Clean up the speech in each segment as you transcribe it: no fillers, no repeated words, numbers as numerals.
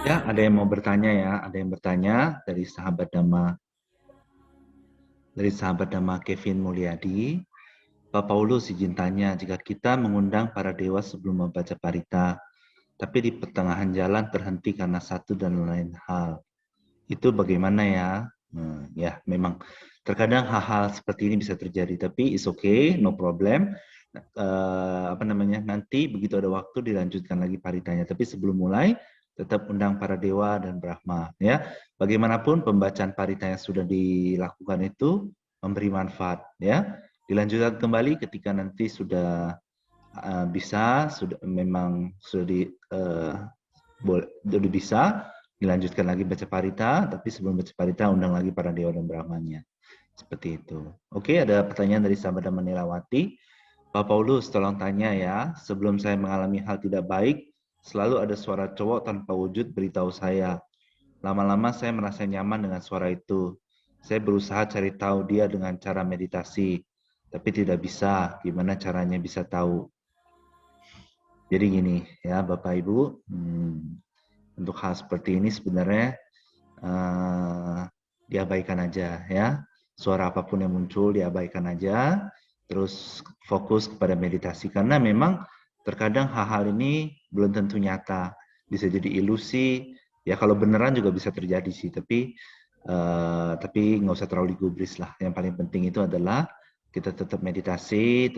Ya, ada yang mau bertanya ya, ada yang bertanya dari sahabat Dhamma Kevin Mulyadi. Pak Paulus izin tanya, jika kita mengundang para dewa sebelum membaca parita, tapi di pertengahan jalan terhenti karena satu dan lain hal, itu bagaimana ya? Ya, memang terkadang hal-hal seperti ini bisa terjadi, tapi it's okay, no problem. Nanti begitu ada waktu dilanjutkan lagi paritanya. Tapi sebelum mulai, tetap undang para dewa dan Brahma. Ya, bagaimanapun pembacaan parita yang sudah dilakukan itu memberi manfaat. Ya, dilanjutkan kembali ketika nanti sudah bisa, sudah memang sudah sudah bisa dilanjutkan lagi baca parita, tapi sebelum baca parita undang lagi para dewa dan Brahmanya. Seperti itu. Oke, ada pertanyaan dari sahabat Manilawati. Pak Paulus, tolong tanya ya, sebelum saya mengalami hal tidak baik, selalu ada suara cowok tanpa wujud beritahu saya. Lama-lama saya merasa nyaman dengan suara itu. Saya berusaha cari tahu dia dengan cara meditasi, tapi tidak bisa. Gimana caranya bisa tahu? Jadi gini ya, Bapak Ibu, untuk hal seperti ini sebenarnya diabaikan aja ya. Suara apapun yang muncul diabaikan aja, terus fokus kepada meditasi karena memang terkadang hal-hal ini belum tentu nyata, bisa jadi ilusi. Ya kalau beneran juga bisa terjadi sih, tapi nggak usah terlalu digubris lah. Yang paling penting itu adalah kita tetap meditasi,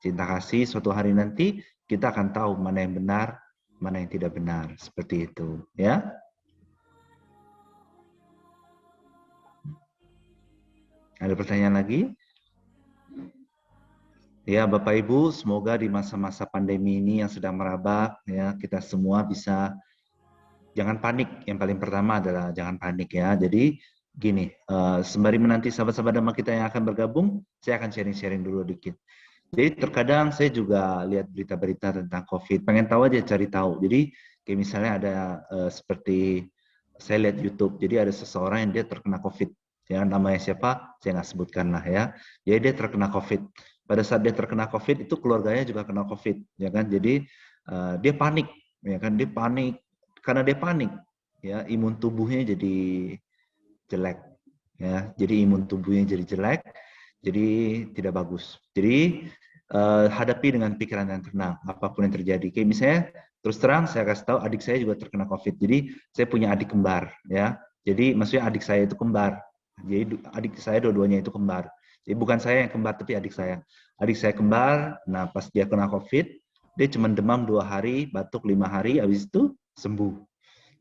cinta kasih. Suatu hari nanti kita akan tahu mana yang benar, mana yang tidak benar, seperti itu ya. Ada pertanyaan lagi? Ya, Bapak Ibu, semoga di masa-masa pandemi ini yang sedang merabak, ya kita semua bisa jangan panik. Yang paling pertama adalah jangan panik ya. Jadi gini, sembari menanti sahabat-sahabat Dhamma kita yang akan bergabung, saya akan sharing-sharing dulu dikit. Jadi terkadang saya juga lihat berita-berita tentang COVID, pengen tahu aja cari tahu. Jadi kayak misalnya ada seperti saya lihat YouTube, jadi ada seseorang yang dia terkena COVID. Ya, namanya siapa? Saya nggak sebutkan lah ya. Jadi dia terkena COVID. Pada saat dia terkena COVID itu keluarganya juga kena COVID, ya kan? Jadi dia panik, ya kan? Dia panik karena dia panik, ya imun tubuhnya jadi jelek, ya. Jadi imun tubuhnya jadi jelek, jadi tidak bagus. Jadi hadapi dengan pikiran yang tenang, apapun yang terjadi. Kayak misalnya, terus terang saya kasih tahu adik saya juga terkena COVID. Jadi saya punya adik kembar, ya. Jadi maksudnya adik saya itu kembar. Jadi adik saya dua-duanya itu kembar. Jadi bukan saya yang kembar, tapi adik saya. Adik saya kembar. Nah pas dia kena COVID, dia cuma demam 2 hari, batuk 5 hari, habis itu sembuh.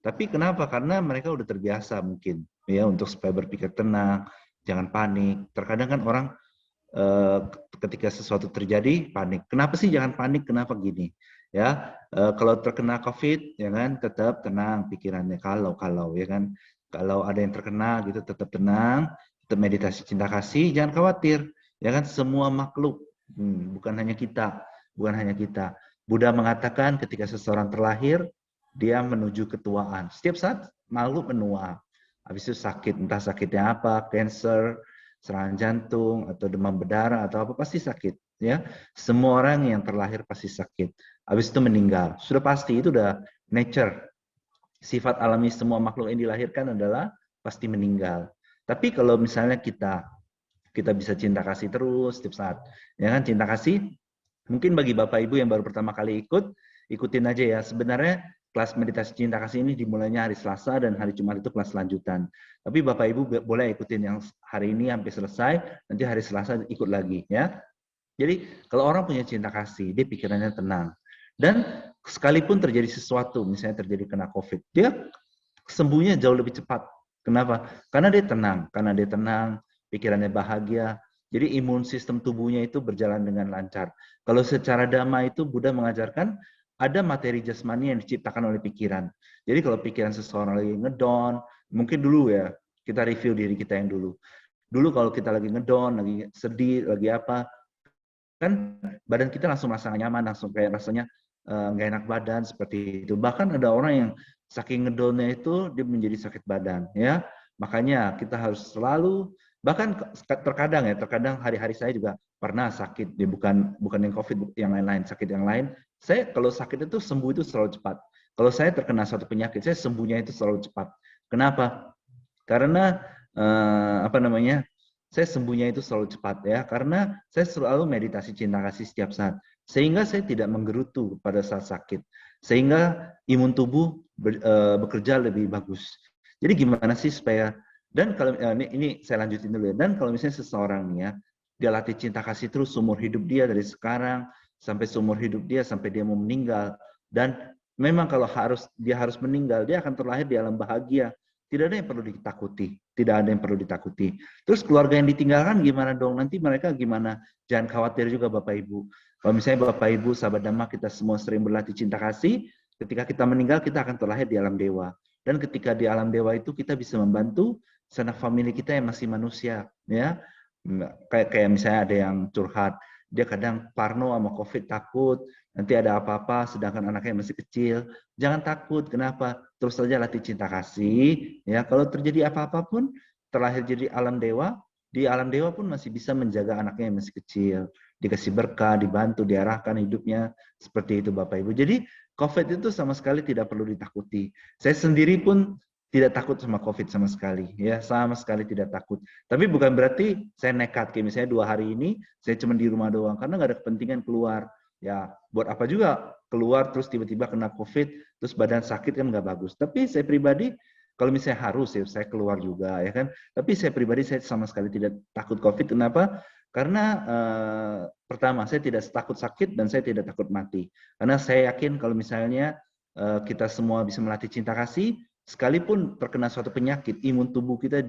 Tapi kenapa? Karena mereka udah terbiasa mungkin, ya untuk supaya berpikir tenang, jangan panik. Terkadang kan orang ketika sesuatu terjadi panik. Kenapa sih jangan panik? Kenapa gini? Ya, kalau terkena COVID, ya kan, tetap tenang pikirannya. Kalau ya kan, kalau ada yang terkena gitu, tetap tenang, tetap meditasi cinta kasih, jangan khawatir. Ya kan, semua makhluk, bukan hanya kita, bukan hanya kita. Buddha mengatakan ketika seseorang terlahir, dia menuju ketuaan. Setiap saat makhluk menua. Habis itu sakit, entah sakitnya apa, cancer, serangan jantung atau demam berdarah atau apa pasti sakit ya. Semua orang yang terlahir pasti sakit. Habis itu meninggal. Sudah pasti itu udah nature. Sifat alami semua makhluk yang dilahirkan adalah pasti meninggal. Tapi kalau misalnya kita bisa cinta kasih terus setiap saat. Ya kan cinta kasih mungkin bagi Bapak Ibu yang baru pertama kali ikutin aja ya. Sebenarnya kelas meditasi cinta kasih ini dimulainya hari Selasa dan hari Jumat itu kelas lanjutan. Tapi Bapak Ibu boleh ikutin yang hari ini sampai selesai, nanti hari Selasa ikut lagi ya. Jadi kalau orang punya cinta kasih, dia pikirannya tenang. Dan sekalipun terjadi sesuatu, misalnya terjadi kena COVID, dia sembuhnya jauh lebih cepat. Kenapa? Karena dia tenang, pikirannya bahagia. Jadi imun sistem tubuhnya itu berjalan dengan lancar. Kalau secara dhamma itu Buddha mengajarkan ada materi jasmani yang diciptakan oleh pikiran. Jadi kalau pikiran seseorang lagi ngedown, mungkin dulu ya kita review diri kita yang dulu. Dulu kalau kita lagi ngedown, lagi sedih, lagi apa, kan badan kita langsung merasa nyaman, langsung kayak rasanya nggak enak badan seperti itu. Bahkan ada orang yang saking ngedonnya itu dia menjadi sakit badan ya. Makanya kita harus selalu, bahkan terkadang hari-hari saya juga pernah sakit, ya bukan yang COVID, yang lain-lain, sakit yang lain. Saya kalau sakit itu sembuh itu selalu cepat. Kalau saya terkena suatu penyakit, saya sembuhnya itu selalu cepat. Kenapa? Karena apa namanya? Saya sembuhnya itu selalu cepat ya, karena saya selalu meditasi cinta kasih setiap saat. Sehingga saya tidak menggerutu pada saat sakit. Sehingga imun tubuh bekerja lebih bagus. Jadi gimana sih supaya, dan kalau ini saya lanjutin dulu ya. Dan kalau misalnya seseorang nih ya, dia latih cinta kasih terus seumur hidup dia dari sekarang sampai seumur hidup dia sampai dia mau meninggal, dan memang kalau dia harus meninggal, dia akan terlahir di alam bahagia. Tidak ada yang perlu ditakuti. Tidak ada yang perlu ditakuti. Terus keluarga yang ditinggalkan gimana dong? Nanti mereka gimana? Jangan khawatir juga Bapak Ibu. Kalau misalnya Bapak Ibu, sahabat Dhamma, kita semua sering berlatih cinta kasih, ketika kita meninggal, kita akan terlahir di alam dewa. Dan ketika di alam dewa itu, kita bisa membantu sanak famili kita yang masih manusia. Ya, kayak misalnya ada yang curhat, dia kadang parno sama COVID, takut nanti ada apa-apa sedangkan anaknya masih kecil. Jangan takut, kenapa? Terus saja latih cinta kasih, ya. Kalau terjadi apa-apa pun, terlahir jadi alam dewa, di alam dewa pun masih bisa menjaga anaknya yang masih kecil, dikasih berkah, dibantu, diarahkan hidupnya, seperti itu Bapak Ibu. Jadi COVID itu sama sekali tidak perlu ditakuti. Saya sendiri pun tidak takut sama COVID sama sekali, ya, sama sekali tidak takut. Tapi bukan berarti saya nekat, kayak misalnya 2 hari ini saya cuma di rumah doang karena nggak ada kepentingan keluar. Ya, buat apa juga keluar terus tiba-tiba kena COVID, terus badan sakit kan nggak bagus. Tapi saya pribadi, kalau misalnya harus ya saya keluar juga ya kan. Tapi saya pribadi saya sama sekali tidak takut COVID. Kenapa? Karena pertama saya tidak takut sakit dan saya tidak takut mati. Karena saya yakin kalau misalnya kita semua bisa melatih cinta kasih, sekalipun terkena suatu penyakit, imun tubuh kita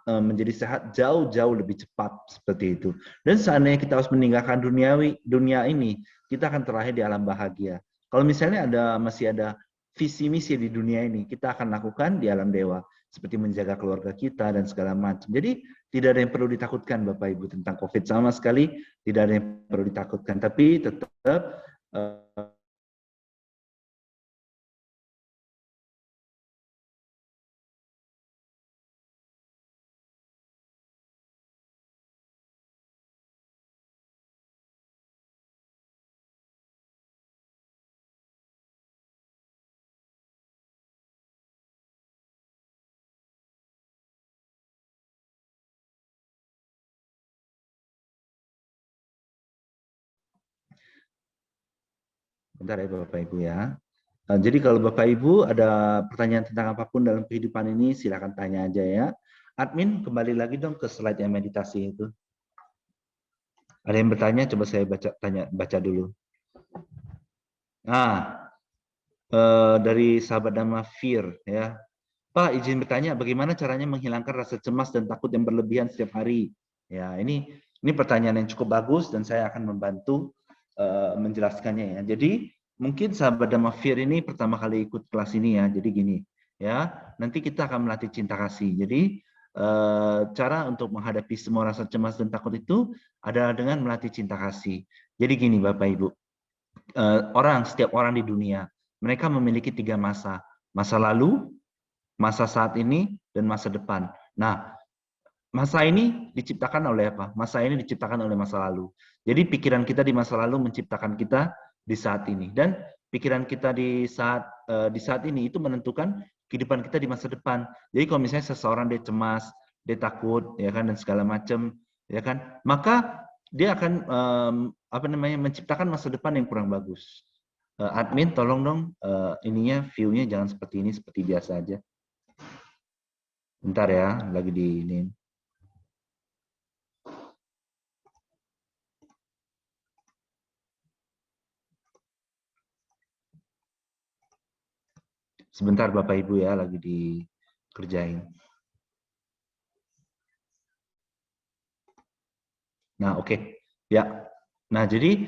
menjadi sehat jauh-jauh lebih cepat seperti itu. Dan seandainya kita harus meninggalkan dunia ini, kita akan terlahir di alam bahagia. Kalau misalnya masih ada visi misi di dunia ini, kita akan lakukan di alam dewa, seperti menjaga keluarga kita dan segala macam. Jadi tidak ada yang perlu ditakutkan Bapak Ibu tentang COVID sama sekali, tidak ada yang perlu ditakutkan. Tapi tetap bentar ya Bapak Ibu ya. Jadi kalau Bapak Ibu ada pertanyaan tentang apapun dalam kehidupan ini, silakan tanya aja ya. Admin, kembali lagi dong ke slide yang meditasi itu. Ada yang bertanya, coba saya baca dulu. Nah, dari sahabat Dhamma Fir ya. Pak, izin bertanya, bagaimana caranya menghilangkan rasa cemas dan takut yang berlebihan setiap hari? Ya, ini pertanyaan yang cukup bagus dan saya akan membantu menjelaskannya ya. Jadi mungkin sahabat Dhamma Fir ini pertama kali ikut kelas ini ya. Jadi gini ya, nanti kita akan melatih cinta kasih. Jadi cara untuk menghadapi semua rasa cemas dan takut itu adalah dengan melatih cinta kasih. Jadi gini Bapak Ibu, setiap orang di dunia, mereka memiliki 3 masa. Masa lalu, masa saat ini, dan masa depan. Nah, masa ini diciptakan oleh apa? Masa ini diciptakan oleh masa lalu. Jadi pikiran kita di masa lalu menciptakan kita di saat ini. Dan pikiran kita di saat ini itu menentukan kehidupan kita di masa depan. Jadi kalau misalnya seseorang dia cemas, dia takut, ya kan, dan segala macam, ya kan, maka dia akan menciptakan masa depan yang kurang bagus. Admin, tolong dong ininya view-nya jangan seperti ini, seperti biasa aja. Bentar ya, lagi di ini. Sebentar Bapak Ibu ya, lagi dikerjain. Nah, oke. Ya. Nah, jadi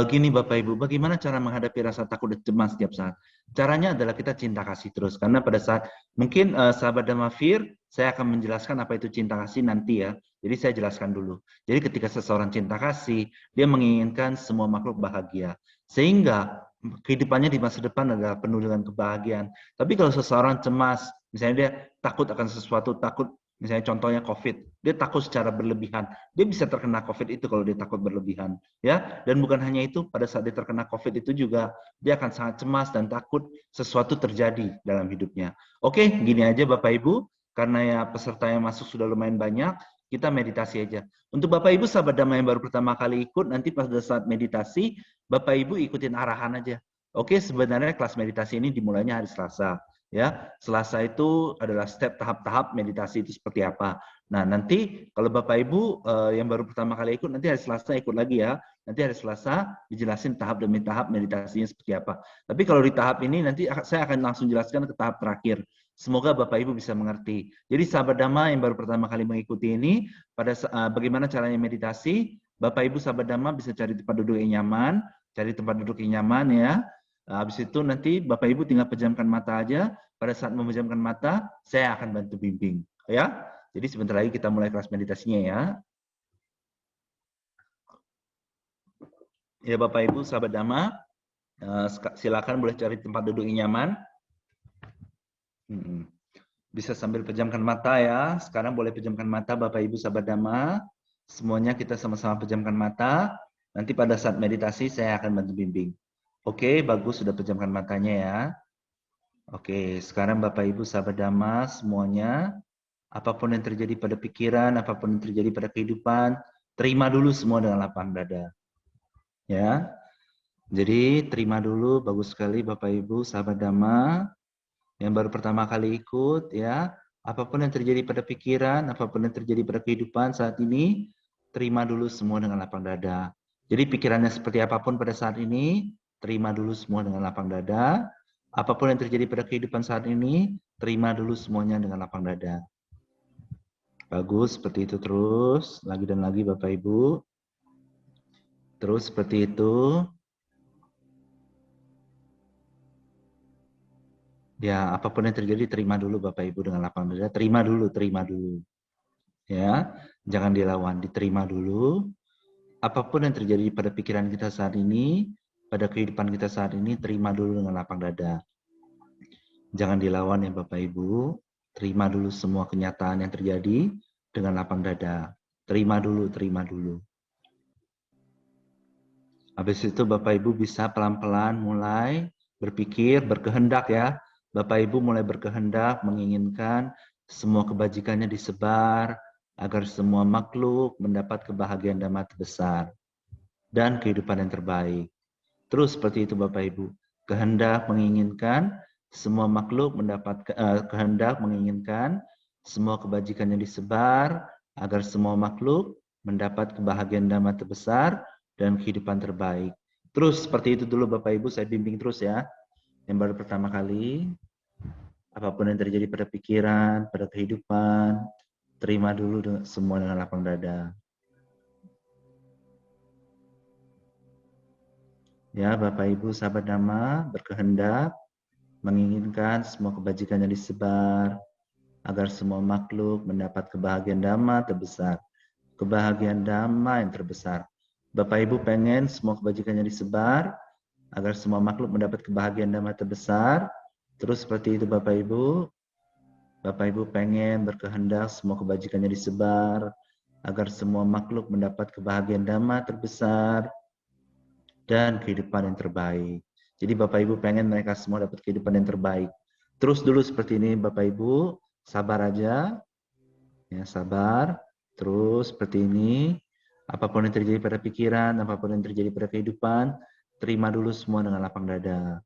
gini Bapak Ibu, bagaimana cara menghadapi rasa takut dan cemas setiap saat? Caranya adalah kita cinta kasih terus. Karena pada saat, mungkin sahabat Dhamma Fir, saya akan menjelaskan apa itu cinta kasih nanti ya. Jadi saya jelaskan dulu. Jadi ketika seseorang cinta kasih, dia menginginkan semua makhluk bahagia. Sehingga kehidupannya di masa depan adalah penuh dengan kebahagiaan. Tapi kalau seseorang cemas, misalnya dia takut akan sesuatu, takut, misalnya contohnya COVID. Dia takut secara berlebihan. Dia bisa terkena COVID itu kalau dia takut berlebihan, ya. Dan bukan hanya itu, pada saat dia terkena COVID itu juga dia akan sangat cemas dan takut sesuatu terjadi dalam hidupnya. Oke, gini aja Bapak Ibu, karena ya peserta yang masuk sudah lumayan banyak, kita meditasi aja. Untuk Bapak Ibu sahabat damai yang baru pertama kali ikut, nanti pada saat meditasi, Bapak Ibu ikutin arahan aja. Oke, sebenarnya kelas meditasi ini dimulainya hari Selasa. Ya, Selasa itu adalah step tahap-tahap meditasi itu seperti apa. Nah, nanti kalau Bapak Ibu yang baru pertama kali ikut, nanti hari Selasa ikut lagi ya. Nanti hari Selasa dijelasin tahap demi tahap meditasinya seperti apa. Tapi kalau di tahap ini nanti saya akan langsung jelaskan ke tahap terakhir. Semoga Bapak Ibu bisa mengerti. Jadi sahabat Dhamma yang baru pertama kali mengikuti ini, pada bagaimana caranya meditasi, Bapak Ibu sahabat Dhamma bisa cari tempat duduk yang nyaman, cari tempat duduk yang nyaman ya. Habis itu nanti Bapak Ibu tinggal pejamkan mata aja. Pada saat memejamkan mata, saya akan bantu bimbing. Ya, jadi sebentar lagi kita mulai kelas meditasinya ya. Ya Bapak Ibu sahabat Dhamma, silakan boleh cari tempat duduk yang nyaman. Bisa sambil pejamkan mata ya. Sekarang boleh pejamkan mata Bapak Ibu sahabat Dhamma. Semuanya kita sama-sama pejamkan mata. Nanti pada saat meditasi saya akan bantu bimbing. Oke, bagus sudah pejamkan matanya ya. Oke, sekarang Bapak Ibu sahabat Dhamma semuanya, apapun yang terjadi pada pikiran, apapun yang terjadi pada kehidupan, terima dulu semua dengan lapang dada. Ya. Jadi terima dulu, bagus sekali Bapak Ibu sahabat Dhamma yang baru pertama kali ikut ya. Apapun yang terjadi pada pikiran, apapun yang terjadi pada kehidupan saat ini, terima dulu semua dengan lapang dada. Jadi pikirannya seperti apapun pada saat ini, terima dulu semua dengan lapang dada. Apapun yang terjadi pada kehidupan saat ini, terima dulu semuanya dengan lapang dada. Bagus, seperti itu terus. Lagi dan lagi Bapak Ibu. Terus seperti itu. Ya, apapun yang terjadi, terima dulu Bapak Ibu dengan lapang dada. Terima dulu, terima dulu. Ya, jangan dilawan, diterima dulu. Apapun yang terjadi pada pikiran kita saat ini, pada kehidupan kita saat ini, terima dulu dengan lapang dada. Jangan dilawan ya Bapak Ibu, terima dulu semua kenyataan yang terjadi dengan lapang dada. Terima dulu, terima dulu. Habis itu Bapak Ibu bisa pelan-pelan mulai berpikir, berkehendak ya. Bapak Ibu mulai berkehendak, menginginkan semua kebajikannya disebar, agar semua makhluk mendapat kebahagiaan dan damai terbesar dan kehidupan yang terbaik. Terus seperti itu Bapak Ibu, kehendak menginginkan semua makhluk mendapat kehendak menginginkan semua kebajikan yang disebar agar semua makhluk mendapat kebahagiaan damai terbesar dan kehidupan terbaik. Terus seperti itu dulu Bapak Ibu, saya bimbing terus ya. Yang baru pertama kali, apapun yang terjadi pada pikiran, pada kehidupan, terima dulu semua dengan lapang dada. Ya, Bapak Ibu sahabat Dhamma berkehendak menginginkan semua kebajikan yang disebar agar semua makhluk mendapat kebahagiaan dhamma terbesar. Kebahagiaan dhamma yang terbesar. Bapak Ibu pengen semua kebajikan yang disebar agar semua makhluk mendapat kebahagiaan dhamma terbesar. Terus seperti itu Bapak Ibu. Bapak Ibu pengen berkehendak semua kebajikan yang disebar agar semua makhluk mendapat kebahagiaan dhamma terbesar dan kehidupan yang terbaik. Jadi Bapak Ibu pengen mereka semua dapat kehidupan yang terbaik. Terus dulu seperti ini Bapak Ibu, sabar aja. Ya, sabar. Terus seperti ini. Apapun yang terjadi pada pikiran, apapun yang terjadi pada kehidupan, terima dulu semua dengan lapang dada.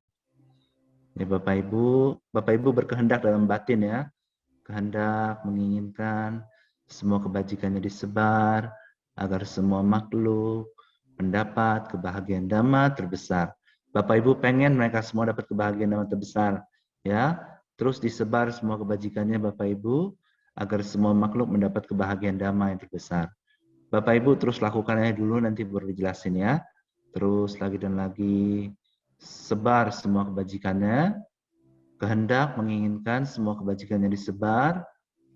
Ya Bapak Ibu berkehendak dalam batin ya. Kehendak menginginkan semua kebajikannya disebar agar semua makhluk mendapat kebahagiaan dhamma terbesar. Bapak Ibu pengen mereka semua dapat kebahagiaan dhamma terbesar, ya. Terus disebar semua kebajikannya Bapak Ibu agar semua makhluk mendapat kebahagiaan dhamma yang terbesar. Bapak Ibu terus lakukannya dulu, nanti baru dijelasin ya. Terus lagi dan lagi sebar semua kebajikannya. Kehendak menginginkan semua kebajikannya disebar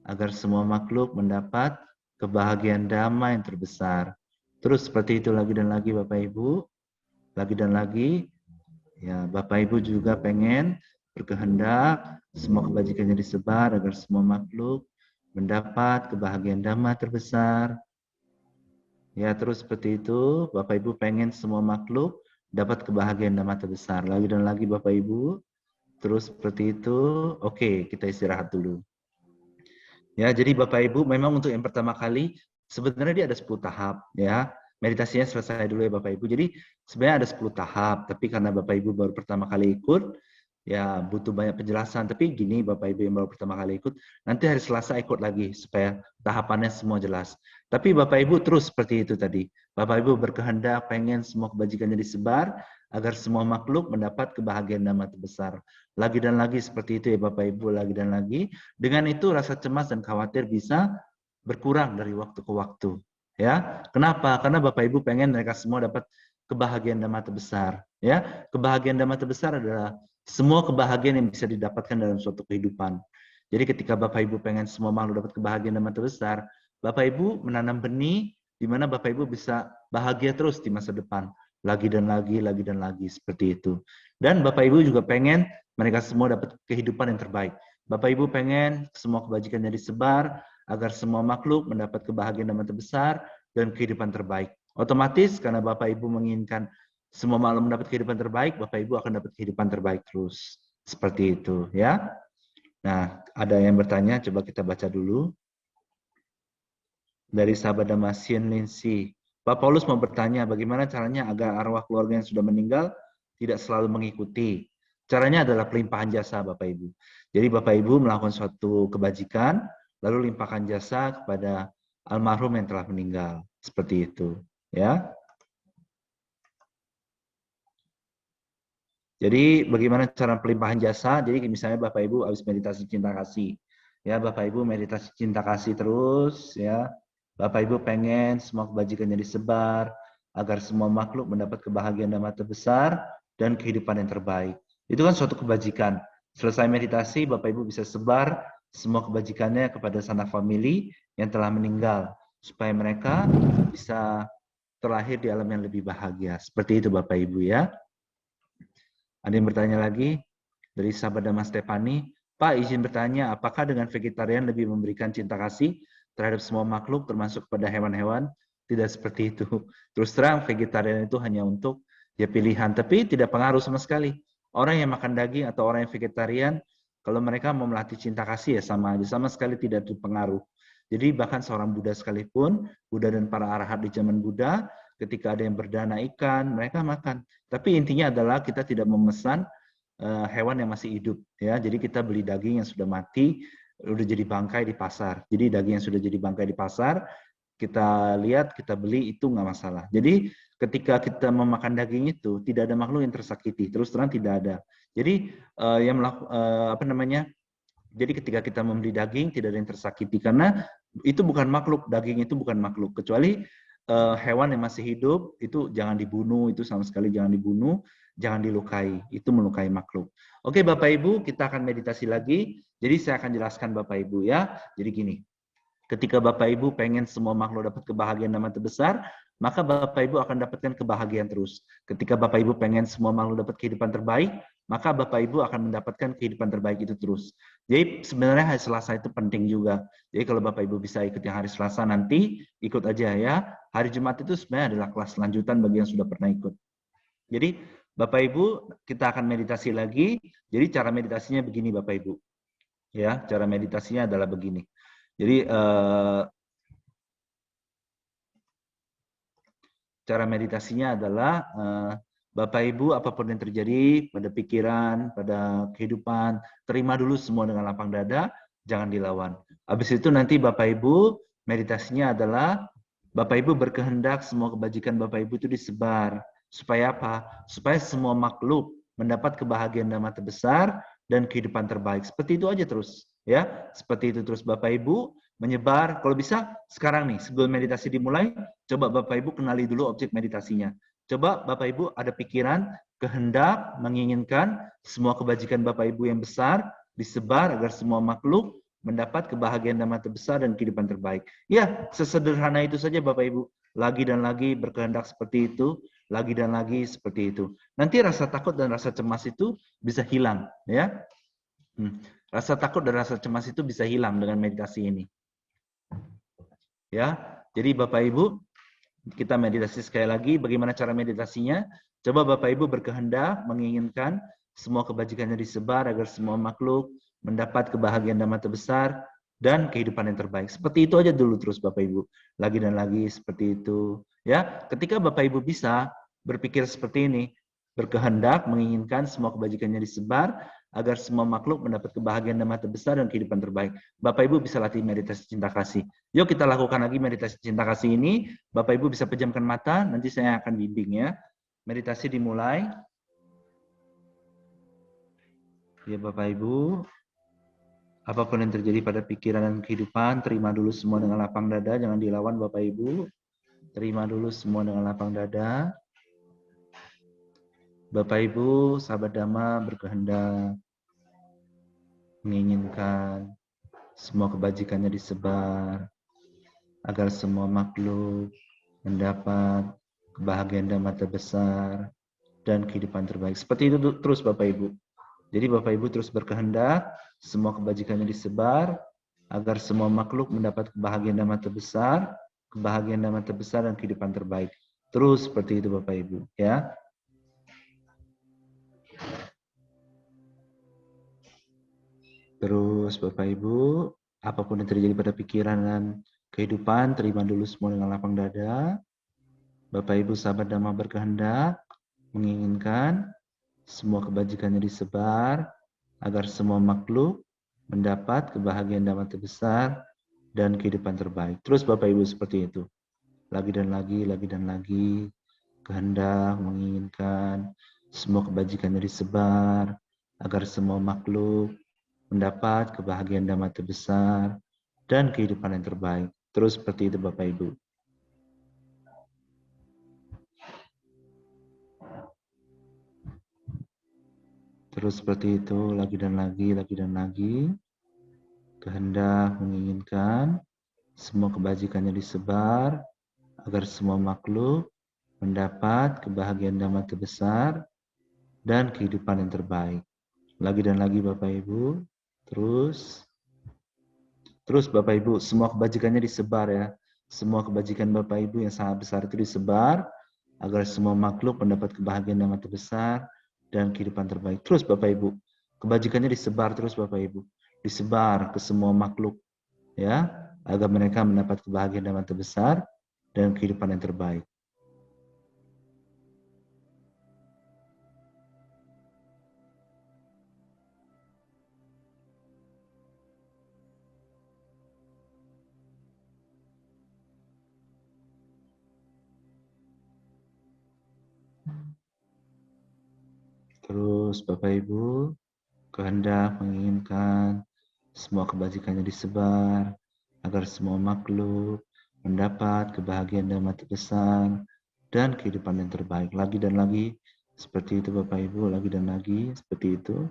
agar semua makhluk mendapat kebahagiaan dhamma yang terbesar. Terus seperti itu lagi dan lagi Bapak Ibu, lagi dan lagi. Ya, Bapak Ibu juga pengen berkehendak semua kebajikannya disebar agar semua makhluk mendapat kebahagiaan dhamma terbesar. Ya, terus seperti itu, Bapak Ibu pengen semua makhluk dapat kebahagiaan dhamma terbesar. Lagi dan lagi Bapak Ibu. Terus seperti itu, oke, kita istirahat dulu. Ya, jadi Bapak Ibu memang untuk yang pertama kali sebenarnya dia ada 10 tahap ya. Meditasinya selesai dulu ya Bapak Ibu. Jadi sebenarnya ada 10 tahap, tapi karena Bapak Ibu baru pertama kali ikut, ya butuh banyak penjelasan. Tapi gini Bapak Ibu yang baru pertama kali ikut, nanti hari Selasa ikut lagi supaya tahapannya semua jelas. Tapi Bapak Ibu terus seperti itu tadi. Bapak Ibu berkehendak pengen semua kebajikannya disebar agar semua makhluk mendapat kebahagiaan dhamma terbesar. Lagi dan lagi seperti itu ya Bapak Ibu, lagi dan lagi. Dengan itu rasa cemas dan khawatir bisa berkurang dari waktu ke waktu. Ya, kenapa? Karena Bapak Ibu pengen mereka semua dapat kebahagiaan dhamma terbesar. Ya, kebahagiaan dhamma terbesar adalah semua kebahagiaan yang bisa didapatkan dalam suatu kehidupan. Jadi ketika Bapak Ibu pengen semua makhluk dapat kebahagiaan dhamma terbesar, Bapak Ibu menanam benih di mana Bapak Ibu bisa bahagia terus di masa depan. Lagi dan lagi seperti itu. Dan Bapak Ibu juga pengen mereka semua dapat kehidupan yang terbaik. Bapak Ibu pengen semua kebajikannya disebar agar semua makhluk mendapat kebahagiaan yang terbesar dan kehidupan terbaik. Otomatis karena Bapak Ibu menginginkan semua makhluk mendapat kehidupan terbaik, Bapak Ibu akan dapat kehidupan terbaik terus. Seperti itu ya. Nah, ada yang bertanya, coba kita baca dulu. Dari sahabat Damasien Lindsay. Pak Paulus mau bertanya, bagaimana caranya agar arwah keluarga yang sudah meninggal tidak selalu mengikuti? Caranya adalah pelimpahan jasa, Bapak Ibu. Jadi Bapak Ibu melakukan suatu kebajikan, lalu limpahkan jasa kepada almarhum yang telah meninggal. Seperti itu. Ya. Jadi bagaimana cara pelimpahan jasa? Jadi misalnya Bapak Ibu habis meditasi cinta kasih. Ya, Bapak Ibu meditasi cinta kasih terus ya. Bapak Ibu pengen semua kebajikannya disebar agar semua makhluk mendapat kebahagiaan dhamma terbesar dan kehidupan yang terbaik. Itu kan suatu kebajikan. Selesai meditasi, Bapak Ibu bisa sebar semua kebajikannya kepada sanak famili yang telah meninggal supaya mereka bisa terlahir di alam yang lebih bahagia. Seperti itu Bapak Ibu ya. Ada yang bertanya lagi dari sahabat Mas Stefani, Pak izin bertanya, apakah dengan vegetarian lebih memberikan cinta kasih terhadap semua makhluk termasuk pada hewan-hewan? Tidak seperti itu. Terus terang vegetarian itu hanya untuk ya pilihan, tapi tidak pengaruh sama sekali. Orang yang makan daging atau orang yang vegetarian, kalau mereka mau melatih cinta kasih ya sama aja, sama sekali tidak berpengaruh. Jadi bahkan seorang Buddha sekalipun, Buddha dan para arahat di zaman Buddha, ketika ada yang berdana ikan, mereka makan. Tapi intinya adalah kita tidak memesan hewan yang masih hidup ya. Jadi kita beli daging yang sudah mati, udah jadi bangkai di pasar. Jadi daging yang sudah jadi bangkai di pasar, kita lihat, kita beli itu nggak masalah. Jadi ketika kita memakan daging itu tidak ada makhluk yang tersakiti. Terus terang tidak ada. Jadi yang apa namanya? Jadi ketika kita membeli daging tidak ada yang tersakiti karena itu bukan makhluk, daging itu bukan makhluk kecuali hewan yang masih hidup itu jangan dibunuh, itu sama sekali jangan dibunuh, jangan dilukai, itu melukai makhluk. Oke Bapak Ibu, kita akan meditasi lagi. Jadi saya akan jelaskan Bapak Ibu ya. Jadi gini, ketika Bapak Ibu pengen semua makhluk dapat kebahagiaan dhamma terbesar, maka Bapak Ibu akan dapatkan kebahagiaan terus. Ketika Bapak Ibu pengen semua makhluk dapat kehidupan terbaik, maka Bapak Ibu akan mendapatkan kehidupan terbaik itu terus. Jadi sebenarnya hari Selasa itu penting juga. Jadi kalau Bapak Ibu bisa ikut yang hari Selasa nanti, ikut aja ya. Hari Jumat itu sebenarnya adalah kelas lanjutan bagi yang sudah pernah ikut. Jadi Bapak Ibu, kita akan meditasi lagi. Jadi cara meditasinya begini Bapak Ibu. Ya, cara meditasinya adalah begini. Jadi cara meditasinya adalah Bapak Ibu apapun yang terjadi pada pikiran, pada kehidupan, terima dulu semua dengan lapang dada, jangan dilawan. Habis itu nanti Bapak Ibu meditasinya adalah Bapak Ibu berkehendak semua kebajikan Bapak Ibu itu disebar. Supaya apa? Supaya semua makhluk mendapat kebahagiaan dhamma terbesar dan kehidupan terbaik. Seperti itu aja terus, ya. Seperti itu terus Bapak Ibu menyebar. Kalau bisa sekarang nih sebelum meditasi dimulai, coba Bapak Ibu kenali dulu objek meditasinya. Coba Bapak Ibu ada pikiran, kehendak, menginginkan semua kebajikan Bapak Ibu yang besar disebar agar semua makhluk mendapat kebahagiaan dhamma terbesar dan kehidupan terbaik. Ya, sesederhana itu saja Bapak Ibu. Lagi dan lagi berkehendak seperti itu, lagi dan lagi seperti itu. Nanti rasa takut dan rasa cemas itu bisa hilang, ya. Rasa takut dan rasa cemas itu bisa hilang dengan meditasi ini. Ya, jadi Bapak Ibu, kita meditasi sekali lagi. Bagaimana cara meditasinya? Coba Bapak Ibu berkehendak, menginginkan semua kebajikannya disebar agar semua makhluk mendapat kebahagiaan dan mata besar dan kehidupan yang terbaik. Seperti itu aja dulu terus Bapak Ibu. Lagi dan lagi seperti itu. Ya, ketika Bapak Ibu bisa berpikir seperti ini, berkehendak, menginginkan semua kebajikannya disebar agar semua makhluk mendapat kebahagiaan dan mata besar dan kehidupan terbaik. Bapak Ibu bisa latih meditasi cinta kasih. Yuk kita lakukan lagi meditasi cinta kasih ini. Bapak Ibu bisa pejamkan mata, nanti saya akan bimbing ya. Meditasi dimulai. Ya Bapak Ibu, apapun yang terjadi pada pikiran dan kehidupan, terima dulu semua dengan lapang dada, jangan dilawan Bapak Ibu. Terima dulu semua dengan lapang dada. Bapak Ibu, sahabat Dhamma berkehendak, menginginkan semua kebajikannya disebar, agar semua makhluk mendapat kebahagiaan dan mata besar dan kehidupan terbaik. Seperti itu terus Bapak Ibu. Jadi Bapak Ibu terus berkehendak, semua kebajikannya disebar, agar semua makhluk mendapat kebahagiaan dan mata besar, dan kehidupan terbaik. Terus seperti itu Bapak Ibu, ya. Terus Bapak Ibu, apapun yang terjadi pada pikiran dan kehidupan, terima dulu semua dengan lapang dada. Bapak Ibu sahabat Dhamma berkehendak, menginginkan semua kebajikannya disebar, agar semua makhluk mendapat kebahagiaan dan mata besar dan kehidupan terbaik. Terus Bapak Ibu seperti itu. Lagi dan lagi, kehendak, menginginkan semua kebajikannya disebar, agar semua makhluk mendapat kebahagiaan dan mata besar dan kehidupan yang terbaik. Terus seperti itu Bapak Ibu. Terus seperti itu, lagi dan lagi. Kehendak, menginginkan semua kebajikannya disebar, agar semua makhluk mendapat kebahagiaan dan mata besar dan kehidupan yang terbaik. Lagi dan lagi Bapak Ibu, terus Bapak Ibu, semua kebajikannya disebar ya. Semua kebajikan Bapak Ibu yang sangat besar itu disebar, agar semua makhluk mendapat kebahagiaan dan mata besar dan kehidupan terbaik. Terus Bapak Ibu, kebajikannya disebar terus Bapak Ibu. Disebar ke semua makhluk ya, agar mereka mendapat kebahagiaan dan mata besar dan kehidupan yang terbaik. Terus Bapak Ibu, kehendak menginginkan semua kebajikannya disebar, agar semua makhluk mendapat kebahagiaan dan mata besar dan kehidupan yang terbaik. Lagi dan lagi, seperti itu Bapak Ibu, lagi dan lagi, seperti itu.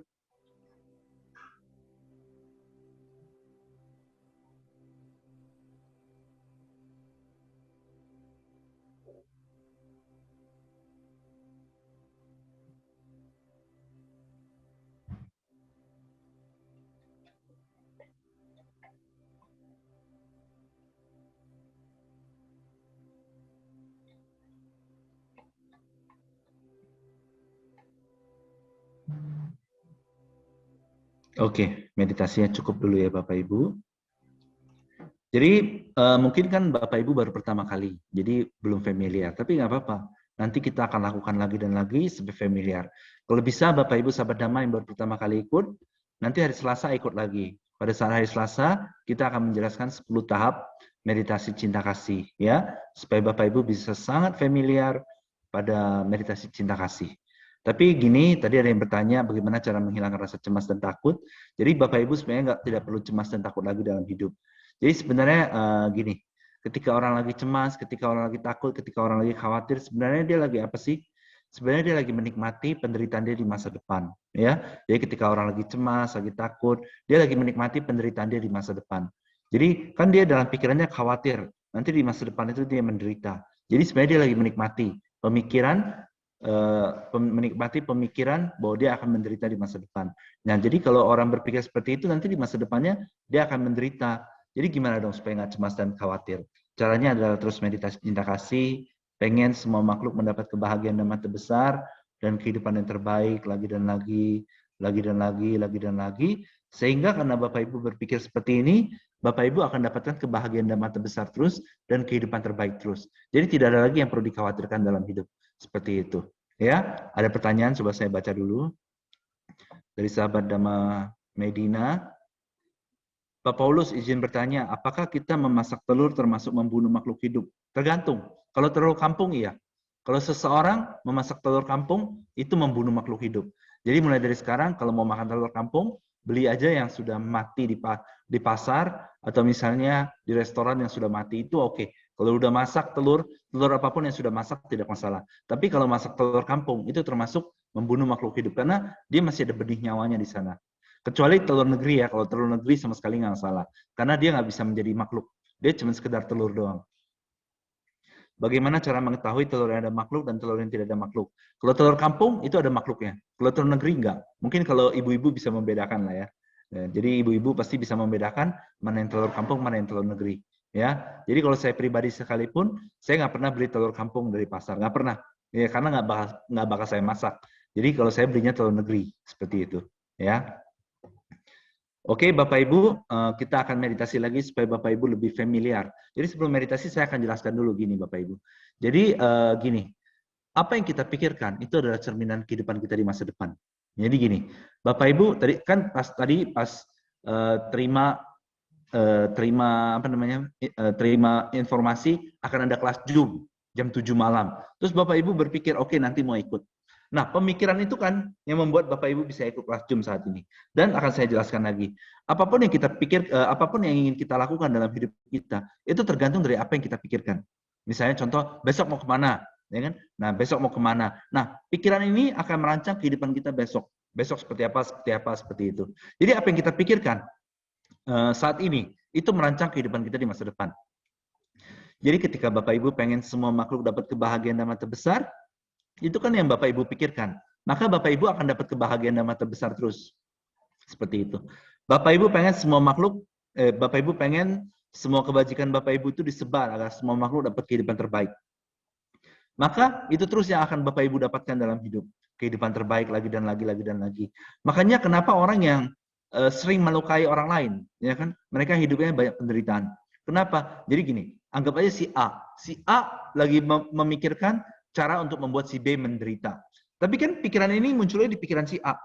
Oke, meditasinya cukup dulu ya Bapak Ibu. Jadi mungkin kan Bapak Ibu baru pertama kali, jadi belum familiar. Tapi nggak apa-apa. Nanti kita akan lakukan lagi dan lagi sampai familiar. Kalau bisa Bapak Ibu sahabat Dhamma yang baru pertama kali ikut, nanti hari Selasa ikut lagi. Pada saat hari Selasa kita akan menjelaskan 10 tahap meditasi cinta kasih ya, supaya Bapak Ibu bisa sangat familiar pada meditasi cinta kasih. Tapi gini, tadi ada yang bertanya bagaimana cara menghilangkan rasa cemas dan takut. Jadi Bapak Ibu sebenarnya tidak perlu cemas dan takut lagi dalam hidup. Jadi sebenarnya gini, ketika orang lagi cemas, ketika orang lagi takut, ketika orang lagi khawatir, sebenarnya dia lagi apa sih? Sebenarnya dia lagi menikmati penderitaan dia di masa depan, ya. Jadi ketika orang lagi cemas, lagi takut, dia lagi menikmati penderitaan dia di masa depan. Jadi kan dia dalam pikirannya khawatir, nanti di masa depan itu dia menderita. Jadi sebenarnya dia lagi menikmati pemikiran bahwa dia akan menderita di masa depan. Nah, jadi kalau orang berpikir seperti itu, nanti di masa depannya dia akan menderita. Jadi gimana dong supaya nggak cemas dan khawatir? Caranya adalah terus meditasi cinta kasih, pengen semua makhluk mendapat kebahagiaan dan mata besar, dan kehidupan yang terbaik lagi dan lagi, lagi dan lagi, lagi dan lagi. Sehingga karena Bapak Ibu berpikir seperti ini, Bapak Ibu akan dapatkan kebahagiaan dan mata besar terus, dan kehidupan terbaik terus. Jadi tidak ada lagi yang perlu dikhawatirkan dalam hidup. Seperti itu. Ya, ada pertanyaan, coba saya baca dulu. Dari sahabat Dama Medina. Pak Paulus izin bertanya, apakah kita memasak telur termasuk membunuh makhluk hidup? Tergantung. Kalau telur kampung, iya. Kalau seseorang memasak telur kampung, itu membunuh makhluk hidup. Jadi mulai dari sekarang, kalau mau makan telur kampung, beli aja yang sudah mati di pasar, atau misalnya di restoran yang sudah mati, itu oke. Kalau udah masak telur apapun yang sudah masak tidak masalah. Tapi kalau masak telur kampung, itu termasuk membunuh makhluk hidup, karena dia masih ada benih nyawanya di sana. Kecuali telur negeri ya, kalau telur negeri sama sekali nggak salah. Karena dia nggak bisa menjadi makhluk. Dia cuma sekedar telur doang. Bagaimana cara mengetahui telur yang ada makhluk dan telur yang tidak ada makhluk? Kalau telur kampung, itu ada makhluknya. Kalau telur negeri, nggak. Mungkin kalau ibu-ibu bisa membedakan lah ya. Jadi ibu-ibu pasti bisa membedakan mana yang telur kampung, mana yang telur negeri. Ya, jadi kalau saya pribadi sekalipun, saya nggak pernah beli telur kampung dari pasar, nggak pernah. Ya, karena nggak bakal saya masak. Jadi kalau saya belinya telur negeri, seperti itu. Ya. Oke, Bapak Ibu, kita akan meditasi lagi supaya Bapak Ibu lebih familiar. Jadi sebelum meditasi saya akan jelaskan dulu gini Bapak Ibu. Jadi gini, apa yang kita pikirkan itu adalah cerminan kehidupan kita di masa depan. Jadi gini, Bapak Ibu pas terima terima informasi akan ada kelas Zoom jam 7 malam. Terus Bapak Ibu berpikir, oke, nanti mau ikut. Nah, pemikiran itu kan yang membuat Bapak Ibu bisa ikut kelas Zoom saat ini. Dan akan saya jelaskan lagi. Apapun yang kita pikir, apapun yang ingin kita lakukan dalam hidup kita, itu tergantung dari apa yang kita pikirkan. Misalnya contoh, besok mau kemana? Ya kan? Nah, besok mau kemana? Nah, pikiran ini akan merancang kehidupan kita besok. Besok seperti apa, seperti itu. Jadi apa yang kita pikirkan saat ini, itu merancang kehidupan kita di masa depan. Jadi ketika Bapak Ibu pengen semua makhluk dapat kebahagiaan dan mata besar, itu kan yang Bapak Ibu pikirkan. Maka Bapak Ibu akan dapat kebahagiaan dan mata besar terus. Seperti itu. Bapak Ibu pengen semua makhluk, Bapak Ibu pengen semua kebajikan Bapak Ibu itu disebar agar semua makhluk dapat kehidupan terbaik. Maka itu terus yang akan Bapak Ibu dapatkan dalam hidup. Kehidupan terbaik lagi dan lagi, lagi dan lagi. Makanya kenapa orang yang sering melukai orang lain, ya kan? Mereka hidupnya banyak penderitaan. Kenapa? Jadi gini, anggap aja si A. Si A lagi memikirkan cara untuk membuat si B menderita. Tapi kan pikiran ini munculnya di pikiran si A,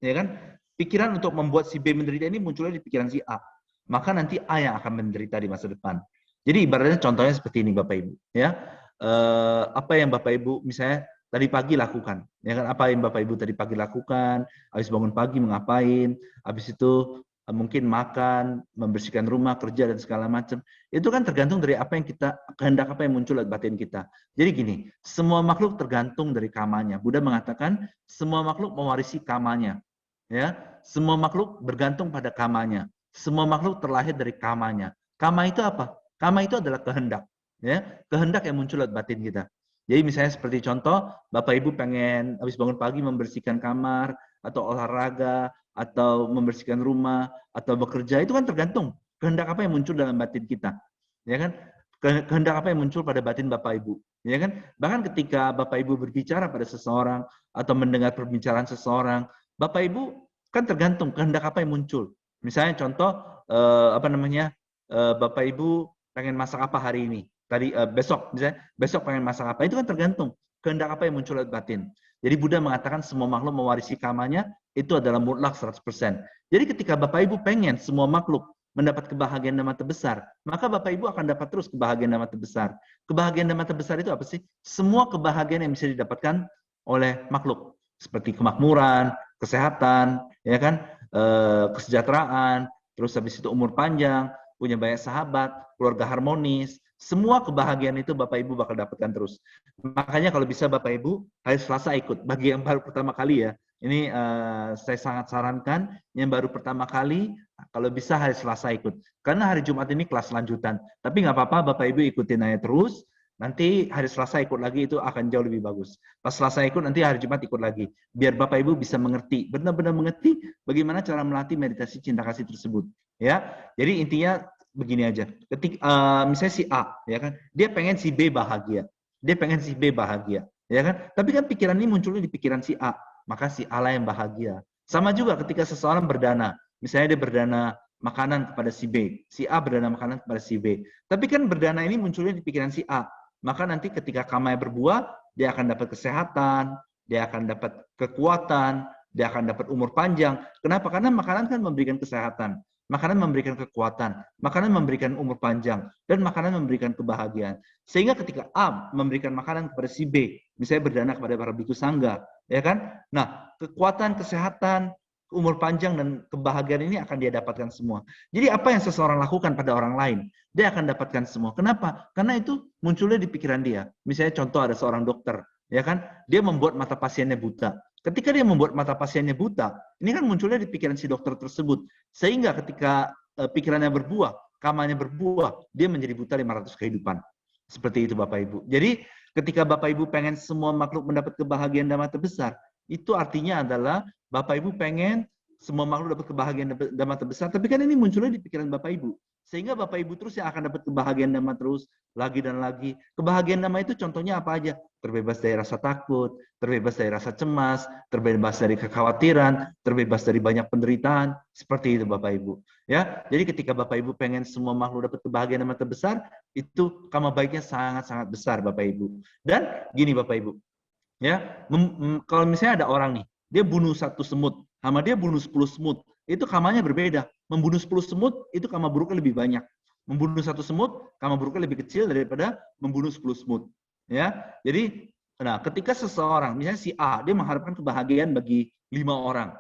ya kan? Pikiran untuk membuat si B menderita ini munculnya di pikiran si A. Maka nanti A yang akan menderita di masa depan. Jadi ibaratnya contohnya seperti ini Bapak Ibu, ya. Apa yang Bapak Ibu misalnya tadi pagi lakukan, ya kan? Apa yang Bapak Ibu tadi pagi lakukan? Habis bangun pagi mengapain? Habis itu mungkin makan, membersihkan rumah, kerja dan segala macam. Itu kan tergantung dari apa yang kita kehendak, apa yang muncul dari batin kita. Jadi gini, semua makhluk tergantung dari kamanya. Buddha mengatakan semua makhluk mewarisi kamanya. Ya, semua makhluk bergantung pada kamanya. Semua makhluk terlahir dari kamanya. Kama itu apa? Kama itu adalah kehendak. Ya, kehendak yang muncul dari batin kita. Jadi misalnya seperti contoh, Bapak Ibu pengen habis bangun pagi membersihkan kamar, atau olahraga, atau membersihkan rumah, atau bekerja, itu kan tergantung kehendak apa yang muncul dalam batin kita, ya kan? Kehendak apa yang muncul pada batin Bapak Ibu, ya kan? Bahkan ketika Bapak Ibu berbicara pada seseorang atau mendengar perbicaraan seseorang, Bapak Ibu kan tergantung kehendak apa yang muncul. Misalnya contoh Bapak Ibu pengen masak apa hari ini, tadi besok misalnya besok pengen masak apa, itu kan tergantung kehendak apa yang muncul dari batin. Jadi Buddha mengatakan semua makhluk mewarisi kamanya, itu adalah mutlak 100%. Jadi ketika Bapak Ibu pengen semua makhluk mendapat kebahagiaan dan mata besar, maka Bapak Ibu akan dapat terus kebahagiaan dan mata besar. Kebahagiaan dan mata besar itu apa sih? Semua kebahagiaan yang bisa didapatkan oleh makhluk, seperti kemakmuran, kesehatan, ya kan, kesejahteraan, terus habis itu umur panjang, punya banyak sahabat, keluarga harmonis, semua kebahagiaan itu Bapak Ibu bakal dapatkan terus. Makanya kalau bisa Bapak Ibu hari Selasa ikut. Bagi yang baru pertama kali ya, ini saya sangat sarankan yang baru pertama kali kalau bisa hari Selasa ikut. Karena hari Jumat ini kelas lanjutan. Tapi nggak apa-apa Bapak Ibu ikutin aja terus. Nanti hari Selasa ikut lagi itu akan jauh lebih bagus. Pas Selasa ikut nanti hari Jumat ikut lagi. Biar Bapak Ibu bisa mengerti, benar-benar mengerti bagaimana cara melatih meditasi cinta kasih tersebut. Ya, jadi intinya begini aja. Misalnya si A, ya kan, dia pengen si B bahagia, dia pengen si B bahagia, ya kan. Tapi kan pikiran ini munculnya di pikiran si A, maka si A lah yang bahagia. Sama juga ketika seseorang berdana, misalnya dia berdana makanan kepada si B, si A berdana makanan kepada si B. Tapi kan berdana ini munculnya di pikiran si A, maka nanti ketika kamanya berbuah, dia akan dapat kesehatan, dia akan dapat kekuatan, dia akan dapat umur panjang. Kenapa? Karena makanan kan memberikan kesehatan, makanan memberikan kekuatan, makanan memberikan umur panjang, dan makanan memberikan kebahagiaan. Sehingga ketika A memberikan makanan kepada si B, misalnya berdana kepada para bhikkhu sangga, ya kan? Nah, kekuatan, kesehatan, umur panjang dan kebahagiaan ini akan dia dapatkan semua. Jadi apa yang seseorang lakukan pada orang lain, dia akan dapatkan semua. Kenapa? Karena itu munculnya di pikiran dia. Misalnya contoh ada seorang dokter, ya kan? Dia membuat mata pasiennya buta. Ketika dia membuat mata pasiennya buta, ini kan munculnya di pikiran si dokter tersebut. Sehingga ketika pikirannya berbuah, kamanya berbuah, dia menjadi buta 500 kehidupan. Seperti itu Bapak Ibu. Jadi ketika Bapak Ibu pengen semua makhluk mendapat kebahagiaan dan mata besar, itu artinya adalah Bapak Ibu pengen semua makhluk dapat kebahagiaan dan mata besar, tapi kan ini munculnya di pikiran Bapak Ibu. Sehingga Bapak Ibu terus yang akan dapat kebahagiaan dhamma terus, lagi dan lagi. Kebahagiaan dhamma itu contohnya apa aja? Terbebas dari rasa takut, terbebas dari rasa cemas, terbebas dari kekhawatiran, terbebas dari banyak penderitaan. Seperti itu Bapak Ibu. Ya, jadi ketika Bapak Ibu pengen semua makhluk dapat kebahagiaan dhamma terbesar, itu kama baiknya sangat-sangat besar Bapak Ibu. Dan gini Bapak Ibu, ya, kalau misalnya ada orang nih, dia bunuh satu semut, sama dia bunuh 10 semut, itu kamanya berbeda. Membunuh 10 semut, itu kama buruknya lebih banyak. Membunuh satu semut, kama buruknya lebih kecil daripada membunuh 10 semut. Ya, jadi, nah, ketika seseorang, misalnya si A, dia mengharapkan kebahagiaan bagi 5 orang,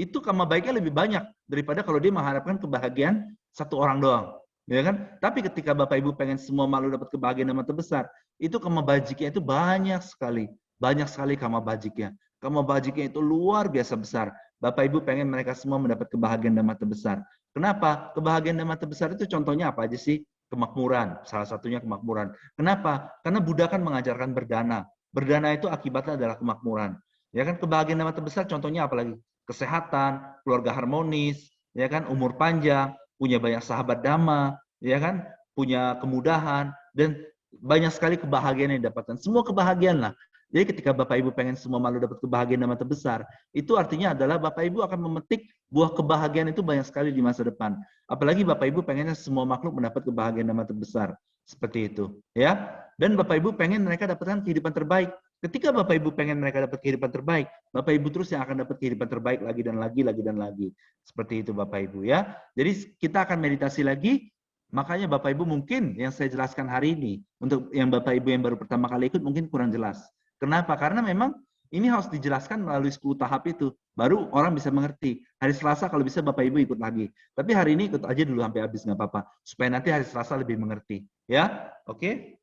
itu kama baiknya lebih banyak daripada kalau dia mengharapkan kebahagiaan satu orang doang. Ya kan? Tapi ketika Bapak Ibu pengen semua makhluk dapat kebahagiaan yang terbesar, itu kama bajiknya itu banyak sekali. Banyak sekali kama bajiknya. Kama bajiknya itu luar biasa besar. Bapak Ibu pengen mereka semua mendapat kebahagiaan dan mata besar. Kenapa? Kebahagiaan dan mata besar itu contohnya apa aja sih? Kemakmuran. Salah satunya kemakmuran. Kenapa? Karena Buddha kan mengajarkan berdana. Berdana itu akibatnya adalah kemakmuran. Ya kan? Kebahagiaan dan mata besar contohnya apa lagi? Kesehatan, keluarga harmonis, ya kan? Umur panjang, punya banyak sahabat dhamma, ya kan? Punya kemudahan dan banyak sekali kebahagiaan yang didapatkan. Semua kebahagiaan lah. Jadi ketika Bapak Ibu pengen semua makhluk dapat kebahagiaan dan mata besar, itu artinya adalah Bapak Ibu akan memetik buah kebahagiaan itu banyak sekali di masa depan. Apalagi Bapak Ibu pengennya semua makhluk mendapat kebahagiaan dan mata besar. Seperti itu. Ya. Dan Bapak Ibu pengen mereka dapatkan kehidupan terbaik. Ketika Bapak Ibu pengen mereka dapat kehidupan terbaik, Bapak Ibu terus yang akan dapat kehidupan terbaik lagi dan lagi, lagi dan lagi. Seperti itu Bapak Ibu ya. Jadi kita akan meditasi lagi. Makanya Bapak Ibu mungkin yang saya jelaskan hari ini, untuk yang Bapak Ibu yang baru pertama kali ikut mungkin kurang jelas. Kenapa? Karena memang ini harus dijelaskan melalui 10 tahap itu. Baru orang bisa mengerti. Hari Selasa kalau bisa Bapak Ibu ikut lagi. Tapi hari ini ikut aja dulu sampai habis, nggak apa-apa. Supaya nanti hari Selasa lebih mengerti. Ya, oke?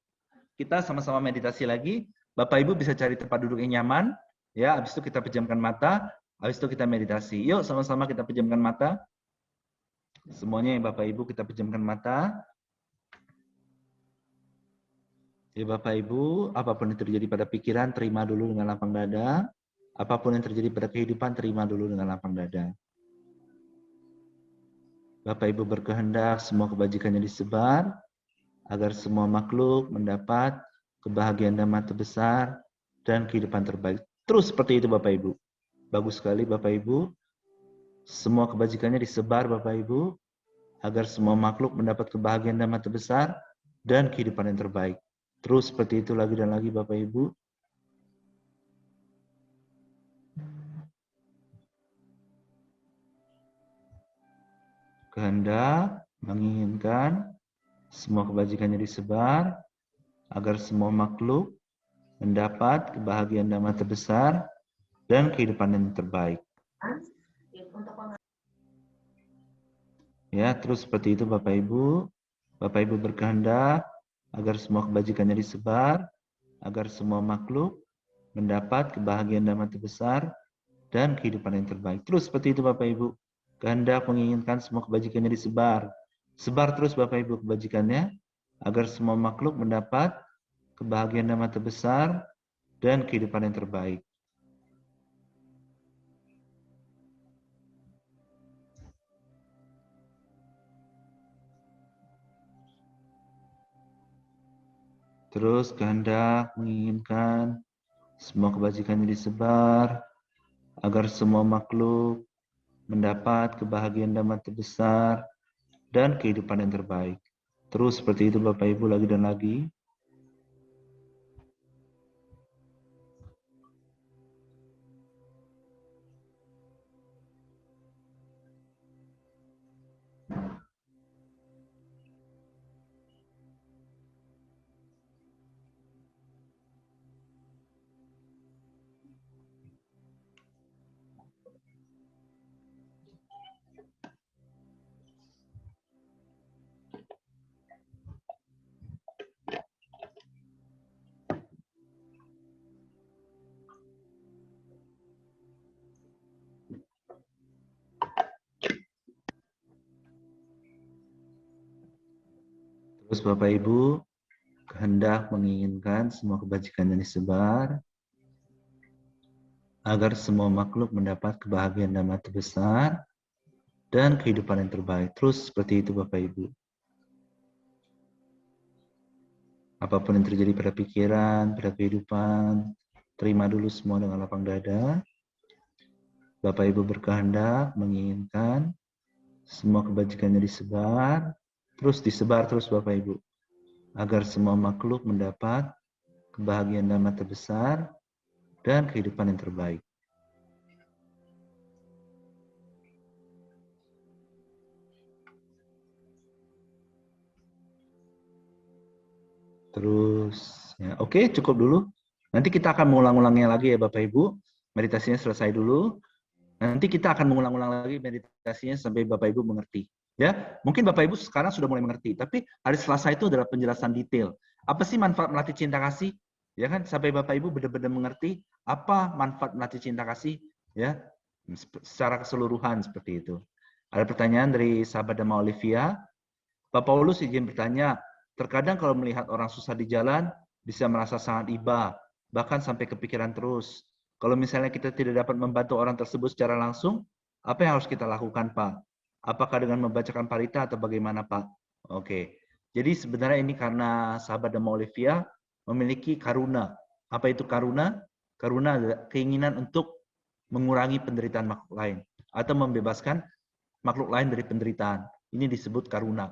Kita sama-sama meditasi lagi. Bapak Ibu bisa cari tempat duduk yang nyaman. Ya, habis itu kita pejamkan mata. Habis itu kita meditasi. Yuk, sama-sama kita pejamkan mata. Semuanya yang Bapak Ibu kita pejamkan mata. Ya Bapak Ibu, apapun yang terjadi pada pikiran, terima dulu dengan lapang dada. Apapun yang terjadi pada kehidupan, terima dulu dengan lapang dada. Bapak Ibu berkehendak semua kebajikannya disebar, agar semua makhluk mendapat kebahagiaan dan mata besar dan kehidupan terbaik. Terus seperti itu Bapak Ibu. Bagus sekali Bapak Ibu. Semua kebajikannya disebar Bapak Ibu, agar semua makhluk mendapat kebahagiaan dan mata besar dan kehidupan yang terbaik. Terus seperti itu lagi dan lagi Bapak Ibu. Kehendak menginginkan semua kebajikannya disebar agar semua makhluk mendapat kebahagiaan dan mata besar dan kehidupan yang terbaik. Ya, terus seperti itu Bapak Ibu. Bapak Ibu berkehendak agar semua kebajikannya disebar, agar semua makhluk mendapat kebahagiaan dan mata besar dan kehidupan yang terbaik. Terus seperti itu Bapak Ibu. Kehendak menginginkan semua kebajikannya disebar. Sebar terus Bapak Ibu kebajikannya, agar semua makhluk mendapat kebahagiaan dan mata besar dan kehidupan yang terbaik. Terus kehendak menginginkan semua kebajikannya disebar agar semua makhluk mendapat kebahagiaan damai terbesar dan kehidupan yang terbaik. Terus seperti itu Bapak Ibu lagi dan lagi. Terus Bapak Ibu kehendak menginginkan semua kebajikan yang disebar agar semua makhluk mendapat kebahagiaan damai terbesar dan kehidupan yang terbaik. Terus seperti itu Bapak Ibu. Apapun yang terjadi pada pikiran, pada kehidupan, terima dulu semua dengan lapang dada. Bapak Ibu berkehendak menginginkan semua kebajikannya disebar, terus disebar terus Bapak Ibu, agar semua makhluk mendapat kebahagiaan damai terbesar dan kehidupan yang terbaik. Terus, ya, oke, cukup dulu. Nanti kita akan mengulang-ulangnya lagi ya Bapak Ibu. Meditasinya selesai dulu. Nanti kita akan mengulang-ulang lagi meditasinya sampai Bapak Ibu mengerti. Ya, mungkin Bapak Ibu sekarang sudah mulai mengerti, tapi hari Selasa itu adalah penjelasan detail. Apa sih manfaat melatih cinta kasih? Ya kan, sampai Bapak Ibu benar-benar mengerti apa manfaat melatih cinta kasih, ya, secara keseluruhan seperti itu. Ada pertanyaan dari sahabat Dama Olivia. Pak Paulus izin bertanya, terkadang kalau melihat orang susah di jalan, bisa merasa sangat iba, bahkan sampai kepikiran terus. Kalau misalnya kita tidak dapat membantu orang tersebut secara langsung, apa yang harus kita lakukan, Pak? Apakah dengan membacakan parita atau bagaimana, Pak? Oke. Jadi sebenarnya ini karena sahabat Dhamma Olivia memiliki karuna. Apa itu karuna? Karuna adalah keinginan untuk mengurangi penderitaan makhluk lain atau membebaskan makhluk lain dari penderitaan. Ini disebut karuna.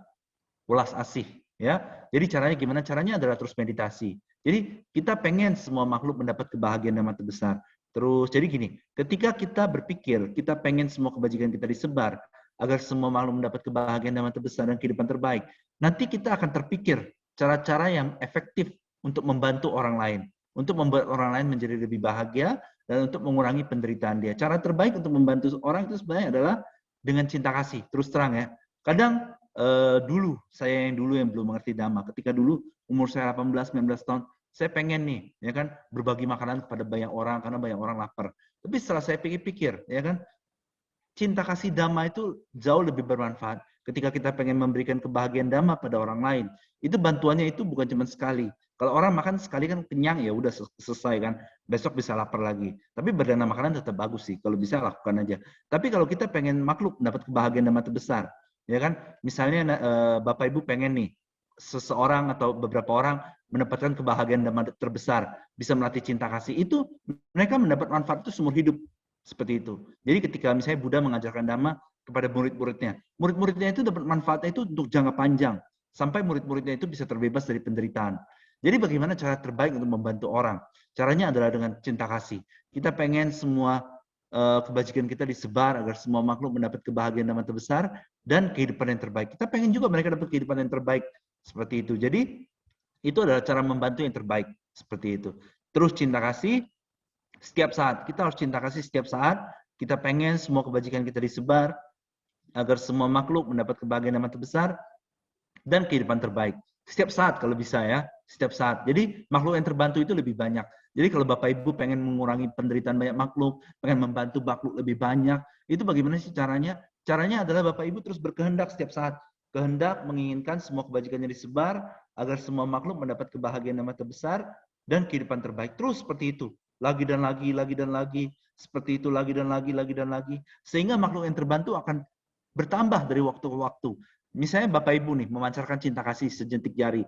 Welas asih, ya. Jadi caranya gimana? Caranya adalah terus meditasi. Jadi kita pengen semua makhluk mendapat kebahagiaan yang terbesar. Terus jadi gini, ketika kita berpikir kita pengen semua kebajikan kita disebar agar semua makhluk mendapat kebahagiaan yang terbesar dan kehidupan terbaik, nanti kita akan terpikir cara-cara yang efektif untuk membantu orang lain, untuk membuat orang lain menjadi lebih bahagia dan untuk mengurangi penderitaan dia. Cara terbaik untuk membantu orang itu sebenarnya adalah dengan cinta kasih. Terus terang ya. Kadang dulu, saya yang dulu yang belum mengerti Dhamma, ketika dulu umur saya 18-19 tahun, saya pengen nih, ya kan, berbagi makanan kepada banyak orang karena banyak orang lapar. Tapi setelah saya pikir-pikir, ya kan, cinta kasih Dhamma itu jauh lebih bermanfaat. Ketika kita pengen memberikan kebahagiaan Dhamma pada orang lain, itu bantuannya itu bukan cuma sekali. Kalau orang makan sekali kan kenyang, ya udah selesai kan, besok bisa lapar lagi. Tapi berdana makanan tetap bagus sih, kalau bisa lakukan aja. Tapi kalau kita pengen makhluk dapat kebahagiaan Dhamma terbesar, ya kan, misalnya Bapak Ibu pengen nih, seseorang atau beberapa orang mendapatkan kebahagiaan Dhamma terbesar, bisa melatih cinta kasih, itu mereka mendapat manfaat itu seumur hidup. Seperti itu. Jadi ketika misalnya Buddha mengajarkan Dhamma kepada murid-muridnya, murid-muridnya itu dapat manfaatnya itu untuk jangka panjang, sampai murid-muridnya itu bisa terbebas dari penderitaan. Jadi bagaimana cara terbaik untuk membantu orang? Caranya adalah dengan cinta kasih. Kita pengen semua kebajikan kita disebar agar semua makhluk mendapat kebahagiaan yang terbesar dan kehidupan yang terbaik. Kita pengen juga mereka dapat kehidupan yang terbaik. Seperti itu. Jadi itu adalah cara membantu yang terbaik. Seperti itu. Terus cinta kasih, setiap saat. Kita harus cinta kasih setiap saat. Kita pengen semua kebajikan kita disebar agar semua makhluk mendapat kebahagiaan yang terbesar dan kehidupan terbaik. Setiap saat kalau bisa ya, setiap saat. Jadi makhluk yang terbantu itu lebih banyak. Jadi kalau Bapak Ibu pengen mengurangi penderitaan banyak makhluk, pengen membantu makhluk lebih banyak, itu bagaimana sih caranya? Caranya adalah Bapak Ibu terus berkehendak setiap saat. Kehendak menginginkan semua kebajikannya disebar agar semua makhluk mendapat kebahagiaan yang terbesar dan kehidupan terbaik. Terus seperti itu. Lagi dan lagi, lagi dan lagi. Seperti itu lagi dan lagi, lagi dan lagi. Sehingga makhluk yang terbantu akan bertambah dari waktu ke waktu. Misalnya Bapak Ibu nih memancarkan cinta kasih sejentik jari.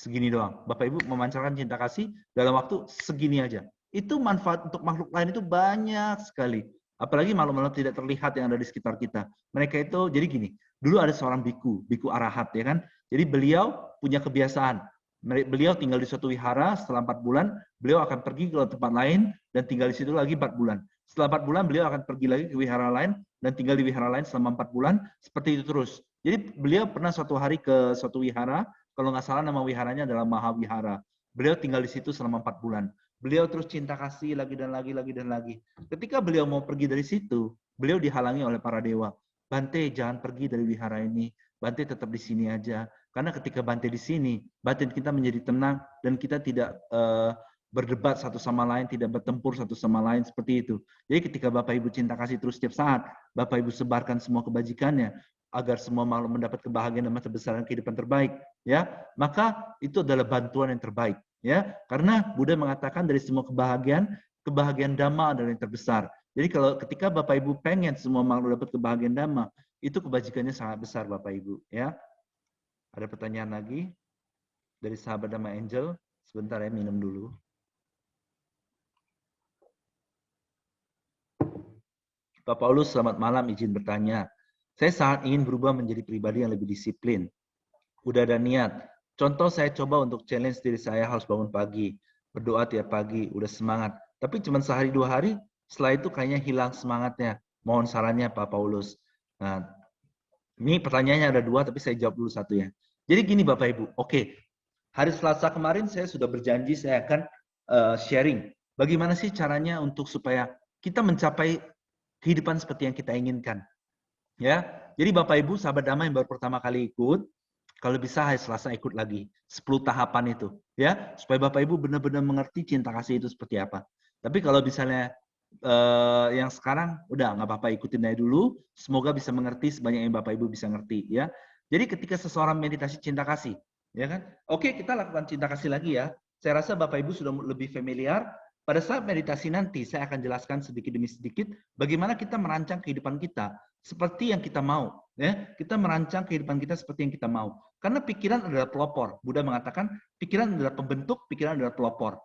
segini doang. Bapak Ibu memancarkan cinta kasih dalam waktu segini aja. Itu manfaat untuk makhluk lain itu banyak sekali. Apalagi makhluk-makhluk tidak terlihat yang ada di sekitar kita. Mereka itu, jadi gini, dulu ada seorang biku arahat, ya kan. Jadi beliau punya kebiasaan. Beliau tinggal di suatu wihara setelah 4 bulan, beliau akan pergi ke tempat lain dan tinggal di situ lagi 4 bulan. Setelah 4 bulan, beliau akan pergi lagi ke wihara lain dan tinggal di wihara lain selama 4 bulan, seperti itu terus. Jadi beliau pernah suatu hari ke suatu wihara, kalau nggak salah nama wiharanya adalah Mahavihara. Beliau tinggal di situ selama 4 bulan. Beliau terus cinta kasih lagi dan lagi, lagi dan lagi. Ketika beliau mau pergi dari situ, beliau dihalangi oleh para dewa. Bante, jangan pergi dari wihara ini. Bante tetap di sini aja. Karena ketika Bante di sini, batin kita menjadi tenang dan kita tidak berdebat satu sama lain, tidak bertempur satu sama lain seperti itu. Jadi ketika Bapak Ibu cinta kasih terus setiap saat, Bapak Ibu sebarkan semua kebajikannya agar semua makhluk mendapat kebahagiaan dan masa besar dan kehidupan terbaik, ya, maka itu adalah bantuan yang terbaik, ya. Karena Buddha mengatakan dari semua kebahagiaan, kebahagiaan Dhamma adalah yang terbesar. Jadi kalau ketika Bapak Ibu pengen semua makhluk dapat kebahagiaan Dhamma, itu kebajikannya sangat besar Bapak Ibu, ya. Ada pertanyaan lagi dari sahabat Dhamma Angel? Sebentar ya, minum dulu. Pak Paulus, selamat malam, izin bertanya. Saya sangat ingin berubah menjadi pribadi yang lebih disiplin. Udah ada niat. Contoh saya coba untuk challenge diri saya harus bangun pagi. Berdoa tiap pagi, udah semangat. Tapi cuma sehari 2 hari, setelah itu kayaknya hilang semangatnya. Mohon sarannya Pak Paulus. Nah, ini pertanyaannya ada 2, tapi saya jawab dulu satu ya. Jadi gini Bapak Ibu, oke. Hari Selasa kemarin saya sudah berjanji saya akan sharing. Bagaimana sih caranya untuk supaya kita mencapai kehidupan seperti yang kita inginkan. Ya, jadi Bapak Ibu, sahabat Dhamma yang baru pertama kali ikut, kalau bisa hari Selasa ikut lagi 10 tahapan itu, ya, supaya Bapak Ibu benar-benar mengerti cinta kasih itu seperti apa. Tapi kalau misalnya yang sekarang udah nggak apa-apa, ikutin aja dulu. Semoga bisa mengerti sebanyak yang Bapak Ibu bisa ngerti, ya. Jadi ketika seseorang meditasi cinta kasih, ya kan? Oke, kita lakukan cinta kasih lagi ya. Saya rasa Bapak Ibu sudah lebih familiar. Pada saat meditasi nanti, saya akan jelaskan sedikit demi sedikit bagaimana kita merancang kehidupan kita seperti yang kita mau. Ya, kita merancang kehidupan kita seperti yang kita mau. Karena pikiran adalah pelopor. Buddha mengatakan pikiran adalah pembentuk, pikiran adalah pelopor.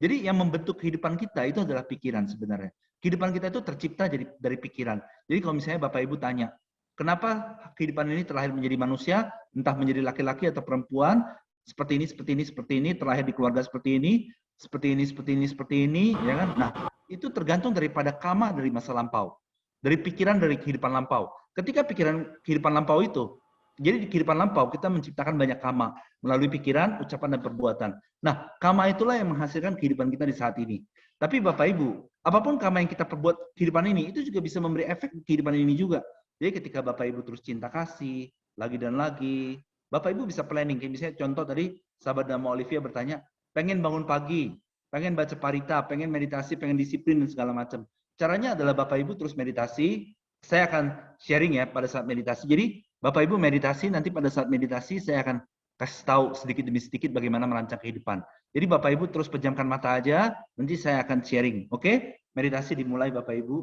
Jadi yang membentuk kehidupan kita itu adalah pikiran sebenarnya. Kehidupan kita itu tercipta dari pikiran. Jadi kalau misalnya Bapak Ibu tanya, kenapa kehidupan ini terlahir menjadi manusia, entah menjadi laki-laki atau perempuan, seperti ini, seperti ini, seperti ini, terlahir di keluarga seperti ini, seperti ini, seperti ini, seperti ini, ya kan? Nah, itu tergantung daripada karma dari masa lampau, dari pikiran dari kehidupan lampau. Ketika pikiran kehidupan lampau itu, jadi di kehidupan lampau kita menciptakan banyak karma melalui pikiran, ucapan, dan perbuatan. Nah, karma itulah yang menghasilkan kehidupan kita di saat ini. Tapi Bapak Ibu, apapun karma yang kita perbuat kehidupan ini, itu juga bisa memberi efek di kehidupan ini juga. Jadi ketika Bapak Ibu terus cinta kasih, lagi dan lagi, Bapak Ibu bisa planning. Kayak misalnya contoh tadi, sahabat Dhamma Olivia bertanya, pengen bangun pagi, pengen baca parita, pengen meditasi, pengen disiplin, dan segala macam. Caranya adalah Bapak Ibu terus meditasi. Saya akan sharing ya pada saat meditasi. Jadi Bapak Ibu meditasi, nanti pada saat meditasi saya akan kasih tahu sedikit demi sedikit bagaimana merancang kehidupan. Jadi Bapak Ibu terus pejamkan mata aja, nanti saya akan sharing. Oke? Meditasi dimulai Bapak Ibu.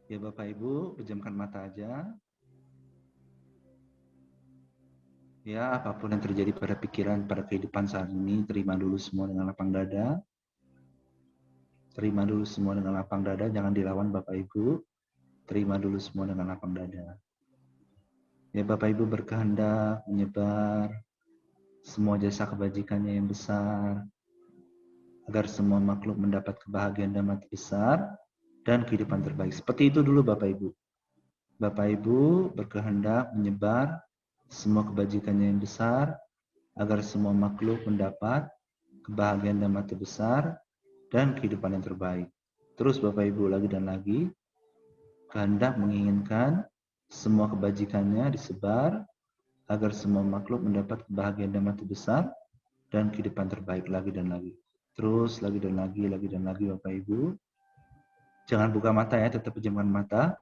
Ya Bapak Ibu, pejamkan mata aja. Ya, apapun yang terjadi pada pikiran, pada kehidupan saat ini, terima dulu semua dengan lapang dada. Terima dulu semua dengan lapang dada, jangan dilawan Bapak Ibu. Terima dulu semua dengan lapang dada. Ya Bapak Ibu berkehendak menyebar semua jasa kebajikannya yang besar, agar semua makhluk mendapat kebahagiaan dan mati besar, dan kehidupan terbaik. Seperti itu dulu Bapak Ibu. Bapak Ibu berkehendak menyebar semua kebajikannya yang besar, agar semua makhluk mendapat kebahagiaan dan mati besar, dan kehidupan yang terbaik. Terus Bapak Ibu lagi dan lagi, kehendak menginginkan semua kebajikannya disebar, agar semua makhluk mendapat kebahagiaan dan mati besar, dan kehidupan terbaik lagi dan lagi. Terus lagi dan lagi Bapak Ibu. Jangan buka mata ya, tetap pejamkan mata.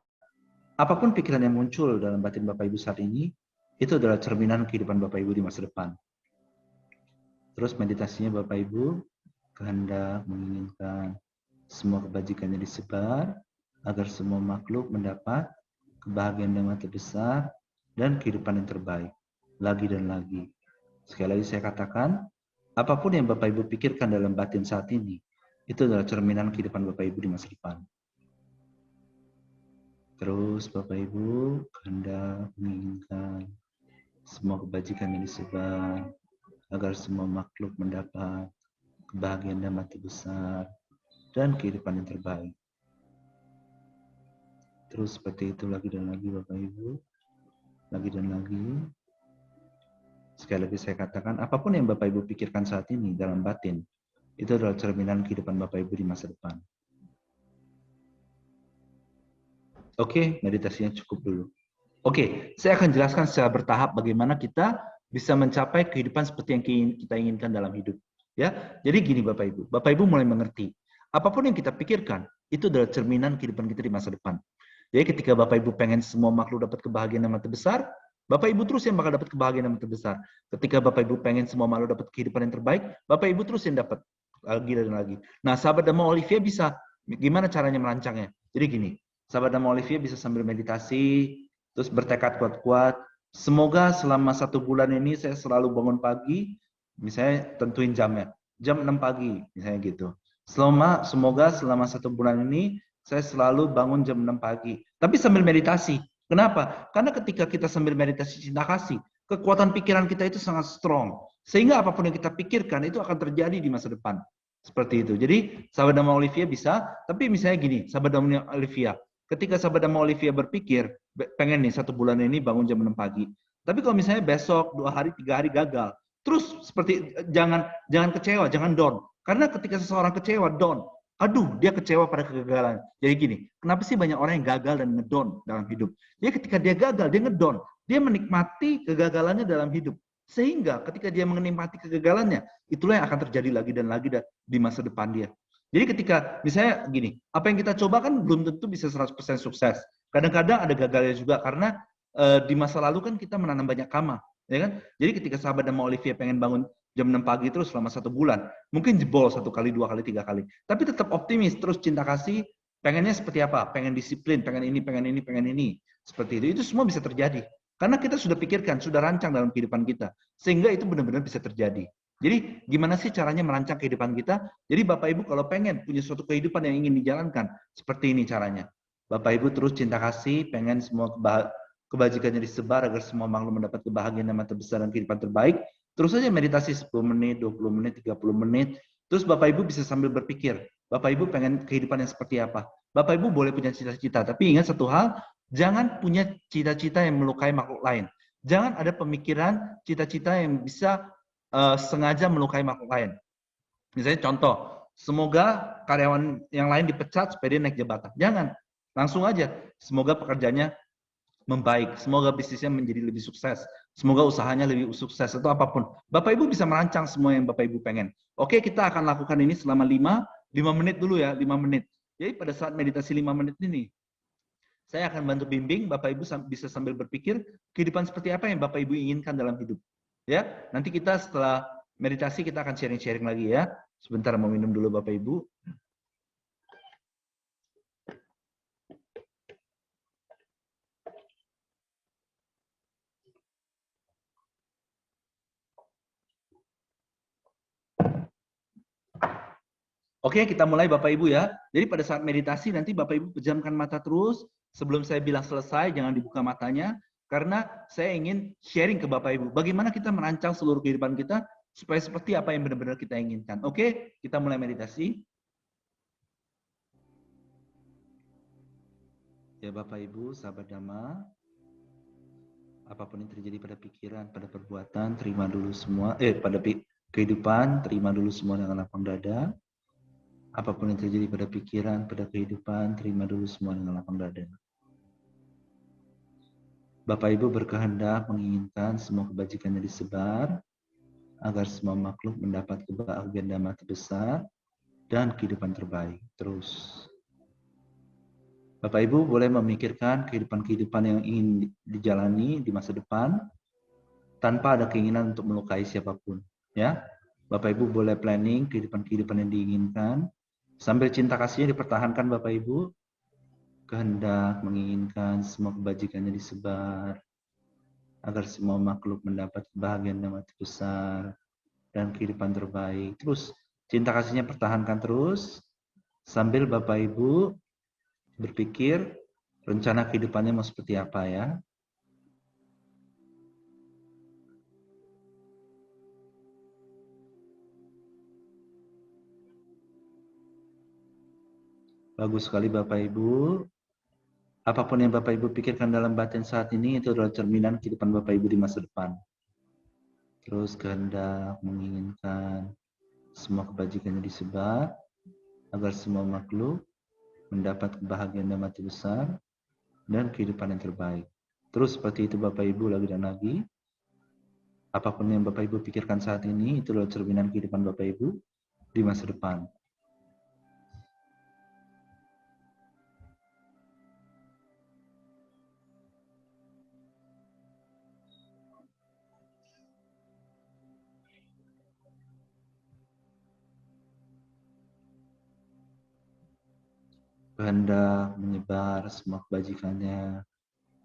Apapun pikiran yang muncul dalam batin Bapak Ibu saat ini, itu adalah cerminan kehidupan Bapak Ibu di masa depan. Terus meditasinya Bapak Ibu, kehendak menginginkan semua kebajikannya disebar, agar semua makhluk mendapat kebahagiaan dan mati besar, dan kehidupan yang terbaik. Lagi dan lagi. Sekali lagi saya katakan, apapun yang Bapak Ibu pikirkan dalam batin saat ini, itu adalah cerminan kehidupan Bapak Ibu di masa depan. Terus Bapak Ibu kehendak menginginkan semua kebajikan yang disebar, agar semua makhluk mendapat kebahagiaan dan mati besar, dan kehidupan yang terbaik. Terus seperti itu lagi dan lagi Bapak Ibu, lagi dan lagi. Sekali lagi saya katakan, apapun yang Bapak Ibu pikirkan saat ini dalam batin, itu adalah cerminan kehidupan Bapak Ibu di masa depan. Oke, meditasinya cukup dulu. Oke, saya akan jelaskan secara bertahap bagaimana kita bisa mencapai kehidupan seperti yang kita inginkan dalam hidup. Ya, jadi gini Bapak Ibu mulai mengerti. Apapun yang kita pikirkan, itu adalah cerminan kehidupan kita di masa depan. Jadi ketika Bapak Ibu pengen semua makhluk dapat kebahagiaan yang terbesar, Bapak Ibu terus yang bakal dapat kebahagiaan yang terbesar. Ketika Bapak Ibu pengen semua makhluk dapat kehidupan yang terbaik, Bapak Ibu terus yang dapat lagi dan lagi. Nah, sahabat Dhamma Olivia bisa gimana caranya merancangnya? Jadi gini, sahabat Dhamma Olivia bisa sambil meditasi, terus bertekad kuat-kuat. Semoga selama 1 bulan ini saya selalu bangun pagi, misalnya tentuin jamnya, jam 6 pagi, misalnya gitu. Semoga selama 1 bulan ini saya selalu bangun jam 6 pagi. Tapi sambil meditasi. Kenapa? Karena ketika kita sambil meditasi cinta kasih, kekuatan pikiran kita itu sangat strong. Sehingga apapun yang kita pikirkan itu akan terjadi di masa depan. Seperti itu. Jadi sahabat Dhamma Olivia bisa, tapi misalnya gini, sahabat Dhamma Olivia, ketika sahabat Dhamma Olivia berpikir, pengen nih 1 bulan ini bangun jam 6 pagi. Tapi kalau misalnya besok, 2 hari, 3 hari gagal, terus seperti jangan kecewa, jangan down. Karena ketika seseorang kecewa, down, aduh, dia kecewa pada kegagalan. Jadi gini, kenapa sih banyak orang yang gagal dan ngedown dalam hidup? Jadi ketika dia gagal, dia ngedown. Dia menikmati kegagalannya dalam hidup. Sehingga ketika dia menikmati kegagalannya, itulah yang akan terjadi lagi dan lagi di masa depan dia. Jadi ketika, misalnya gini, apa yang kita coba kan belum tentu bisa 100% sukses. Kadang-kadang ada gagalnya juga, karena di masa lalu kan kita menanam banyak karma. Ya kan? Jadi ketika sahabat Dhamma Olivia pengen bangun jam 6 pagi terus selama 1 bulan, mungkin jebol 1 kali, 2 kali, 3 kali. Tapi tetap optimis, terus cinta kasih, pengennya seperti apa? Pengen disiplin, pengen ini, pengen ini, pengen ini. Seperti itu. Itu semua bisa terjadi. Karena kita sudah pikirkan, sudah rancang dalam kehidupan kita. Sehingga itu benar-benar bisa terjadi. Jadi gimana sih caranya merancang kehidupan kita? Jadi Bapak Ibu kalau pengen punya suatu kehidupan yang ingin dijalankan, seperti ini caranya. Bapak Ibu terus cinta kasih, pengen semua kebajikannya disebar agar semua makhluk mendapat kebahagiaan yang terbesar dan kehidupan terbaik. Terus saja meditasi 10 menit, 20 menit, 30 menit. Terus Bapak Ibu bisa sambil berpikir, Bapak Ibu pengen kehidupan yang seperti apa? Bapak Ibu boleh punya cita-cita, tapi ingat satu hal, jangan punya cita-cita yang melukai makhluk lain. Jangan ada pemikiran cita-cita yang bisa sengaja melukai makhluk lain. Misalnya contoh, semoga karyawan yang lain dipecat supaya dia naik jabatan. Jangan, langsung aja. Semoga pekerjaannya membaik, semoga bisnisnya menjadi lebih sukses, semoga usahanya lebih sukses atau apapun. Bapak Ibu bisa merancang semua yang Bapak Ibu pengen. Oke, kita akan lakukan ini selama 5 menit dulu ya, 5 menit. Jadi pada saat meditasi 5 menit ini, saya akan bantu bimbing, Bapak Ibu bisa sambil berpikir kehidupan seperti apa yang Bapak Ibu inginkan dalam hidup. Ya, nanti kita setelah meditasi kita akan sharing-sharing lagi ya. Sebentar mau minum dulu Bapak Ibu. Oke, kita mulai Bapak Ibu ya. Jadi pada saat meditasi nanti Bapak Ibu pejamkan mata terus. Sebelum saya bilang selesai, jangan dibuka matanya. Karena saya ingin sharing ke Bapak Ibu. Bagaimana kita merancang seluruh kehidupan kita supaya seperti apa yang benar-benar kita inginkan. Oke, kita mulai meditasi. Ya Bapak Ibu, sahabat Dhamma. Apapun yang terjadi pada pikiran, pada perbuatan, terima dulu semua. Pada kehidupan, terima dulu semua dengan lapang dada. Apapun yang terjadi pada pikiran, pada kehidupan, terima dulu semua dengan lapang dada. Bapak Ibu berkehendak menginginkan semua kebajikannya disebar, agar semua makhluk mendapat kebahagiaan dan mati besar, dan kehidupan terbaik. Terus. Bapak Ibu boleh memikirkan kehidupan-kehidupan yang ingin dijalani di masa depan, tanpa ada keinginan untuk melukai siapapun. Ya, Bapak Ibu boleh planning kehidupan-kehidupan yang diinginkan, sambil cinta kasihnya dipertahankan Bapak Ibu, kehendak menginginkan semua kebajikannya disebar, agar semua makhluk mendapat kebahagiaan dan mati besar dan kehidupan terbaik. Terus cinta kasihnya pertahankan terus sambil Bapak Ibu berpikir rencana kehidupannya mau seperti apa ya. Bagus sekali Bapak Ibu. Apapun yang Bapak Ibu pikirkan dalam batin saat ini itu adalah cerminan kehidupan Bapak Ibu di masa depan. Terus kehendak menginginkan semua kebajikannya disebar agar semua makhluk mendapat kebahagiaan dan mati besar dan kehidupan yang terbaik. Terus seperti itu Bapak Ibu lagi dan lagi. Apapun yang Bapak Ibu pikirkan saat ini itu adalah cerminan kehidupan Bapak Ibu di masa depan. Kehendak menyebar semua kebajikannya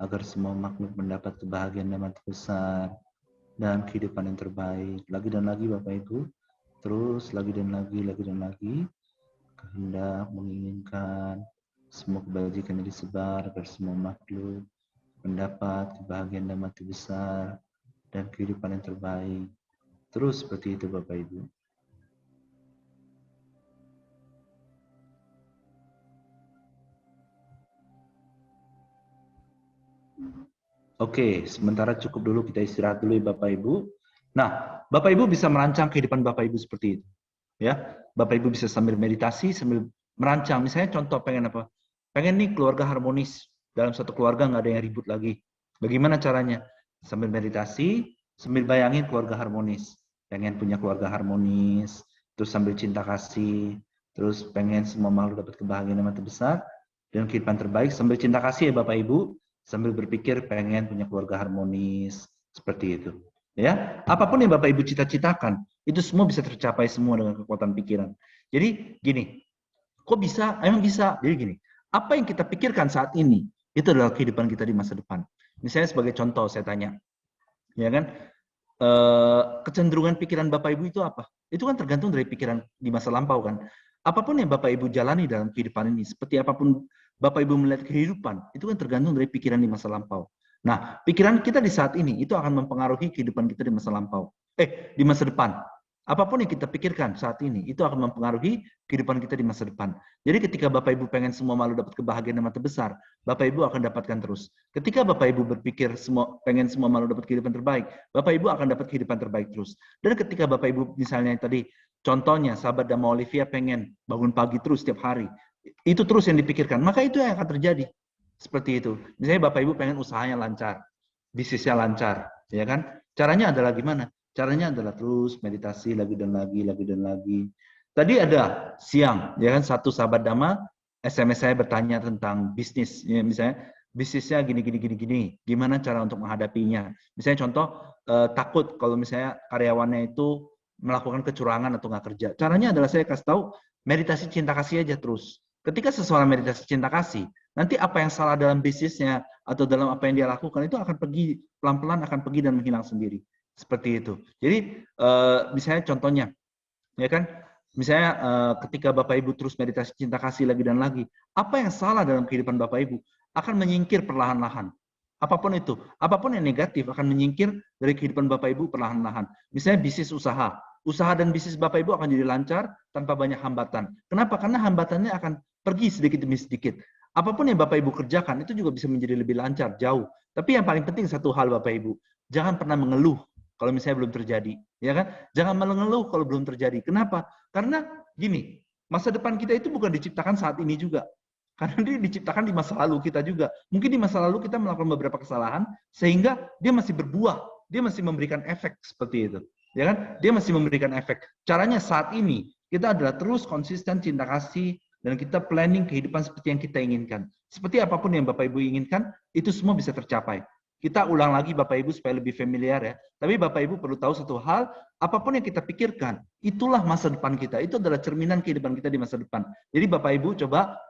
agar semua makhluk mendapat kebahagiaan dan mati besar dan kehidupan yang terbaik. Lagi dan lagi Bapak Ibu, terus lagi dan lagi. Kehendak menginginkan semua kebajikan yang disebar agar semua makhluk mendapat kebahagiaan dan mati besar dan kehidupan yang terbaik. Terus seperti itu Bapak Ibu. Oke, sementara cukup dulu, kita istirahat dulu ya Bapak Ibu. Nah, Bapak Ibu bisa merancang kehidupan Bapak Ibu seperti itu. Ya, Bapak Ibu bisa sambil meditasi, sambil merancang. Misalnya contoh pengen apa? Pengen nih keluarga harmonis. Dalam satu keluarga nggak ada yang ribut lagi. Bagaimana caranya? Sambil meditasi, sambil bayangin keluarga harmonis. Pengen punya keluarga harmonis, terus sambil cinta kasih, terus pengen semua makhluk dapat kebahagiaan yang mati besar, dan kehidupan terbaik. Sambil cinta kasih ya Bapak Ibu, sambil berpikir pengen punya keluarga harmonis, seperti itu. Ya, apapun yang Bapak Ibu cita-citakan, itu semua bisa tercapai semua dengan kekuatan pikiran. Jadi gini, kok bisa? Emang bisa. Jadi gini, apa yang kita pikirkan saat ini, itu adalah kehidupan kita di masa depan. Misalnya sebagai contoh saya tanya, ya kan, kecenderungan pikiran Bapak Ibu itu apa? Itu kan tergantung dari pikiran di masa lampau kan. Apapun yang Bapak Ibu jalani dalam kehidupan ini, seperti apapun Bapak Ibu melihat kehidupan, itu kan tergantung dari pikiran di masa lampau. Nah, pikiran kita di saat ini itu akan mempengaruhi kehidupan kita di masa lampau. Di masa depan. Apapun yang kita pikirkan saat ini, itu akan mempengaruhi kehidupan kita di masa depan. Jadi ketika Bapak Ibu pengen semua makhluk dapat kebahagiaan dan mati besar, Bapak Ibu akan dapatkan terus. Ketika Bapak Ibu berpikir pengen semua makhluk dapat kehidupan terbaik, Bapak Ibu akan dapat kehidupan terbaik terus. Dan ketika Bapak Ibu misalnya tadi, contohnya sahabat Dama Olivia pengen bangun pagi terus setiap hari, itu terus yang dipikirkan, maka itu yang akan terjadi. Seperti itu. Misalnya Bapak Ibu pengen usahanya lancar, bisnisnya lancar, ya kan? Caranya adalah gimana? Caranya adalah terus meditasi lagi dan lagi. Tadi ada siang, ya kan, satu sahabat Dhamma SMS saya bertanya tentang bisnis, ya, misalnya bisnisnya gini, gimana cara untuk menghadapinya? Misalnya contoh takut kalau misalnya karyawannya itu melakukan kecurangan atau nggak kerja. Caranya adalah saya kasih tahu meditasi cinta kasih aja terus. Ketika seseorang meditasi cinta kasih, nanti apa yang salah dalam bisnisnya atau dalam apa yang dia lakukan itu akan pergi pelan-pelan akan pergi dan menghilang sendiri. Seperti itu. Jadi misalnya contohnya, ya kan, misalnya ketika Bapak Ibu terus meditasi cinta kasih lagi dan lagi, apa yang salah dalam kehidupan Bapak Ibu akan menyingkir perlahan-lahan. Apapun itu, apapun yang negatif akan menyingkir dari kehidupan Bapak Ibu perlahan-lahan. Misalnya bisnis usaha, usaha dan bisnis Bapak Ibu akan jadi lancar tanpa banyak hambatan. Kenapa? Karena hambatannya akan pergi sedikit demi sedikit. Apapun yang Bapak Ibu kerjakan itu juga bisa menjadi lebih lancar, jauh. Tapi yang paling penting satu hal Bapak Ibu, jangan pernah mengeluh kalau misalnya belum terjadi, ya kan? Jangan mengeluh kalau belum terjadi. Kenapa? Karena gini, masa depan kita itu bukan diciptakan saat ini juga. Karena dia diciptakan di masa lalu kita juga. Mungkin di masa lalu kita melakukan beberapa kesalahan sehingga dia masih berbuah, dia masih memberikan efek seperti itu. Ya kan? Dia masih memberikan efek. Caranya saat ini kita adalah terus konsisten cinta kasih dan kita planning kehidupan seperti yang kita inginkan. Seperti apapun yang Bapak Ibu inginkan, itu semua bisa tercapai. Kita ulang lagi Bapak Ibu supaya lebih familiar ya. Tapi Bapak Ibu perlu tahu satu hal, apapun yang kita pikirkan, itulah masa depan kita. Itu adalah cerminan kehidupan kita di masa depan. Jadi Bapak Ibu coba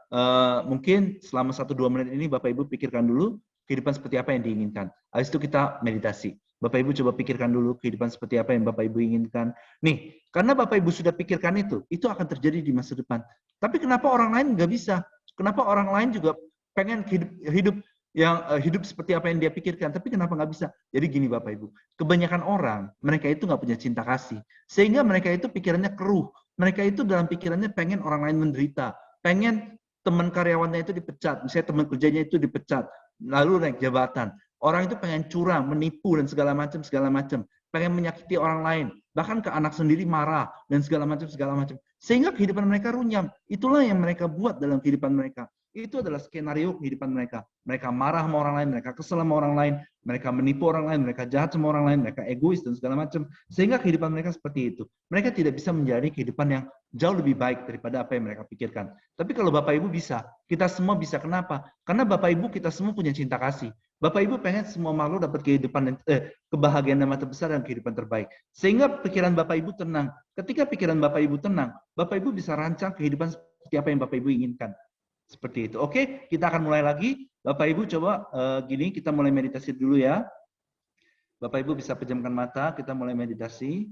mungkin selama 1-2 menit ini Bapak Ibu pikirkan dulu, kehidupan seperti apa yang diinginkan. Habis itu kita meditasi. Bapak Ibu coba pikirkan dulu kehidupan seperti apa yang Bapak Ibu inginkan. Nih, karena Bapak Ibu sudah pikirkan itu akan terjadi di masa depan. Tapi kenapa orang lain nggak bisa? Kenapa orang lain juga pengen hidup seperti apa yang dia pikirkan, tapi kenapa nggak bisa? Jadi gini Bapak Ibu, kebanyakan orang, mereka itu nggak punya cinta kasih. Sehingga mereka itu pikirannya keruh. Mereka itu dalam pikirannya pengen orang lain menderita. Pengen teman karyawannya itu dipecat, misalnya teman kerjanya itu dipecat, lalu naik jabatan. Orang itu pengen curang, menipu dan segala macam, pengen menyakiti orang lain, bahkan ke anak sendiri marah dan segala macam. Sehingga kehidupan mereka runyam. Itulah yang mereka buat dalam kehidupan mereka. Itu adalah skenario kehidupan mereka. Mereka marah sama orang lain, mereka kesel sama orang lain, mereka menipu orang lain, mereka jahat sama orang lain, mereka egois dan segala macam. Sehingga kehidupan mereka seperti itu. Mereka tidak bisa menjadi kehidupan yang jauh lebih baik daripada apa yang mereka pikirkan. Tapi kalau Bapak Ibu bisa, kita semua bisa. Kenapa? Karena Bapak Ibu kita semua punya cinta kasih. Bapak Ibu pengen semua makhluk dapat kebahagiaan dan mata besar dan kehidupan terbaik. Sehingga pikiran Bapak Ibu tenang. Ketika pikiran Bapak Ibu tenang, Bapak Ibu bisa rancang kehidupan seperti apa yang Bapak Ibu inginkan. Seperti itu. Oke, kita akan mulai lagi. Bapak Ibu coba gini, kita mulai meditasi dulu ya. Bapak Ibu bisa pejamkan mata, kita mulai meditasi.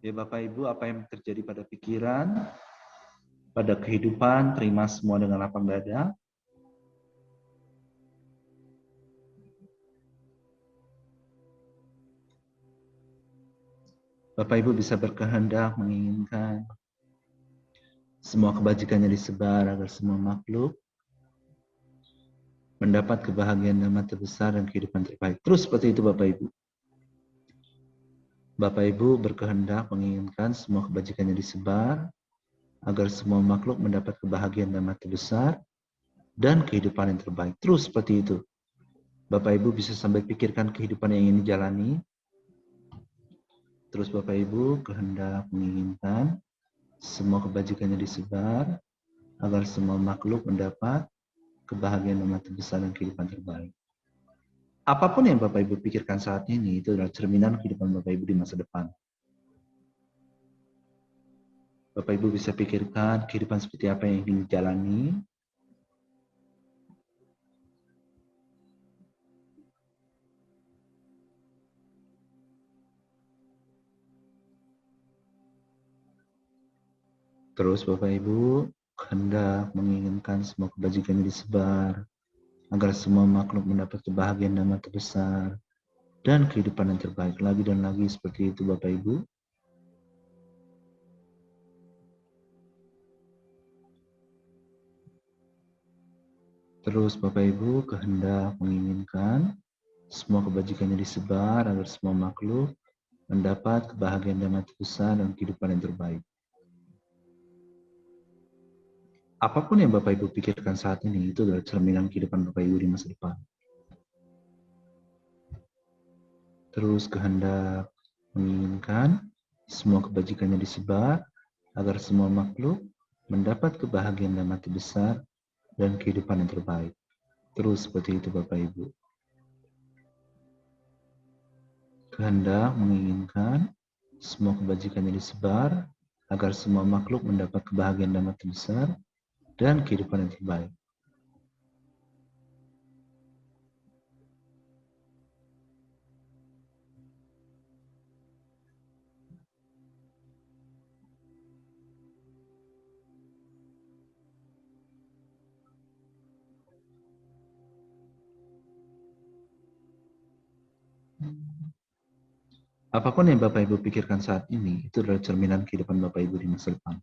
Ya Bapak Ibu, apa yang terjadi pada pikiran, pada kehidupan, terima semua dengan lapang dada. Bapak Ibu bisa berkehendak menginginkan semua kebajikannya disebar agar semua makhluk mendapat kebahagiaan dan mata besar dan kehidupan terbaik. Terus seperti itu Bapak Ibu. Bapak Ibu berkehendak menginginkan semua kebajikannya disebar agar semua makhluk mendapat kebahagiaan dan mata besar dan kehidupan yang terbaik. Terus seperti itu. Bapak Ibu bisa sambil pikirkan kehidupan yang ingin dijalani. Terus Bapak Ibu kehendak menginginkan semua kebajikannya disebar agar semua makhluk mendapat kebahagiaan dan mata besar dan kehidupan terbaik. Apapun yang Bapak Ibu pikirkan saat ini, itu adalah cerminan kehidupan Bapak Ibu di masa depan. Bapak Ibu bisa pikirkan kehidupan seperti apa yang ingin dijalani. Terus Bapak Ibu hendak menginginkan semua kebajikannya disebar, agar semua makhluk mendapat kebahagiaan dan mata besar, dan kehidupan yang terbaik. Lagi dan lagi seperti itu Bapak Ibu. Terus Bapak Ibu kehendak menginginkan semua kebajikannya disebar agar semua makhluk mendapat kebahagiaan dan mata besar dan kehidupan yang terbaik. Apapun yang Bapak Ibu pikirkan saat ini, itu adalah cerminan kehidupan Bapak Ibu di masa depan. Terus kehendak menginginkan semua kebajikannya disebar agar semua makhluk mendapat kebahagiaan dan mati besar dan kehidupan yang terbaik. Terus seperti itu Bapak Ibu. Kehendak menginginkan semua kebajikannya disebar agar semua makhluk mendapat kebahagiaan dan mati besar dan kehidupan yang terbaik. Apapun yang Bapak Ibu pikirkan saat ini, itu adalah cerminan kehidupan Bapak Ibu di masa depan.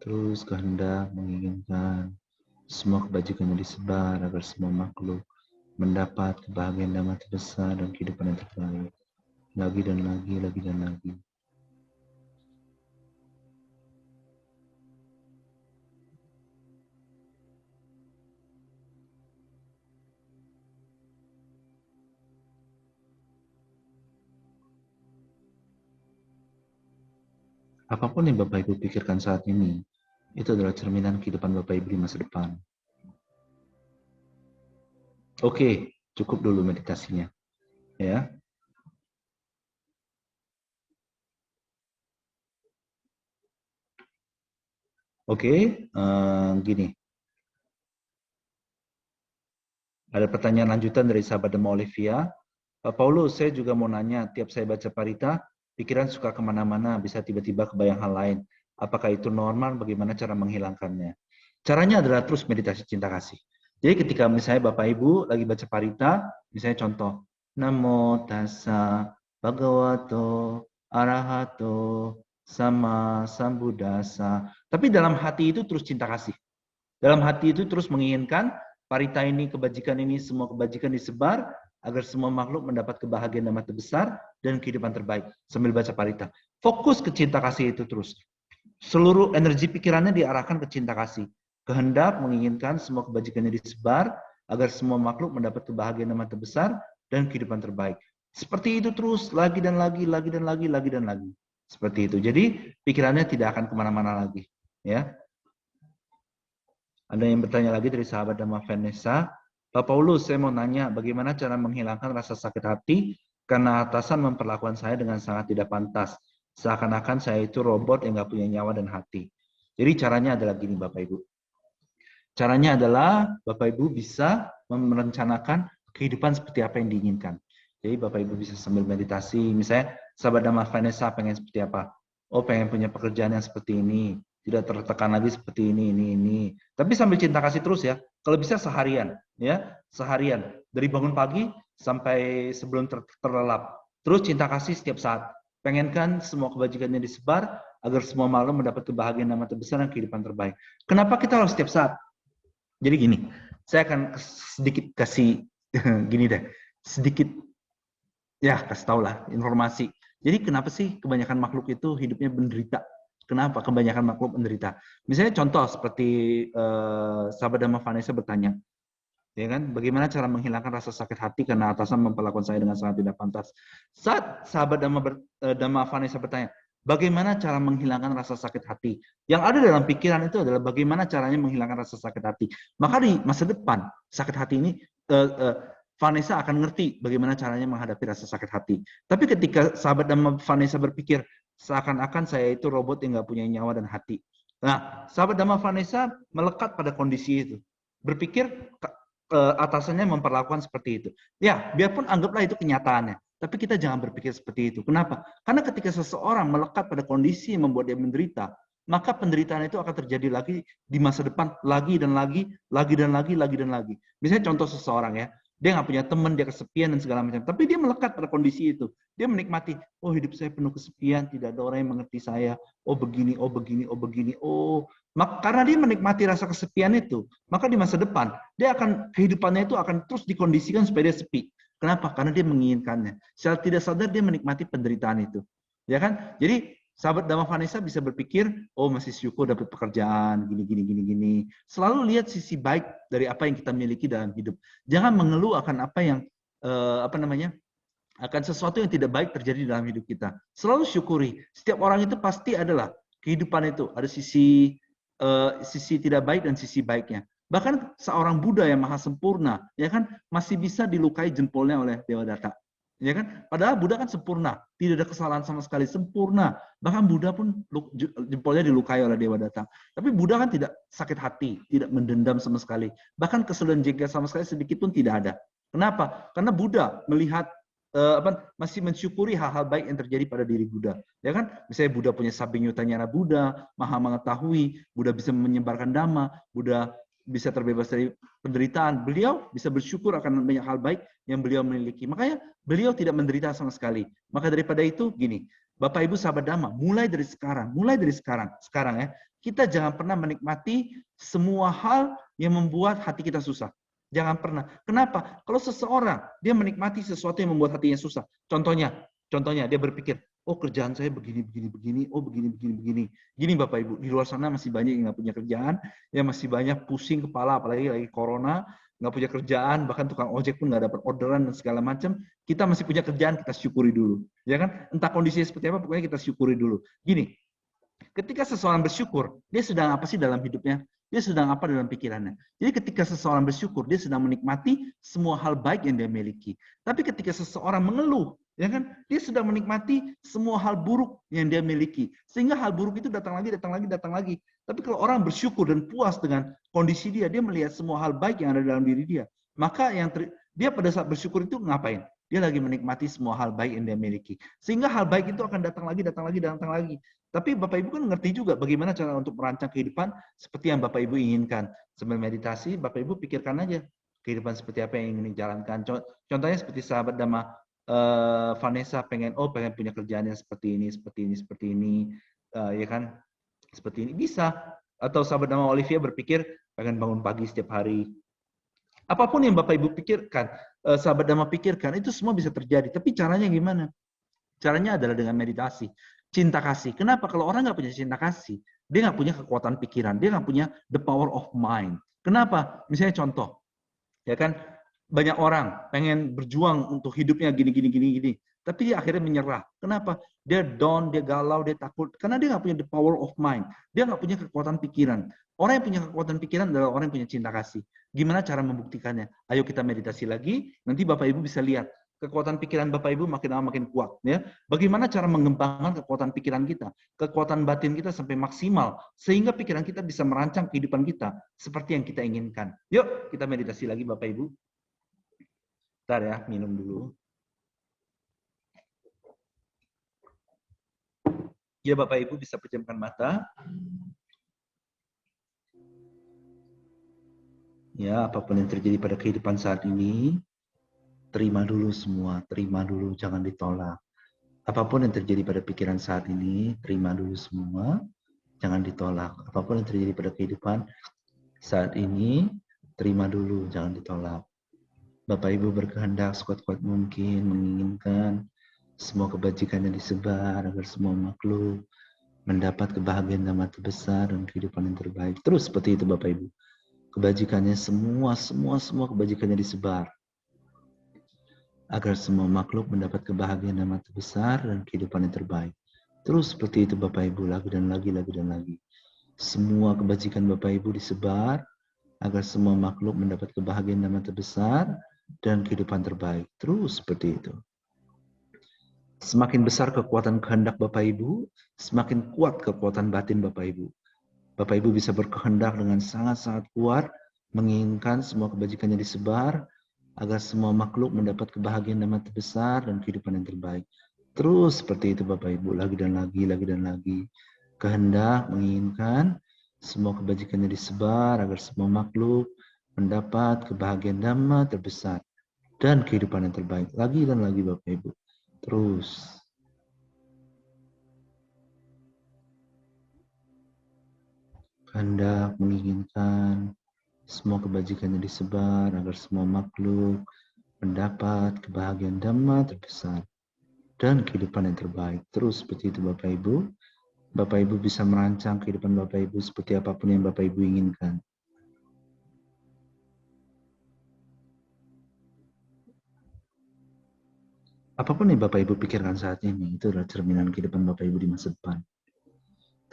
Terus kehendak menginginkan semua kebajikannya disebar agar semua makhluk mendapat kebahagiaan dan mati besar dan kehidupan yang terbaik. Lagi dan lagi, lagi dan lagi. Apapun yang Bapak Ibu pikirkan saat ini, itu adalah cerminan kehidupan Bapak Ibu di masa depan. Oke, cukup dulu meditasinya. Ya. Oke, gini. Ada pertanyaan lanjutan dari sahabat Dema Olivia. Pak Paulus, saya juga mau nanya, tiap saya baca Parita, pikiran suka kemana-mana, bisa tiba-tiba kebayang hal lain. Apakah itu normal? Bagaimana cara menghilangkannya? Caranya adalah terus meditasi cinta kasih. Jadi ketika misalnya Bapak Ibu lagi baca Parita, misalnya contoh, Namo tassa bhagavato arahato sama sambuddhasa. Tapi dalam hati itu terus cinta kasih. Dalam hati itu terus menginginkan parita ini, kebajikan ini, semua kebajikan disebar agar semua makhluk mendapat kebahagiaan dan mata besar dan kehidupan terbaik sambil baca parita. Fokus ke cinta kasih itu terus. Seluruh energi pikirannya diarahkan ke cinta kasih. Kehendak menginginkan semua kebajikannya disebar agar semua makhluk mendapat kebahagiaan dan mata besar dan kehidupan terbaik. Seperti itu terus lagi dan lagi, lagi dan lagi, lagi dan lagi. Seperti itu. Jadi pikirannya tidak akan kemana-mana lagi. Ya. Ada yang bertanya lagi dari sahabat Dhamma Vanessa. Pak Paulus, saya mau nanya, bagaimana cara menghilangkan rasa sakit hati karena atasan memperlakukan saya dengan sangat tidak pantas. Seakan-akan saya itu robot yang nggak punya nyawa dan hati. Jadi caranya adalah gini Bapak Ibu. Caranya adalah Bapak Ibu bisa merencanakan kehidupan seperti apa yang diinginkan. Jadi Bapak Ibu bisa sambil meditasi, misalnya sahabat Dhamma Vanessa pengen seperti apa? Oh pengen punya pekerjaan yang seperti ini, tidak tertekan lagi seperti ini. Tapi sambil cinta kasih terus ya. Kalau bisa seharian, ya seharian dari bangun pagi sampai sebelum terlelap. Terus cinta kasih setiap saat. Pengenkan semua kebajikannya disebar agar semua makhluk mendapat kebahagiaan dan mata besar dan kehidupan terbaik. Kenapa kita harus setiap saat? Jadi gini, saya akan sedikit kasih gini deh, sedikit ya kasih tau lah informasi. Jadi kenapa sih kebanyakan makhluk itu hidupnya menderita? Kenapa kebanyakan makhluk menderita? Misalnya contoh seperti sahabat Dhamma Vanessa bertanya, ya kan? Bagaimana cara menghilangkan rasa sakit hati karena atasan memperlakukan saya dengan sangat tidak pantas? Saat sahabat Dhamma Vanessa bertanya, bagaimana cara menghilangkan rasa sakit hati? Yang ada dalam pikiran itu adalah bagaimana caranya menghilangkan rasa sakit hati. Maka di masa depan sakit hati ini Vanessa akan ngerti bagaimana caranya menghadapi rasa sakit hati. Tapi ketika sahabat Dhamma Vanessa berpikir seakan-akan saya itu robot yang nggak punya nyawa dan hati. Nah, sahabat Dhamma Vanessa melekat pada kondisi itu. Berpikir atasannya memperlakukan seperti itu. Ya, biarpun anggaplah itu kenyataannya. Tapi kita jangan berpikir seperti itu. Kenapa? Karena ketika seseorang melekat pada kondisi yang membuat dia menderita, maka penderitaan itu akan terjadi lagi di masa depan, lagi dan lagi, lagi dan lagi, lagi dan lagi. Misalnya contoh seseorang ya, dia nggak punya teman, dia kesepian dan segala macam. Tapi dia melekat pada kondisi itu. Dia menikmati, oh hidup saya penuh kesepian, tidak ada orang yang mengerti saya. Oh begini, oh begini, oh begini, oh. Karena dia menikmati rasa kesepian itu, maka di masa depan dia akan kehidupannya itu akan terus dikondisikan supaya dia sepi. Kenapa? Karena dia menginginkannya. Secara tidak sadar dia menikmati penderitaan itu. Ya kan? Jadi sahabat Dhamma Vanessa bisa berpikir, oh masih syukur dapat pekerjaan, gini. Selalu lihat sisi baik dari apa yang kita miliki dalam hidup. Jangan mengeluh akan apa yang akan sesuatu yang tidak baik terjadi dalam hidup kita. Selalu syukuri. Setiap orang itu pasti adalah kehidupan itu ada sisi tidak baik dan sisi baiknya. Bahkan seorang Buddha yang maha sempurna, ya kan, masih bisa dilukai jempolnya oleh Dewa Data. Ya kan? Padahal Buddha kan sempurna, tidak ada kesalahan sama sekali, sempurna. Bahkan Buddha pun jempolnya dilukai oleh Dewa Data. Tapi Buddha kan tidak sakit hati, tidak mendendam sama sekali. Bahkan kesedihan jengkel sama sekali sedikit pun tidak ada. Kenapa? Karena Buddha melihat masih mensyukuri hal-hal baik yang terjadi pada diri Buddha. Ya kan? Misalnya Buddha punya Sabinyuta Nyana Buddha, maha mengetahui, Buddha bisa menyebarkan dhamma, Buddha bisa terbebas dari penderitaan. Beliau bisa bersyukur akan banyak hal baik yang beliau miliki. Makanya beliau tidak menderita sama sekali. Maka daripada itu, gini, Bapak Ibu sahabat Dhamma, mulai dari sekarang ya, kita jangan pernah menikmati semua hal yang membuat hati kita susah. Jangan pernah. Kenapa? Kalau seseorang dia menikmati sesuatu yang membuat hatinya susah. Contohnya dia berpikir, oh kerjaan saya begini, oh begini. Gini Bapak Ibu, di luar sana masih banyak yang nggak punya kerjaan, ya masih banyak pusing kepala, apalagi lagi corona, nggak punya kerjaan, bahkan tukang ojek pun nggak dapat orderan dan segala macam. Kita masih punya kerjaan, kita syukuri dulu. Ya kan? Entah kondisinya seperti apa, pokoknya kita syukuri dulu. Gini, ketika seseorang bersyukur, dia sedang apa sih dalam hidupnya? Dia sedang apa dalam pikirannya? Jadi ketika seseorang bersyukur, dia sedang menikmati semua hal baik yang dia miliki. Tapi ketika seseorang mengeluh, ya kan, dia sedang menikmati semua hal buruk yang dia miliki. Sehingga hal buruk itu datang lagi. Tapi kalau orang bersyukur dan puas dengan kondisi dia melihat semua hal baik yang ada dalam diri dia. Maka dia pada saat bersyukur itu ngapain? Dia lagi menikmati semua hal baik yang dia miliki. Sehingga hal baik itu akan datang lagi, datang lagi, datang lagi. Tapi Bapak Ibu kan ngerti juga bagaimana cara untuk merancang kehidupan seperti yang Bapak Ibu inginkan. Sambil meditasi, Bapak Ibu pikirkan aja kehidupan seperti apa yang ingin dijalankan. Contohnya seperti sahabat Dama Vanessa pengen punya kerjaan yang seperti ini, seperti ini, ya kan? Seperti ini bisa. Atau sahabat Dama Olivia berpikir pengen bangun pagi setiap hari. Apapun yang Bapak Ibu pikirkan, sahabat Dama pikirkan, itu semua bisa terjadi. Tapi caranya gimana? Caranya adalah dengan meditasi. Cinta kasih. Kenapa? Kalau orang nggak punya cinta kasih, dia nggak punya kekuatan pikiran, dia nggak punya the power of mind. Kenapa? Misalnya contoh, ya kan, banyak orang pengen berjuang untuk hidupnya gini, tapi dia akhirnya menyerah. Kenapa? Dia down, dia galau, dia takut, karena dia nggak punya the power of mind. Dia nggak punya kekuatan pikiran. Orang yang punya kekuatan pikiran adalah orang yang punya cinta kasih. Gimana cara membuktikannya? Ayo kita meditasi lagi, nanti Bapak Ibu bisa lihat kekuatan pikiran Bapak Ibu makin lama makin kuat. Ya, bagaimana cara mengembangkan kekuatan pikiran kita, kekuatan batin kita sampai maksimal, sehingga pikiran kita bisa merancang kehidupan kita seperti yang kita inginkan. Yuk, kita meditasi lagi Bapak Ibu. Bentar ya, minum dulu. Ya, Bapak Ibu bisa pejamkan mata. Ya, apapun yang terjadi pada kehidupan saat ini, terima dulu semua, terima dulu, jangan ditolak. Apapun yang terjadi pada pikiran saat ini, terima dulu semua, jangan ditolak. Apapun yang terjadi pada kehidupan saat ini, terima dulu, jangan ditolak. Bapak Ibu berkehendak sekuat-kuat mungkin menginginkan semua kebajikan yang disebar agar semua makhluk mendapat kebahagiaan dan mati besar dan kehidupan yang terbaik. Terus seperti itu Bapak Ibu. Kebajikannya semua kebajikannya disebar agar semua makhluk mendapat kebahagiaan dan mati besar dan kehidupan yang terbaik. Terus seperti itu Bapak Ibu, lagi dan lagi, lagi dan lagi. Semua kebajikan Bapak Ibu disebar agar semua makhluk mendapat kebahagiaan dan mati besar dan kehidupan terbaik. Terus seperti itu. Semakin besar kekuatan kehendak Bapak Ibu, semakin kuat kekuatan batin Bapak Ibu. Bapak Ibu bisa berkehendak dengan sangat-sangat kuat, menginginkan semua kebajikannya disebar, agar semua makhluk mendapat kebahagiaan dan mati besar dan kehidupan yang terbaik. Terus seperti itu Bapak Ibu, lagi dan lagi, lagi dan lagi. Kehendak menginginkan semua kebajikannya disebar, agar semua makhluk mendapat kebahagiaan dan mati terbesar dan kehidupan yang terbaik. Lagi dan lagi Bapak Ibu. Terus. Kehendak menginginkan semua kebajikannya disebar agar semua makhluk mendapat kebahagiaan dhamma terbesar dan kehidupan yang terbaik. Terus seperti itu Bapak Ibu. Bapak Ibu bisa merancang kehidupan Bapak Ibu seperti apapun yang Bapak Ibu inginkan. Apapun yang Bapak Ibu pikirkan saat ini, itu adalah cerminan kehidupan Bapak Ibu di masa depan.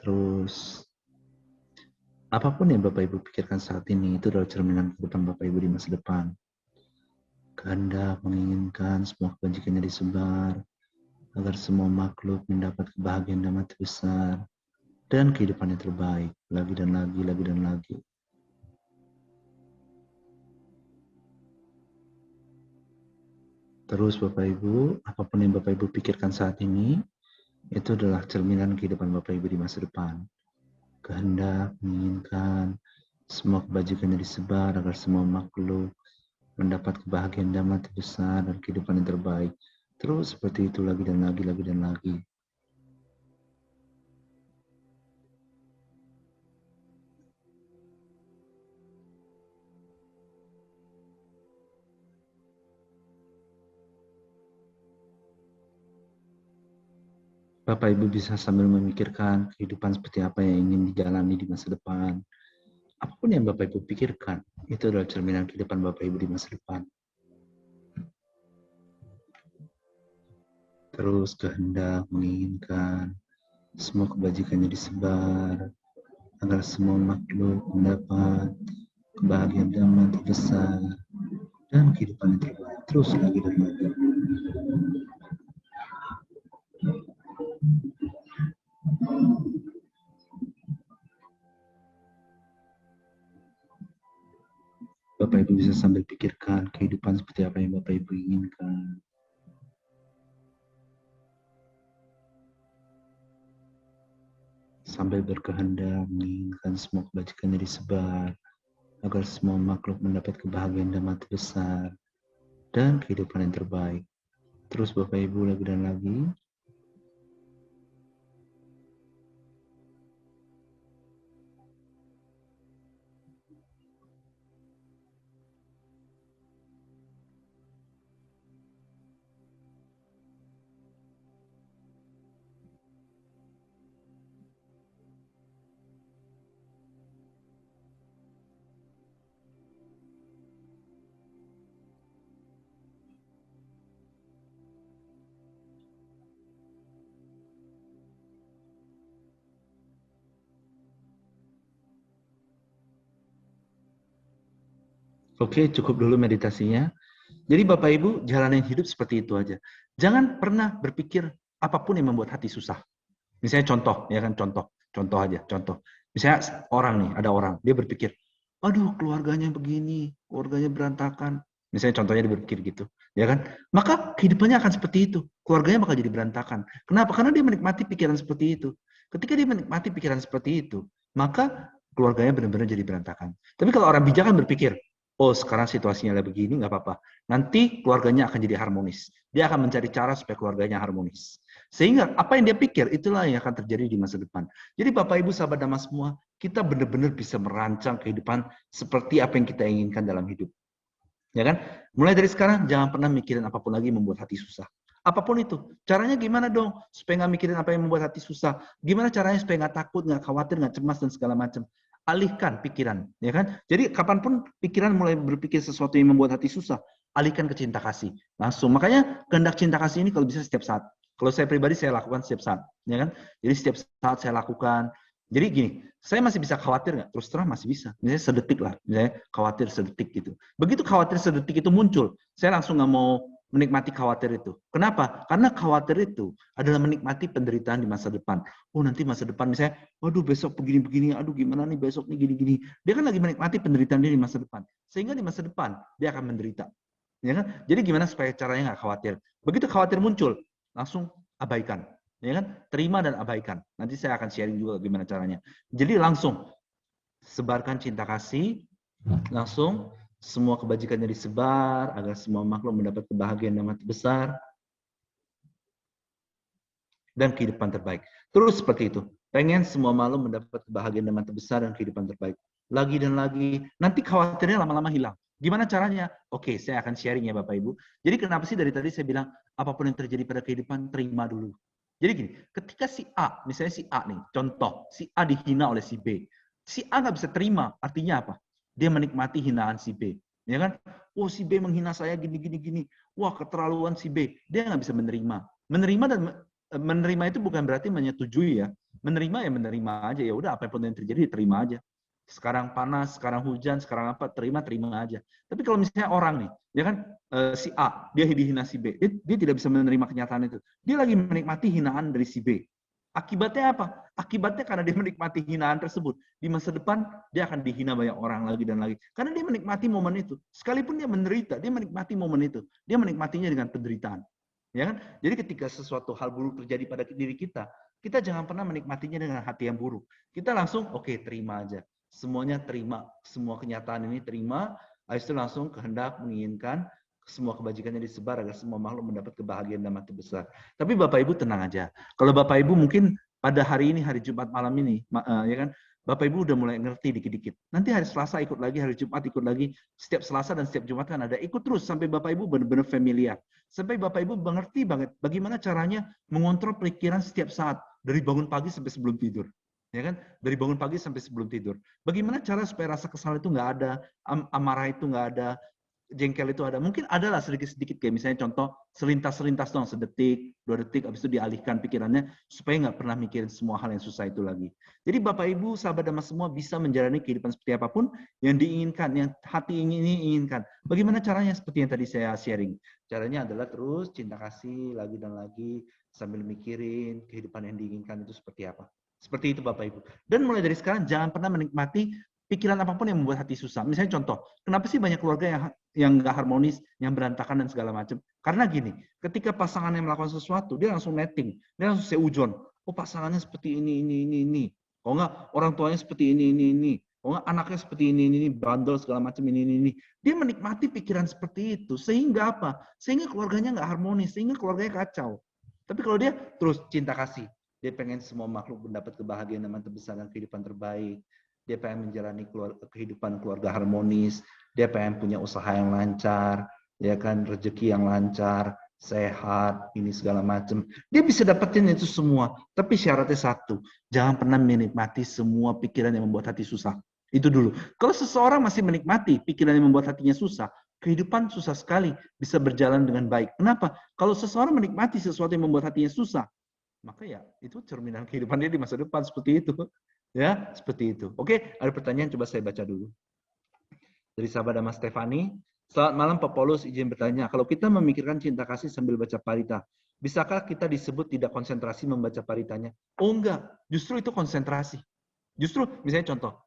Terus apapun yang Bapak Ibu pikirkan saat ini, itu adalah cerminan kehidupan Bapak Ibu di masa depan. Kehendak menginginkan semua kebajikannya disebar, agar semua makhluk mendapat kebahagiaan dan mati besar, dan kehidupan yang terbaik, lagi dan lagi, lagi dan lagi. Terus Bapak Ibu, apapun yang Bapak Ibu pikirkan saat ini, itu adalah cerminan kehidupan Bapak Ibu di masa depan. Kehendak menginginkan semua kebajikannya disebar, agar semua makhluk mendapat kebahagiaan dan mati besar dan kehidupan yang terbaik. Terus seperti itu lagi dan lagi, lagi dan lagi. Bapak Ibu bisa sambil memikirkan kehidupan seperti apa yang ingin dijalani di masa depan. Apapun yang Bapak Ibu pikirkan, itu adalah cerminan kehidupan Bapak Ibu di masa depan. Terus kehendak menginginkan semua kebajikannya disebar, agar semua makhluk mendapat kebahagiaan damai terbesar dan kehidupan yang terbaik. Terus lagi dan lagi. bisa sambil pikirkan kehidupan seperti apa yang Bapak Ibu inginkan. Sambil berkehendak menginginkan semua kebajikannya disebar, agar semua makhluk mendapat kebahagiaan dan mati besar, dan kehidupan yang terbaik. Terus Bapak Ibu lagi dan lagi. Oke, cukup dulu meditasinya. Jadi Bapak Ibu, jalanin hidup seperti itu aja. Jangan pernah berpikir apapun yang membuat hati susah. Misalnya contoh, ya kan contoh aja, contoh. Misalnya orang nih, ada orang, dia berpikir, aduh keluarganya begini, keluarganya berantakan. Misalnya contohnya dia berpikir gitu, ya kan? Maka kehidupannya akan seperti itu, keluarganya bakal jadi berantakan. Kenapa? Karena dia menikmati pikiran seperti itu. Ketika dia menikmati pikiran seperti itu, maka keluarganya benar-benar jadi berantakan. Tapi kalau orang bijak kan berpikir, oh sekarang situasinya lagi begini, nggak apa-apa. Nanti keluarganya akan jadi harmonis. Dia akan mencari cara supaya keluarganya harmonis. Sehingga apa yang dia pikir, itulah yang akan terjadi di masa depan. Jadi Bapak Ibu sahabat Dhamma semua, kita benar-benar bisa merancang kehidupan seperti apa yang kita inginkan dalam hidup. Ya kan? Mulai dari sekarang, jangan pernah mikirin apapun lagi membuat hati susah. Apapun itu. Caranya gimana dong? Supaya nggak mikirin apa yang membuat hati susah. Gimana caranya supaya nggak takut, nggak khawatir, nggak cemas, dan segala macam. Alihkan pikiran. Ya kan? Jadi kapanpun pikiran mulai berpikir sesuatu yang membuat hati susah, alihkan ke cinta kasih. Langsung. Makanya kehendak cinta kasih ini kalau bisa setiap saat. Kalau saya pribadi, saya lakukan setiap saat. Ya kan? Jadi setiap saat saya lakukan. Jadi gini, saya masih bisa khawatir nggak? Terus terang masih bisa. Misalnya sedetik lah. Misalnya khawatir sedetik gitu. Begitu khawatir sedetik itu muncul, saya langsung nggak mau menikmati khawatir itu. Kenapa? Karena khawatir itu adalah menikmati penderitaan di masa depan. Oh nanti masa depan misalnya, waduh besok begini-begini, aduh gimana nih besok nih gini-gini. Dia kan lagi menikmati penderitaan dia di masa depan. Sehingga di masa depan dia akan menderita. Ya kan? Jadi gimana supaya caranya nggak khawatir? Begitu khawatir muncul, langsung abaikan. Ya kan? Terima dan abaikan. Nanti saya akan sharing juga gimana caranya. Jadi langsung sebarkan cinta kasih, langsung semua kebajikannya disebar agar semua makhluk mendapat kebahagiaan yang mati besar dan kehidupan terbaik. Terus seperti itu. Pengen semua makhluk mendapat kebahagiaan dan mati besar dan kehidupan terbaik. Lagi dan lagi. Nanti khawatirnya lama-lama hilang. Gimana caranya? Oke, saya akan sharing ya Bapak Ibu. Jadi kenapa sih dari tadi saya bilang apapun yang terjadi pada kehidupan terima dulu. Jadi gini, ketika si A, misalnya si A nih, contoh, si A dihina oleh si B. Si A nggak bisa terima, artinya apa? Dia menikmati hinaan si B. Ya kan? Oh si B menghina saya gini. Wah keterlaluan si B. Dia nggak bisa menerima. Menerima dan menerima itu bukan berarti menyetujui ya. Menerima ya menerima aja. Ya udah apapun yang terjadi terima aja. Sekarang panas, sekarang hujan, sekarang apa, terima aja. Tapi kalau misalnya orang nih, ya kan si A, dia dihina si B, dia tidak bisa menerima kenyataan itu. Dia lagi menikmati hinaan dari si B. Akibatnya apa? Akibatnya karena dia menikmati hinaan tersebut, di masa depan dia akan dihina banyak orang lagi dan lagi. Karena dia menikmati momen itu. Sekalipun dia menderita, dia menikmati momen itu. Dia menikmatinya dengan penderitaan. Ya kan? Jadi ketika sesuatu hal buruk terjadi pada diri kita jangan pernah menikmatinya dengan hati yang buruk. Kita langsung, oke, terima aja. Semuanya terima. Semua kenyataan ini terima. Habis itu langsung kehendak menginginkan semua kebajikannya disebar agar semua makhluk mendapat kebahagiaan dan mati besar. Tapi Bapak Ibu tenang aja. Kalau Bapak Ibu mungkin pada hari ini, hari Jumat malam ini, ya kan, Bapak Ibu udah mulai ngerti dikit-dikit. Nanti hari Selasa ikut lagi, hari Jumat ikut lagi. Setiap Selasa dan setiap Jumat kan ada. Ikut terus sampai Bapak Ibu benar-benar familiar. Sampai Bapak Ibu mengerti banget bagaimana caranya mengontrol pikiran setiap saat. Dari bangun pagi sampai sebelum tidur. Ya kan? Dari bangun pagi sampai sebelum tidur. Bagaimana cara supaya rasa kesal itu nggak ada, amarah itu nggak ada, jengkel itu ada. Mungkin adalah sedikit-sedikit kayak misalnya contoh selintas-selintas dong, sedetik, 2 detik, habis itu dialihkan pikirannya supaya nggak pernah mikirin semua hal yang susah itu lagi. Jadi Bapak Ibu, sahabat Dhamma semua bisa menjalani kehidupan seperti apapun yang diinginkan, yang hati ini inginkan. Bagaimana caranya? Seperti yang tadi saya sharing. Caranya adalah terus cinta kasih lagi dan lagi sambil mikirin kehidupan yang diinginkan itu seperti apa. Seperti itu Bapak Ibu. Dan mulai dari sekarang jangan pernah menikmati pikiran apapun yang membuat hati susah. Misalnya contoh, kenapa sih banyak keluarga yang nggak harmonis, yang berantakan dan segala macam? Karena gini, ketika pasangan yang melakukan sesuatu, dia langsung netting, dia langsung seujon. Oh pasangannya seperti ini. Kalau nggak orang tuanya seperti ini. Kalau nggak anaknya seperti ini, bandel segala macam ini. Dia menikmati pikiran seperti itu, sehingga apa? Sehingga keluarganya nggak harmonis, sehingga keluarganya kacau. Tapi kalau dia terus cinta kasih, dia pengen semua makhluk mendapat kebahagiaan dan terbesar dan kehidupan terbaik. Dia pengen menjalani kehidupan keluarga harmonis, dia pengen punya usaha yang lancar, ya kan, rezeki yang lancar, sehat, ini segala macam. Dia bisa dapetin itu semua, tapi syaratnya satu, jangan pernah menikmati semua pikiran yang membuat hati susah. Itu dulu. Kalau seseorang masih menikmati pikiran yang membuat hatinya susah, kehidupan susah sekali bisa berjalan dengan baik. Kenapa? Kalau seseorang menikmati sesuatu yang membuat hatinya susah, maka ya itu cerminan kehidupan dia di masa depan seperti itu. Ya, seperti itu. Oke, ada pertanyaan, coba saya baca dulu. Dari sahabat Mas Stefani, selamat malam Pak Paulus, izin bertanya, kalau kita memikirkan cinta kasih sambil baca parita, bisakah kita disebut tidak konsentrasi membaca paritanya? Oh enggak, justru itu konsentrasi. Justru, misalnya contoh,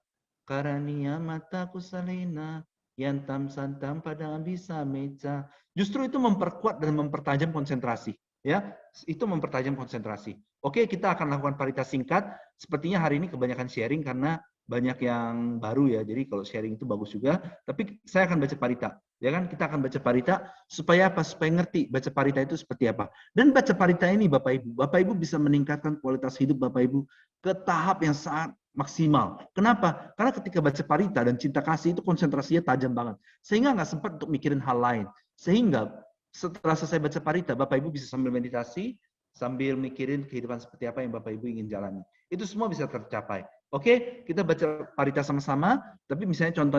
karania mataku salena, yantam santam padang bisa meja. Justru itu memperkuat dan mempertajam konsentrasi. Ya, itu mempertajam konsentrasi. Oke, kita akan lakukan parita singkat. Sepertinya hari ini kebanyakan sharing karena banyak yang baru ya. Jadi kalau sharing itu bagus juga. Tapi saya akan baca parita. Ya kan, kita akan baca parita supaya apa? Supaya ngerti baca parita itu seperti apa. Dan baca parita ini Bapak Ibu bisa meningkatkan kualitas hidup Bapak Ibu ke tahap yang sangat maksimal. Kenapa? Karena ketika baca parita dan cinta kasih itu konsentrasinya tajam banget. Sehingga nggak sempat untuk mikirin hal lain. Sehingga setelah selesai baca parita, Bapak Ibu bisa sambil meditasi, sambil mikirin kehidupan seperti apa yang Bapak Ibu ingin jalani. Itu semua bisa tercapai. Oke, kita baca parita sama-sama, tapi misalnya contoh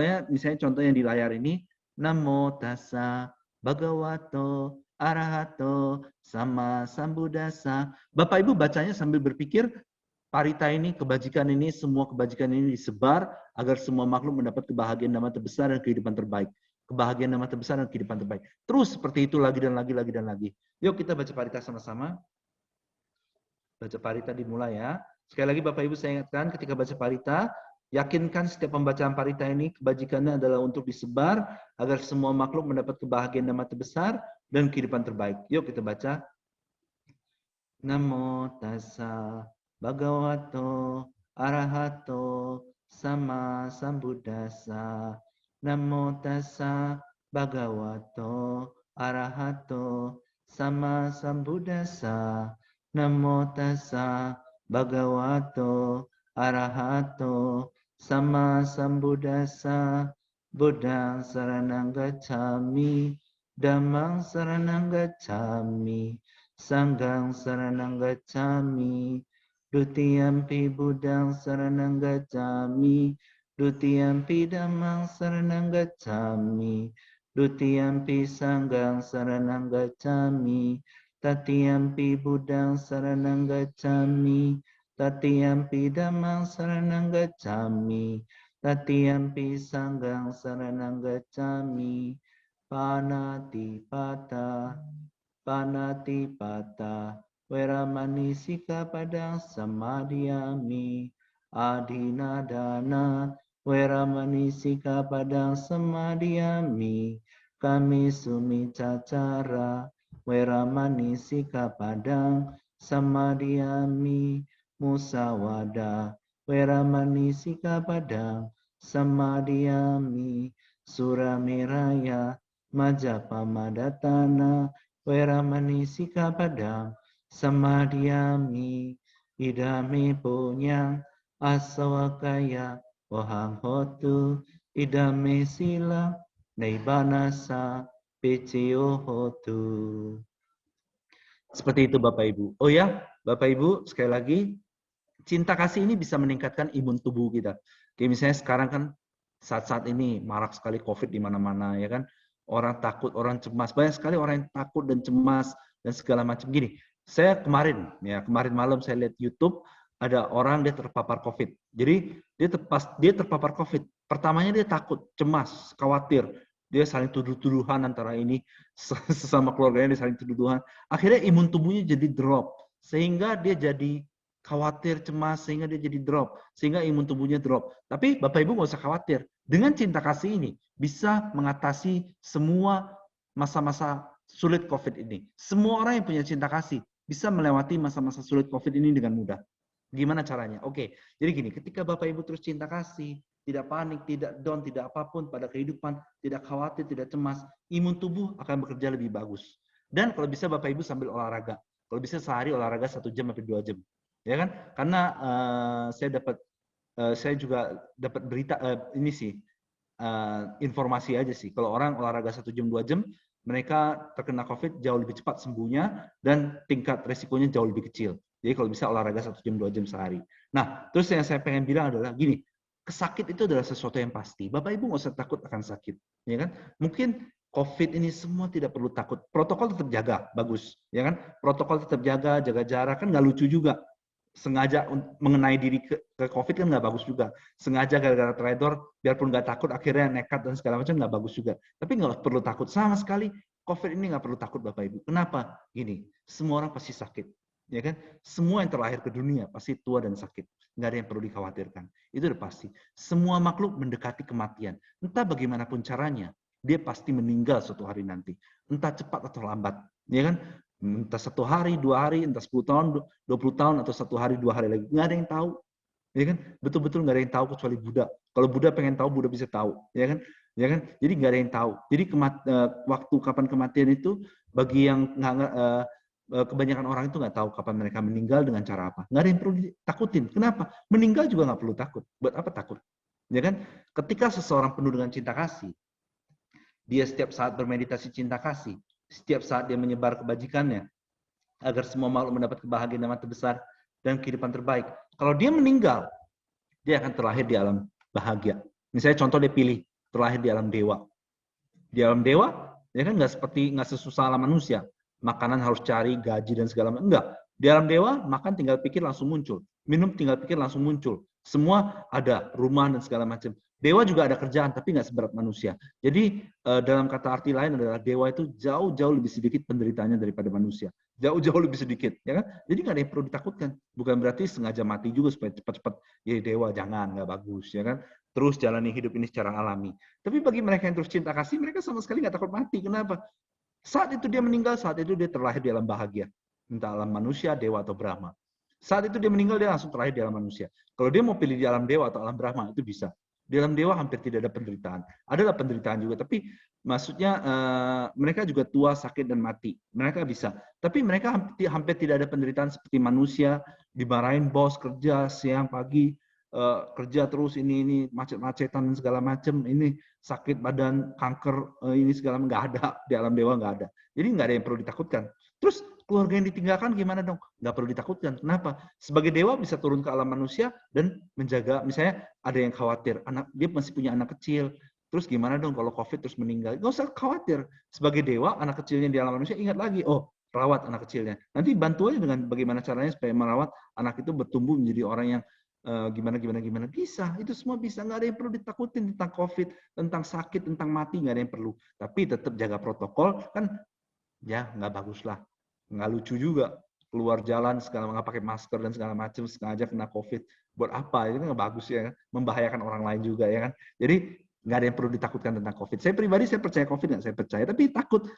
yang di layar ini, Namo tassa bhagavato arahato sama sambuddhasa. Bapak Ibu bacanya sambil berpikir, parita ini, kebajikan ini, semua kebajikan ini disebar agar semua makhluk mendapat kebahagiaan nama terbesar dan kehidupan terbaik. Kebahagiaan nama terbesar dan kehidupan terbaik. Terus seperti itu lagi dan lagi. Yuk kita baca parita sama-sama. Baca parita dimulai ya. Sekali lagi Bapak Ibu saya ingatkan ketika baca parita, yakinkan setiap pembacaan parita ini kebajikannya adalah untuk disebar agar semua makhluk mendapat kebahagiaan nama terbesar dan kehidupan terbaik. Yuk kita baca. Namo tassa bhagavato arahato sama sambuddhasa. Namo tassa bhagavato arahato sama sambuddhasa. Namo tassa bhagavato arahato sama sambuddhasa. Buddhang saranang gacchami, dhammang saranang gacchami, Sanggang saranang gacchami, dutiyampi buddhang saranang gacchami, dutiyampi dhammang saranang gacchami, dutiyampi sanggang saranang gacchami, tatiyampi buddhang saranang gacchami, tatiyampi dhammang saranang gacchami, tatiyampi sanggang saranang gacchami, panatipata Weramani Sikapadang Samadhiyami Adhinadana Weramani Sikapadang Samadhiyami Kami Sumicacara Weramani Sikapadang Samadhiyami Musawada Weramani Sikapadang Samadhiyami Suramiraya Majapamadatana Weramani Sikapadang Samadhiyami Idami Punyang Asawakaya Wahang Hotu Idame Sila Naibanasa Peciyo Hotu. Seperti itu Bapak Ibu. Oh ya, Bapak Ibu, sekali lagi, cinta kasih ini bisa meningkatkan imun tubuh kita. Kayak misalnya sekarang kan saat-saat ini marak sekali COVID di mana-mana, ya kan? Orang takut, orang cemas. Banyak sekali orang yang takut dan cemas dan segala macam. Gini, saya kemarin malam saya lihat YouTube, ada orang dia terpapar COVID. Jadi dia terpapar COVID. Pertamanya dia takut, cemas, khawatir. Dia saling tuduh-tuduhan antara ini sesama keluarganya, dia saling tuduh-tuduhan. Akhirnya imun tubuhnya jadi drop, sehingga dia jadi khawatir, cemas, sehingga dia jadi drop, sehingga imun tubuhnya drop. Tapi Bapak Ibu nggak usah khawatir. Dengan cinta kasih ini bisa mengatasi semua masa-masa sulit COVID ini. Semua orang yang punya cinta kasih bisa melewati masa-masa sulit COVID ini dengan mudah. Gimana caranya? Oke, jadi gini, ketika Bapak Ibu terus cinta kasih, tidak panik, tidak down, tidak apapun pada kehidupan, tidak khawatir, tidak cemas, imun tubuh akan bekerja lebih bagus. Dan kalau bisa Bapak Ibu sambil olahraga. Kalau bisa sehari olahraga 1 jam sampai 2 jam. Ya kan? Karena saya juga dapat berita ini sih informasi aja sih. Kalau orang olahraga 1 jam 2 jam, mereka terkena COVID jauh lebih cepat sembuhnya dan tingkat resikonya jauh lebih kecil. Jadi kalau bisa olahraga 1 jam 2 jam sehari. Nah, terus yang saya pengen bilang adalah gini, kesakit itu adalah sesuatu yang pasti. Bapak Ibu nggak usah takut akan sakit, ya kan? Mungkin COVID ini semua tidak perlu takut. Protokol tetap jaga, bagus, ya kan? Protokol tetap jaga, jaga jarak, kan nggak lucu juga. Sengaja mengenai diri ke COVID kan nggak bagus juga. Sengaja gara-gara trader, biarpun nggak takut, akhirnya nekat dan segala macam nggak bagus juga. Tapi nggak perlu takut sama sekali. COVID ini nggak perlu takut Bapak Ibu. Kenapa? Gini, semua orang pasti sakit, ya kan? Semua yang terlahir ke dunia pasti tua dan sakit. Nggak ada yang perlu dikhawatirkan. Itu udah pasti. Semua makhluk mendekati kematian. Entah bagaimanapun caranya, dia pasti meninggal suatu hari nanti. Entah cepat atau lambat, ya kan? Entah 1 hari, 2 hari, entah 10 tahun, 20 tahun, atau 1 hari, 2 hari lagi. Nggak ada yang tahu. Ya kan? Betul-betul nggak ada yang tahu kecuali Buddha. Kalau Buddha pengen tahu, Buddha bisa tahu. Ya kan? Ya kan? Jadi nggak ada yang tahu. Jadi waktu kapan kematian itu, bagi yang kebanyakan orang itu nggak tahu kapan mereka meninggal dengan cara apa. Nggak ada yang perlu ditakutin. Kenapa? Meninggal juga nggak perlu takut. Buat apa takut? Ya kan? Ketika seseorang penuh dengan cinta kasih, dia setiap saat bermeditasi cinta kasih, setiap saat dia menyebar kebajikannya, agar semua makhluk mendapat kebahagiaan yang terbesar dan kehidupan terbaik. Kalau dia meninggal, dia akan terlahir di alam bahagia. Misalnya contoh dia pilih terlahir di alam dewa. Di alam dewa, ya kan nggak sesusah alam manusia. Makanan harus cari, gaji dan segala macam. Enggak. Di alam dewa, makan tinggal pikir langsung muncul. Minum tinggal pikir langsung muncul. Semua ada, rumah dan segala macam. Dewa juga ada kerjaan, tapi nggak seberat manusia. Jadi dalam kata arti lain adalah dewa itu jauh-jauh lebih sedikit penderitaannya daripada manusia. Jauh-jauh lebih sedikit, ya kan? Jadi nggak ada yang perlu ditakutkan. Bukan berarti sengaja mati juga supaya cepat-cepat jadi dewa. Jangan, nggak bagus, ya kan? Terus jalani hidup ini secara alami. Tapi bagi mereka yang terus cinta kasih, mereka sama sekali nggak takut mati. Kenapa? Saat itu dia meninggal, saat itu dia terlahir di alam bahagia. Entah alam manusia, dewa, atau Brahma. Saat itu dia meninggal, dia langsung terlahir di alam manusia. Kalau dia mau pilih di alam dewa atau alam Brahma, itu bisa. Di alam dewa hampir tidak ada penderitaan. Adalah penderitaan juga, tapi maksudnya mereka juga tua, sakit, dan mati. Mereka bisa. Tapi mereka hampir tidak ada penderitaan seperti manusia, dimarahin bos, kerja, siang, pagi, kerja terus, ini macet-macetan, segala macam, ini sakit badan, kanker, ini segala nggak ada. Di alam dewa nggak ada. Jadi nggak ada yang perlu ditakutkan. Terus keluarga yang ditinggalkan gimana dong? Nggak perlu ditakutkan. Kenapa? Sebagai dewa bisa turun ke alam manusia dan menjaga. Misalnya ada yang khawatir, dia masih punya anak kecil. Terus gimana dong kalau COVID terus meninggal? Nggak usah khawatir. Sebagai dewa, anak kecilnya di alam manusia ingat lagi, oh rawat anak kecilnya. Nanti bantu aja dengan bagaimana caranya supaya merawat anak itu bertumbuh menjadi orang yang gimana bisa. Itu semua bisa. Nggak ada yang perlu ditakutin tentang COVID, tentang sakit, tentang mati, nggak ada yang perlu. Tapi tetap jaga protokol kan. Ya nggak bagus lah, nggak lucu juga keluar jalan segala nggak pakai masker dan segala macam sengaja kena COVID. Buat apa? Itu nggak bagus ya kan, membahayakan orang lain juga ya kan. Jadi nggak ada yang perlu ditakutkan tentang COVID. Saya pribadi saya percaya COVID nggak, saya percaya, tapi takut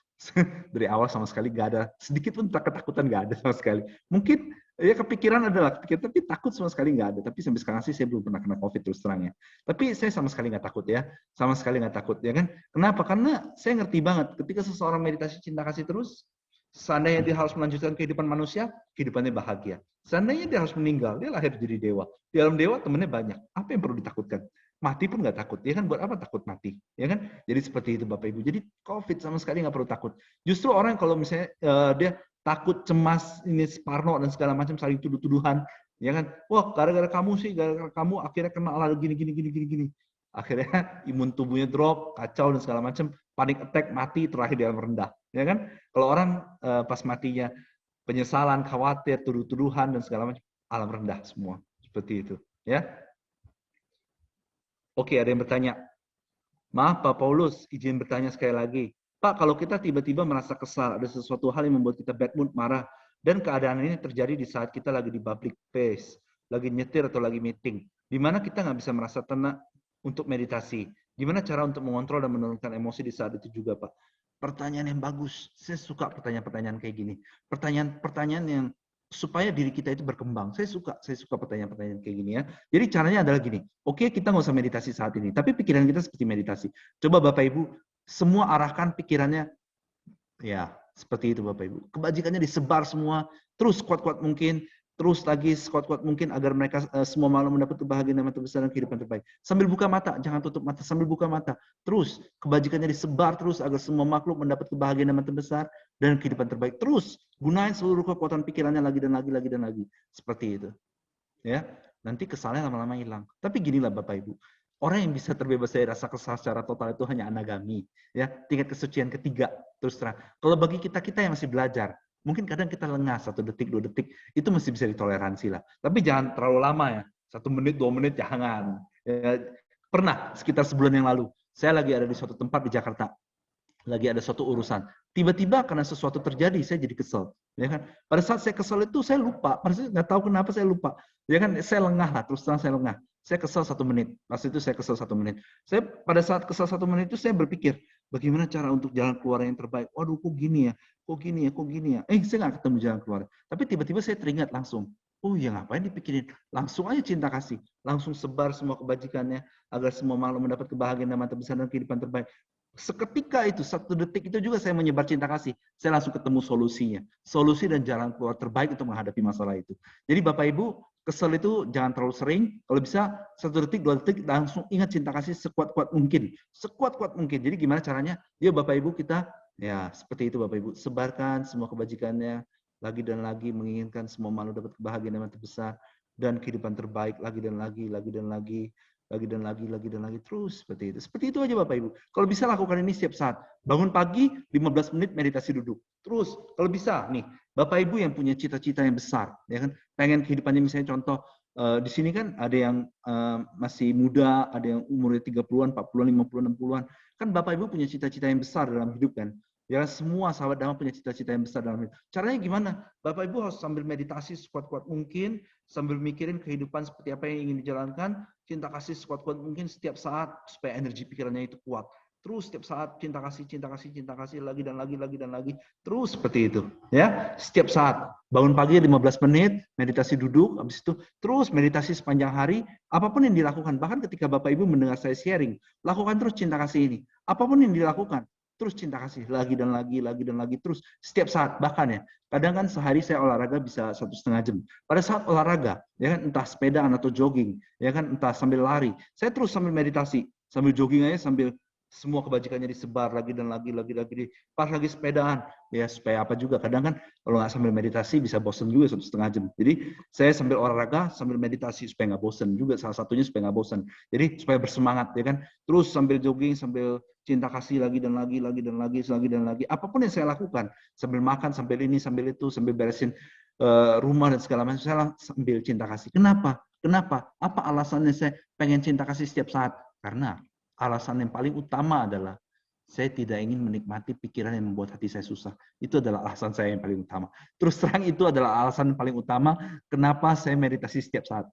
dari awal sama sekali nggak ada sedikit pun ketakutan, nggak ada sama sekali. Mungkin ya kepikiran adalah kepikiran, tapi takut sama sekali nggak ada. Tapi sampai sekarang sih saya belum pernah kena COVID terus terang ya. Tapi saya sama sekali nggak takut ya, sama sekali nggak takut ya kan. Kenapa? Karena saya ngerti banget ketika seseorang meditasi cinta kasih terus, seandainya dia harus melanjutkan kehidupan manusia, kehidupannya bahagia. Seandainya dia harus meninggal, dia lahir jadi dewa. Di alam dewa temennya banyak. Apa yang perlu ditakutkan? Mati pun nggak takut, ya kan? Buat apa takut mati, ya kan? Jadi seperti itu Bapak Ibu. Jadi COVID sama sekali nggak perlu takut. Justru orang kalau misalnya dia takut, cemas, ini Parno dan segala macam, saling tuduh-tuduhan, ya kan? Wah, gara-gara kamu sih, gara-gara kamu akhirnya kena ala gini. Akhirnya imun tubuhnya drop, kacau dan segala macam, panic attack, mati, terakhir di alam rendah, ya kan? Kalau orang pas matinya penyesalan, khawatir, tuduh-tuduhan dan segala macam, alam rendah semua, seperti itu, ya. Oke, ada yang bertanya. Maaf Pak Paulus, izin bertanya sekali lagi. Pak, kalau kita tiba-tiba merasa kesal, ada sesuatu hal yang membuat kita bad mood, marah, Dan keadaan ini terjadi di saat kita lagi di public place, lagi nyetir atau lagi meeting, di mana kita nggak bisa merasa tenang untuk meditasi. Gimana cara untuk mengontrol dan menurunkan emosi di saat itu juga, Pak? Pertanyaan yang bagus. Saya suka pertanyaan-pertanyaan kayak gini. Pertanyaan-pertanyaan yang supaya diri kita itu berkembang. Saya suka pertanyaan-pertanyaan kayak gini ya. Jadi caranya adalah gini. Oke, kita nggak usah meditasi saat ini, tapi pikiran kita seperti meditasi. Coba Bapak Ibu semua arahkan pikirannya. Ya, seperti itu Bapak Ibu. Kebajikannya disebar semua, terus kuat-kuat mungkin, terus lagi sekuat-kuat mungkin agar mereka semua makhluk mendapat kebahagiaan dan terbesar dan kehidupan terbaik. Sambil buka mata, jangan tutup mata, sambil buka mata. Terus kebajikannya disebar terus agar semua makhluk mendapat kebahagiaan dan terbesar dan kehidupan terbaik. Terus gunain seluruh kekuatan pikirannya lagi dan lagi, lagi dan lagi. Seperti itu. Ya, nanti kesalnya lama-lama hilang. Tapi ginilah Bapak Ibu, orang yang bisa terbebas dari rasa kesal secara total itu hanya anagami, ya, tingkat kesucian ketiga. Terus terang, kalau bagi kita yang masih belajar, mungkin kadang kita lengah 1 detik, 2 detik, itu masih bisa ditoleransi lah. Tapi jangan terlalu lama ya, 1 menit, 2 menit jangan. Ya, pernah sekitar sebulan yang lalu, saya lagi ada di suatu tempat di Jakarta, lagi ada suatu urusan. Tiba-tiba karena sesuatu terjadi, saya jadi kesel. Ya kan? Pada saat saya kesel itu, saya lupa. Pada saat nggak tahu kenapa saya lupa. Ya kan? Saya lengah lah, terus terang saya lengah. Saya kesel 1 menit. Pas itu saya kesel 1 menit. Saya pada saat kesel 1 menit itu saya berpikir, bagaimana cara untuk jalan keluar yang terbaik. Waduh, kok gini ya? Kok gini ya? Kok gini ya? Saya nggak ketemu jalan keluar. Tapi tiba-tiba saya teringat langsung. Oh ya ngapain dipikirin? Langsung aja cinta kasih. Langsung sebar semua kebajikannya agar semua makhluk mendapat kebahagiaan dan mata besar dan kehidupan terbaik. Seketika itu, 1 detik itu juga saya menyebar cinta kasih. Saya langsung ketemu solusinya. Solusi dan jalan keluar terbaik untuk menghadapi masalah itu. Jadi Bapak Ibu, kesel itu jangan terlalu sering. Kalau bisa 1 detik, 2 detik, langsung ingat cinta kasih sekuat-kuat mungkin. Sekuat-kuat mungkin. Jadi gimana caranya? Ya Bapak Ibu kita, ya seperti itu Bapak Ibu. Sebarkan semua kebajikannya. Lagi dan lagi menginginkan semua makhluk dapat kebahagiaan yang terbesar. Dan kehidupan terbaik lagi dan lagi, lagi dan lagi. Lagi dan lagi, lagi dan lagi, terus seperti itu. Seperti itu aja Bapak Ibu. Kalau bisa lakukan ini setiap saat. Bangun pagi, 15 menit meditasi duduk. Terus, kalau bisa nih, Bapak Ibu yang punya cita-cita yang besar, ya kan, pengen kehidupannya misalnya contoh, di sini kan ada yang masih muda, ada yang umurnya 30-an, 40-an, 50-an, 60-an. Kan Bapak Ibu punya cita-cita yang besar dalam hidup kan. Ya semua sahabat Dhamma punya cita-cita yang besar dalam hidup. Caranya gimana? Bapak Ibu harus sambil meditasi sekuat-kuat mungkin, sambil mikirin kehidupan seperti apa yang ingin dijalankan, cinta kasih sekuat-kuat mungkin setiap saat supaya energi pikirannya itu kuat. Terus setiap saat cinta kasih lagi dan lagi, lagi dan lagi. Terus seperti itu, ya. Setiap saat bangun pagi 15 menit, meditasi duduk, habis itu terus meditasi sepanjang hari, apapun yang dilakukan, bahkan ketika Bapak Ibu mendengar saya sharing, lakukan terus cinta kasih ini. Apapun yang dilakukan, terus cinta kasih lagi dan lagi, lagi dan lagi, terus setiap saat. Bahkan ya, kadang kan sehari saya olahraga bisa 1,5 jam. Pada saat olahraga, ya kan entah sepedaan atau jogging, ya kan entah sambil lari, saya terus sambil meditasi, sambil jogging aja, sambil semua kebajikannya disebar lagi dan lagi, lagi, lagi. Pas lagi sepedaan, ya supaya apa juga. Kadang kan kalau nggak sambil meditasi bisa bosen juga 1,5 jam. Jadi saya sambil olahraga, sambil meditasi supaya nggak bosen juga. Salah satunya supaya nggak bosen. Jadi supaya bersemangat, ya kan. Terus sambil jogging, sambil cinta kasih lagi dan lagi, lagi dan lagi, lagi dan lagi. Apapun yang saya lakukan, sambil makan, sambil ini, sambil itu, sambil beresin rumah dan segala macam, saya sambil cinta kasih. Kenapa? Kenapa? Apa alasannya saya pengen cinta kasih setiap saat? Karena alasan yang paling utama adalah saya tidak ingin menikmati pikiran yang membuat hati saya susah. Itu adalah alasan saya yang paling utama. Terus terang itu adalah alasan paling utama kenapa saya meditasi setiap saat.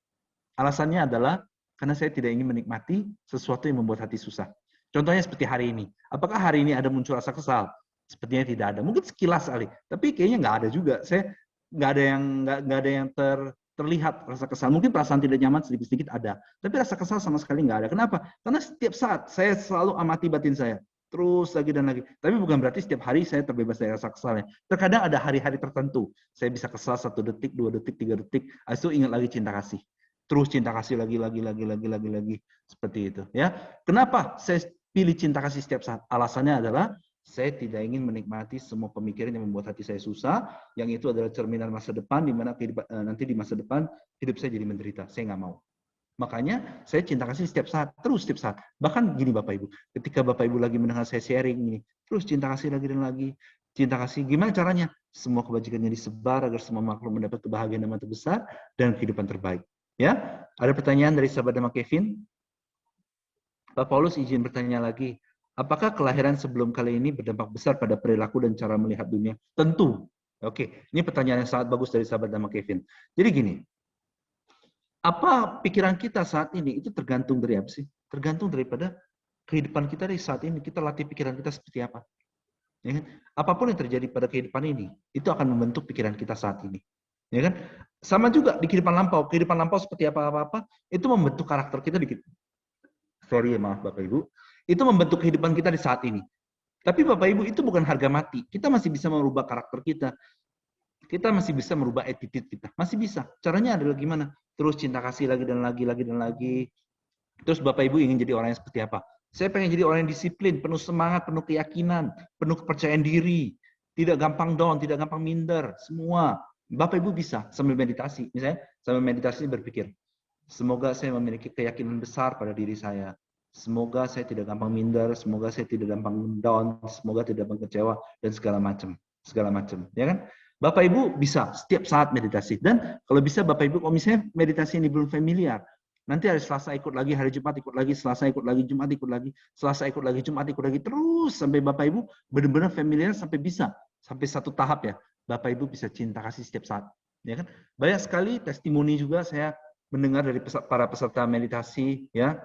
Alasannya adalah karena saya tidak ingin menikmati sesuatu yang membuat hati susah. Contohnya seperti hari ini. Apakah hari ini ada muncul rasa kesal? Sepertinya tidak ada. Mungkin sekilas kali, tapi kayaknya nggak ada juga. Saya nggak ada yang terlihat rasa kesal. Mungkin perasaan tidak nyaman sedikit-sedikit ada, tapi rasa kesal sama sekali nggak ada. Kenapa? Karena setiap saat saya selalu amati batin saya. Terus lagi dan lagi. Tapi bukan berarti setiap hari saya terbebas dari rasa kesalnya. Terkadang ada hari-hari tertentu. Saya bisa kesal 1 detik, 2 detik, 3 detik. Habis itu ingat lagi cinta kasih. Terus cinta kasih lagi, lagi. Seperti itu. Ya. Kenapa saya pilih cinta kasih setiap saat? Alasannya adalah saya tidak ingin menikmati semua pemikiran yang membuat hati saya susah, yang itu adalah cerminan masa depan, di mana nanti di masa depan hidup saya jadi menderita. Saya nggak mau. Makanya saya cinta kasih setiap saat, terus setiap saat. Bahkan gini Bapak Ibu, ketika Bapak Ibu lagi mendengar saya sharing ini, terus cinta kasih lagi dan lagi, cinta kasih. Gimana caranya? Semua kebajikannya disebar agar semua makhluk mendapat kebahagiaan yang terbesar dan kehidupan terbaik. Ya, ada pertanyaan dari sahabat nama Kevin. Pak Paulus izin bertanya lagi. Apakah kelahiran sebelum kali ini berdampak besar pada perilaku dan cara melihat dunia? Tentu. Oke, ini pertanyaan yang sangat bagus dari sahabat nama Kevin. Jadi gini, apa pikiran kita saat ini itu tergantung dari apa sih? Tergantung daripada kehidupan kita di saat ini. Kita latih pikiran kita seperti apa. Ya kan? Apapun yang terjadi pada kehidupan ini, itu akan membentuk pikiran kita saat ini. Ya kan? Sama juga di kehidupan lampau. Kehidupan lampau seperti apa-apa, itu membentuk karakter kita di sorry ya, maaf Bapak Ibu. Itu membentuk kehidupan kita di saat ini. Tapi Bapak Ibu, itu bukan harga mati. Kita masih bisa merubah karakter kita. Kita masih bisa merubah attitude kita. Masih bisa. Caranya adalah gimana? Terus cinta kasih lagi dan lagi, lagi dan lagi. Terus Bapak Ibu ingin jadi orang yang seperti apa? Saya pengen jadi orang yang disiplin, penuh semangat, penuh keyakinan, penuh kepercayaan diri. Tidak gampang down, tidak gampang minder. Semua. Bapak Ibu bisa sambil meditasi. Misalnya, sambil meditasi berpikir, semoga saya memiliki keyakinan besar pada diri saya. Semoga saya tidak gampang minder, semoga saya tidak gampang down, semoga tidak gampang kecewa, dan segala macam. Segala macam. Ya kan? Bapak Ibu bisa setiap saat meditasi. Dan kalau bisa Bapak Ibu, kalau misalnya meditasi ini belum familiar, nanti hari Selasa ikut lagi, hari Jumat ikut lagi, Selasa ikut lagi, Jumat ikut lagi, Selasa ikut lagi, Jumat ikut lagi, terus sampai Bapak Ibu benar-benar familiar sampai bisa. Sampai satu tahap ya, Bapak Ibu bisa cinta kasih setiap saat. Ya kan? Banyak sekali testimoni juga saya mendengar dari para peserta meditasi, ya.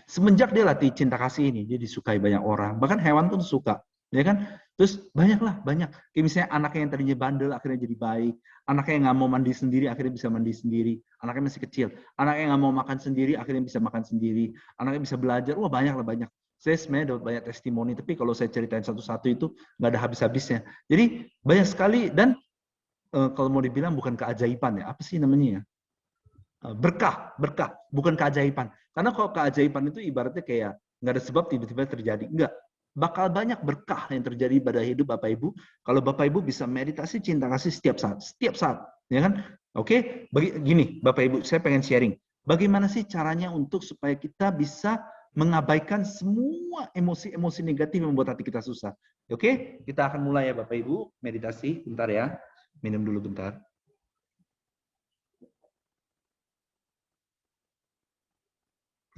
Semenjak dia latih cinta kasih ini, dia disukai banyak orang. Bahkan hewan pun suka, ya kan? Terus banyak. Kayak misalnya anaknya yang tadinya bandel akhirnya jadi baik. Anaknya yang nggak mau mandi sendiri akhirnya bisa mandi sendiri. Anaknya masih kecil. Anaknya yang nggak mau makan sendiri akhirnya bisa makan sendiri. Anaknya bisa belajar. Wah banyak. Saya sebenarnya dapat banyak testimoni, tapi kalau saya ceritain satu-satu itu nggak ada habis-habisnya. Jadi banyak sekali dan kalau mau dibilang bukan keajaiban ya, apa sih namanya ya? Berkah, bukan keajaiban. Karena kalau keajaiban itu ibaratnya kayak nggak ada sebab tiba-tiba terjadi. Enggak. Bakal banyak berkah yang terjadi pada hidup Bapak Ibu kalau Bapak Ibu bisa meditasi cinta kasih setiap saat, ya kan? Oke, gini Bapak Ibu, saya pengen sharing. Bagaimana sih caranya untuk supaya kita bisa mengabaikan semua emosi-emosi negatif yang membuat hati kita susah? Oke, kita akan mulai ya Bapak Ibu, meditasi bentar ya. Minum dulu bentar.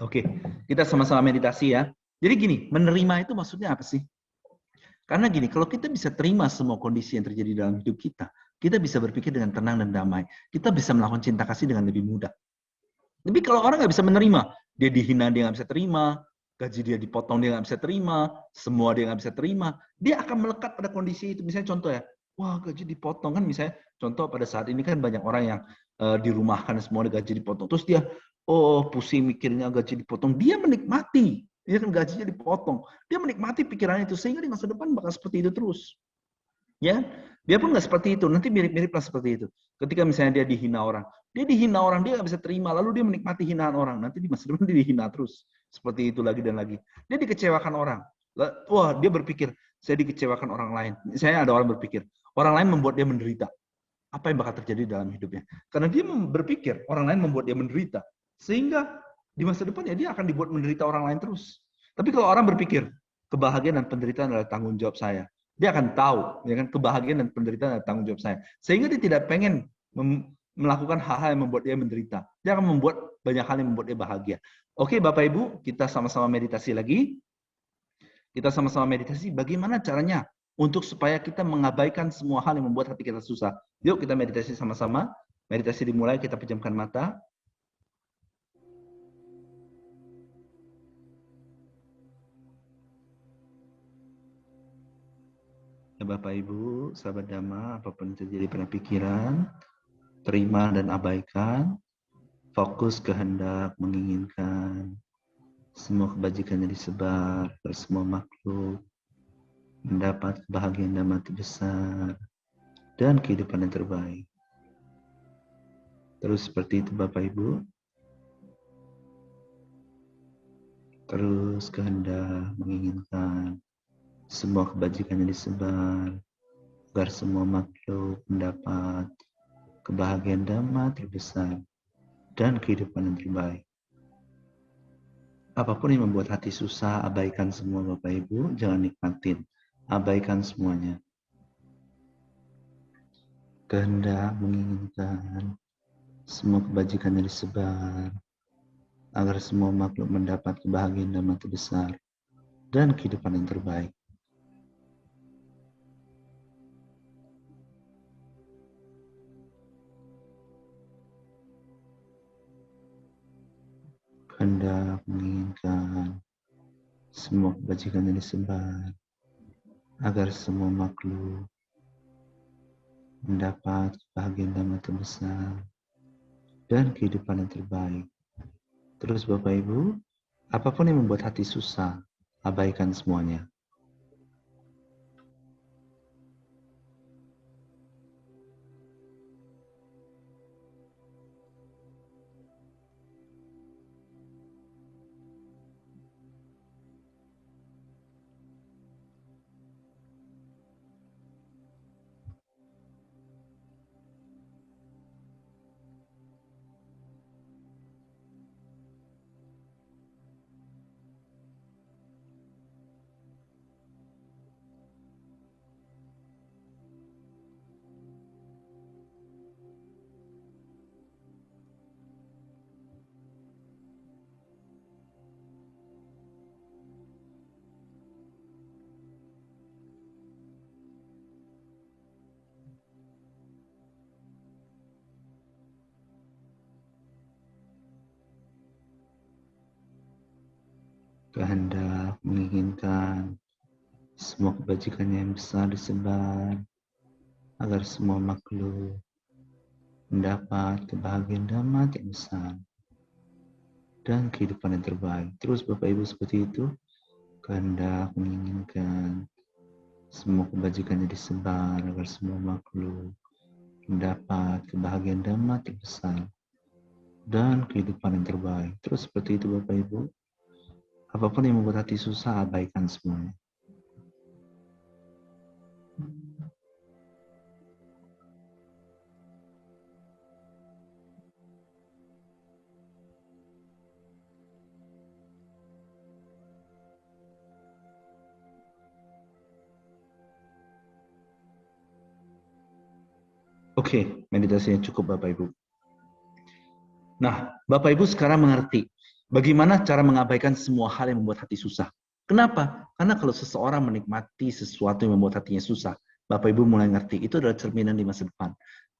Oke, kita sama-sama meditasi ya. Jadi gini, menerima itu maksudnya apa sih? Karena gini, kalau kita bisa terima semua kondisi yang terjadi dalam hidup kita bisa berpikir dengan tenang dan damai. Kita bisa melakukan cinta kasih dengan lebih mudah. Tapi kalau orang nggak bisa menerima, dia dihina dia nggak bisa terima, gaji dia dipotong dia nggak bisa terima, semua dia nggak bisa terima, dia akan melekat pada kondisi itu. Misalnya contoh ya, wah gaji dipotong kan misalnya, contoh pada saat ini kan banyak orang yang dirumahkan semua gaji dipotong, terus dia pusing mikirnya gaji dipotong, dia menikmati, dia kan gajinya dipotong, dia menikmati pikirannya itu sehingga di masa depan bakal seperti itu terus. Ya, dia pun nggak seperti itu. Nanti mirip-mirip lah seperti itu. Ketika misalnya dia dihina orang, dia nggak bisa terima, lalu dia menikmati hinaan orang. Nanti di masa depan dia dihina terus, seperti itu lagi dan lagi. Dia dikecewakan orang. Wah, dia berpikir saya dikecewakan orang lain. Saya ada orang berpikir orang lain membuat dia menderita. Apa yang bakal terjadi dalam hidupnya? Karena dia berpikir orang lain membuat dia menderita, sehingga di masa depan ya dia akan dibuat menderita orang lain terus. Tapi kalau orang berpikir kebahagiaan dan penderitaan adalah tanggung jawab saya, dia akan tahu ya kan kebahagiaan dan penderitaan adalah tanggung jawab saya, sehingga dia tidak pengen melakukan hal-hal yang membuat dia menderita. Dia akan membuat banyak hal yang membuat dia bahagia. Oke Bapak Ibu, kita sama-sama meditasi lagi. Kita sama-sama meditasi bagaimana caranya untuk supaya kita mengabaikan semua hal yang membuat hati kita susah. Yuk kita meditasi sama-sama. Meditasi dimulai, kita pejamkan mata. Ya, Bapak Ibu, sahabat Dhamma, apapun yang terjadi pada pikiran, terima dan abaikan. Fokus kehendak menginginkan semua kebajikan yang disebar ke semua makhluk, mendapat kebahagiaan dan mati besar, dan kehidupan yang terbaik. Terus seperti itu Bapak Ibu. Terus kehendak menginginkan semua kebajikan yang disebar, agar semua makhluk mendapat kebahagiaan dhamma terbesar dan kehidupan yang terbaik. Apapun yang membuat hati susah, abaikan semua Bapak Ibu, jangan nikmatin, abaikan semuanya. Kehendak menginginkan semua kebajikan yang disebar, agar semua makhluk mendapat kebahagiaan dhamma terbesar dan kehidupan yang terbaik. kehendak menginginkan semua kebajikan yang disebar agar semua makhluk mendapat kebahagiaan damai terbesar dan kehidupan yang terbaik. Terus Bapak Ibu, apapun yang membuat hati susah, abaikan semuanya. Kehendak menginginkan semua kebajikan yang besar disebar agar semua makhluk mendapat kebahagiaan damai yang besar dan kehidupan yang terbaik. Terus Bapak Ibu seperti itu, kehendak menginginkan semua kebajikan yang disebar agar semua makhluk mendapat kebahagiaan damai yang besar dan kehidupan yang terbaik. Terus seperti itu Bapak Ibu, apapun yang membuat hati susah, abaikan semuanya. Oke, meditasinya cukup Bapak Ibu. Nah, Bapak Ibu sekarang mengerti bagaimana cara mengabaikan semua hal yang membuat hati susah. Kenapa? Karena kalau seseorang menikmati sesuatu yang membuat hatinya susah, Bapak Ibu mulai ngerti, itu adalah cerminan di masa depan.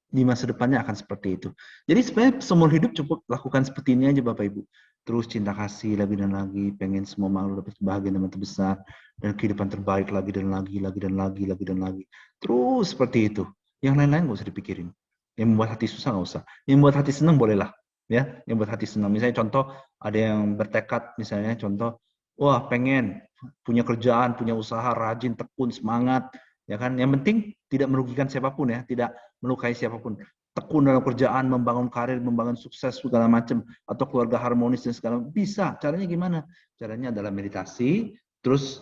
Di masa depannya akan seperti itu. Jadi sebenarnya seumur hidup cukup lakukan seperti ini aja Bapak Ibu. Terus cinta kasih lagi dan lagi, pengen semua makhluk dapat kebahagiaan yang terbesar, dan kehidupan terbaik lagi dan lagi, lagi dan lagi, lagi dan lagi. Terus seperti itu. Yang lain-lain nggak usah dipikirin. Yang membuat hati susah nggak usah. Yang membuat hati senang bolehlah. Ya, yang membuat hati senang. Misalnya contoh, ada yang bertekad, misalnya contoh, wah pengen punya kerjaan, punya usaha, rajin, tekun, semangat, ya kan. Yang penting tidak merugikan siapapun ya, tidak melukai siapapun. Tekun dalam kerjaan, membangun karir, membangun sukses segala macam, atau keluarga harmonis dan segala macam. Bisa. Caranya gimana? Caranya adalah meditasi, terus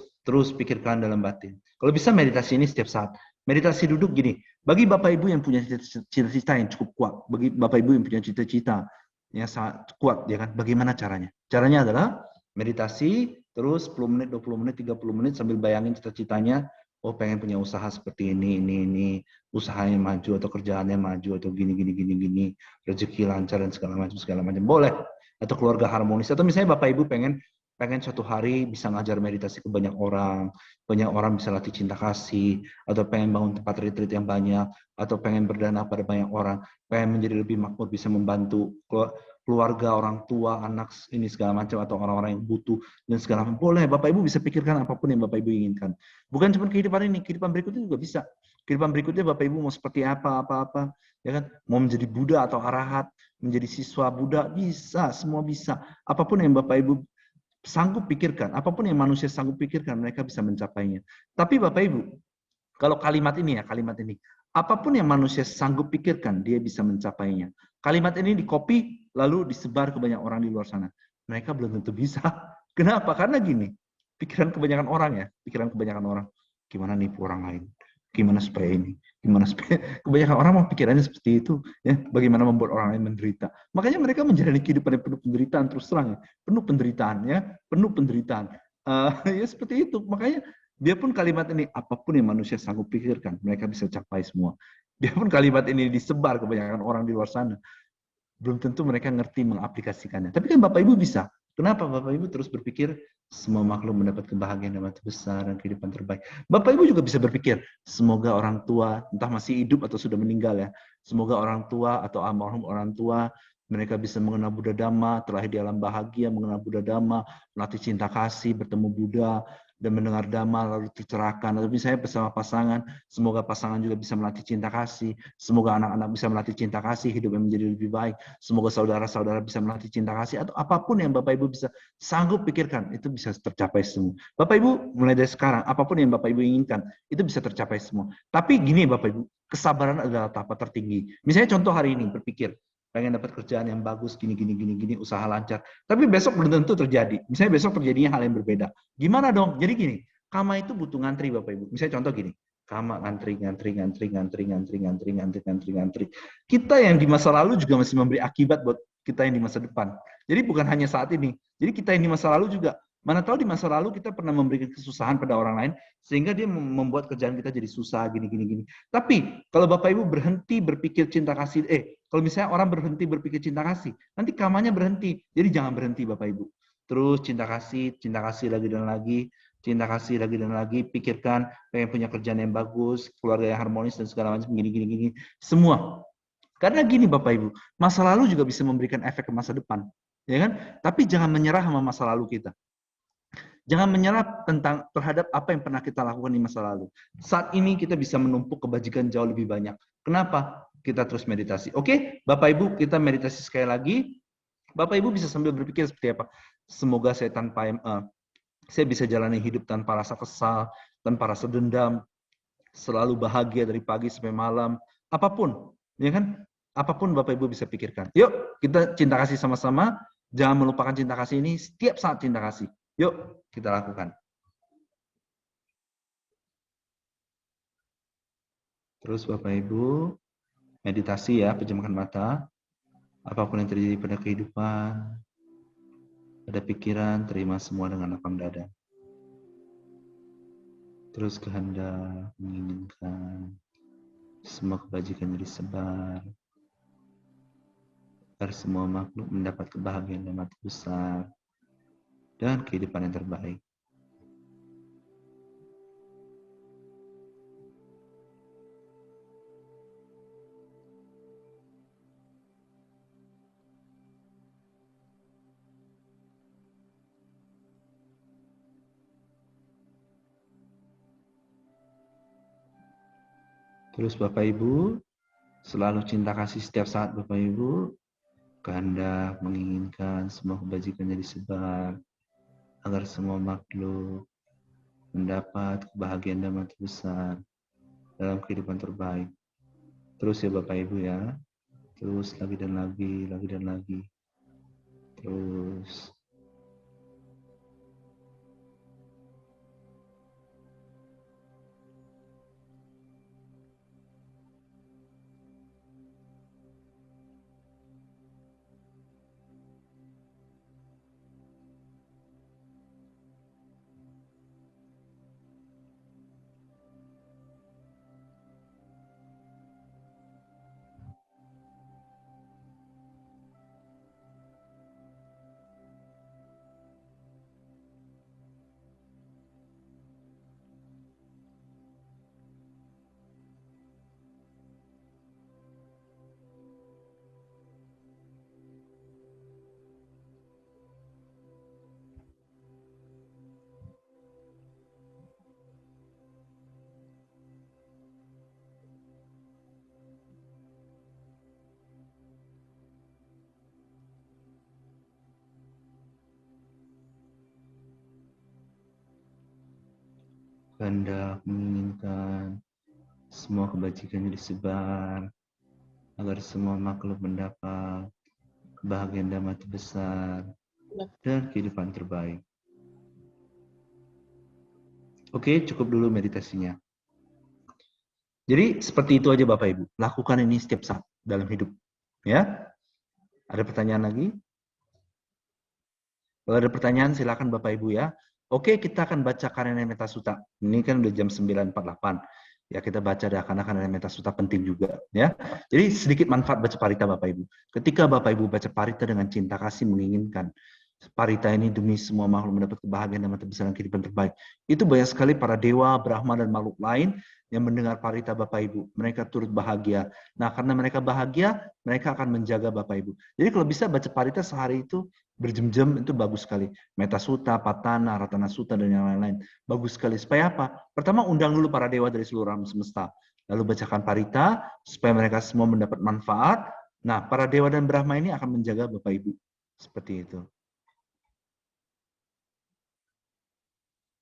pikirkan dalam batin. Kalau bisa meditasi ini setiap saat. Meditasi duduk gini. Bagi Bapak Ibu yang punya cita-cita yang cukup kuat, bagi Bapak Ibu yang punya cita-cita yang sangat kuat, ya kan? Bagaimana caranya? Caranya adalah meditasi, terus 10 menit, 20 menit, 30 menit sambil bayangin cita-citanya. Oh, pengen punya usaha seperti ini, usahanya maju atau kerjaannya maju atau gini, rezeki lancar dan segala macam. Boleh. Atau keluarga harmonis. Atau misalnya Bapak Ibu pengen suatu hari bisa ngajar meditasi ke banyak orang bisa latih cinta kasih, atau pengen bangun tempat retreat yang banyak, atau pengen berdana pada banyak orang, pengen menjadi lebih makmur, bisa membantu keluarga, orang tua, anak, ini segala macam, atau orang-orang yang butuh, dan segala macam. Boleh, Bapak Ibu bisa pikirkan apapun yang Bapak Ibu inginkan. Bukan cuma kehidupan ini, kehidupan berikutnya juga bisa. Kehidupan berikutnya Bapak Ibu mau seperti apa, ya kan? Mau menjadi Buddha atau Arahat, menjadi siswa Buddha, bisa, semua bisa. Apapun yang Bapak Ibu sanggup pikirkan, apapun yang manusia sanggup pikirkan, mereka bisa mencapainya. Tapi Bapak Ibu, kalau kalimat ini, apapun yang manusia sanggup pikirkan, dia bisa mencapainya. Kalimat ini dikopi, lalu disebar ke banyak orang di luar sana. Mereka belum tentu bisa. Kenapa? Karena gini, pikiran kebanyakan orang, gimana nipu orang lain, gimana supaya ini, gimana supaya kebanyakan orang mau pikirannya seperti itu, ya, bagaimana membuat orang lain menderita. Makanya mereka menjalani kehidupan yang penuh penderitaan, terus terang ya, penuh penderitaan. Ya seperti itu. Makanya biarpun kalimat ini apapun yang manusia sanggup pikirkan, mereka bisa capai semua. Biarpun kalimat ini disebar kebanyakan orang di luar sana, belum tentu mereka ngerti mengaplikasikannya. Tapi kan Bapak Ibu bisa. Kenapa Bapak Ibu terus berpikir semua makhluk mendapat kebahagiaan yang besar dan kehidupan terbaik. Bapak Ibu juga bisa berpikir, semoga orang tua, entah masih hidup atau sudah meninggal ya, semoga orang tua atau almarhum orang tua Mereka bisa mengenal Buddha Dhamma, terlahir di alam bahagia, mengenal Buddha Dhamma, melatih cinta kasih, bertemu Buddha, dan mendengar Dhamma, lalu tercerahkan. Atau misalnya bersama pasangan, semoga pasangan juga bisa melatih cinta kasih, semoga anak-anak bisa melatih cinta kasih, hidup yang menjadi lebih baik, semoga saudara-saudara bisa melatih cinta kasih, atau apapun yang Bapak Ibu bisa sanggup pikirkan, itu bisa tercapai semua. Bapak Ibu, mulai dari sekarang, apapun yang Bapak Ibu inginkan, itu bisa tercapai semua. Tapi gini Bapak Ibu, kesabaran adalah tahap tertinggi. Misalnya contoh hari ini, berpikir, pengen dapat kerjaan yang bagus, gini, usaha lancar. Tapi besok belum tentu terjadi. Misalnya besok terjadinya hal yang berbeda. Gimana dong? Jadi gini, kama itu butuh ngantri Bapak Ibu. Misalnya contoh gini, kama ngantri. Kita yang di masa lalu juga masih memberi akibat buat kita yang di masa depan. Jadi bukan hanya saat ini. Jadi kita yang di masa lalu juga, mana tahu di masa lalu kita pernah memberikan kesusahan pada orang lain, sehingga dia membuat kerjaan kita jadi susah, gini. Tapi kalau Bapak Ibu berhenti berpikir cinta kasih, kalau misalnya orang berhenti berpikir cinta kasih, nanti kamanya berhenti. Jadi jangan berhenti Bapak Ibu. Terus cinta kasih lagi dan lagi, cinta kasih lagi dan lagi, pikirkan pengen punya kerjaan yang bagus, keluarga yang harmonis dan segala macam gini. Semua. Karena gini Bapak Ibu, masa lalu juga bisa memberikan efek ke masa depan. Ya kan? Tapi jangan menyerah sama masa lalu kita. Jangan menyerah terhadap apa yang pernah kita lakukan di masa lalu. Saat ini kita bisa menumpuk kebajikan jauh lebih banyak. Kenapa? Kita terus meditasi. Oke, Bapak Ibu, kita meditasi sekali lagi. Bapak Ibu bisa sambil berpikir seperti apa. Semoga saya bisa jalani hidup tanpa rasa kesal, tanpa rasa dendam, selalu bahagia dari pagi sampai malam. Apapun, ya kan? Apapun Bapak Ibu bisa pikirkan. Yuk, kita cinta kasih sama-sama. Jangan melupakan cinta kasih ini setiap saat cinta kasih. Yuk, kita lakukan. Terus Bapak Ibu, meditasi ya, pejamkan mata. Apapun yang terjadi pada kehidupan, pada pikiran, terima semua dengan lapang dada. Terus kehendak, menginginkan semua kebajikan disebar, agar semua makhluk mendapat kebahagiaan yang amat besar dan kehidupan yang terbaik. Terus Bapak Ibu, selalu cinta kasih setiap saat Bapak Ibu, kehendak menginginkan semua kebajikannya disebar, agar semua makhluk mendapat kebahagiaan yang amat besar dalam kehidupan terbaik. Terus ya Bapak Ibu ya, terus lagi dan lagi. Terus. Kehendak menginginkan semua kebajikannya disebar, agar semua makhluk mendapat kebahagiaan yang amat besar dan kehidupan terbaik. Oke, cukup dulu meditasinya. Jadi seperti itu aja Bapak Ibu. Lakukan ini setiap saat dalam hidup. Ya? Ada pertanyaan lagi? Kalau ada pertanyaan silakan Bapak Ibu ya. Oke, kita akan baca Karana Metta Sutta. Ini kan udah jam 9.48. Ya, kita baca dah karena Karana Metta Sutta penting juga ya. Jadi sedikit manfaat baca parita Bapak Ibu. Ketika Bapak Ibu baca parita dengan cinta kasih menginginkan Parita ini demi semua makhluk mendapat kebahagiaan dan mata besar dan kehidupan terbaik. Itu banyak sekali para dewa, Brahma, dan makhluk lain yang mendengar Parita Bapak Ibu. Mereka turut bahagia. Nah, karena mereka bahagia, mereka akan menjaga Bapak Ibu. Jadi kalau bisa baca Parita sehari itu berjam-jam, itu bagus sekali. Meta Sutta, Patana, Ratana Sutta, dan yang lain-lain. Bagus sekali. Supaya apa? Pertama, undang dulu para dewa dari seluruh alam semesta. Lalu bacakan Parita, supaya mereka semua mendapat manfaat. Nah, para dewa dan Brahma ini akan menjaga Bapak Ibu. Seperti itu.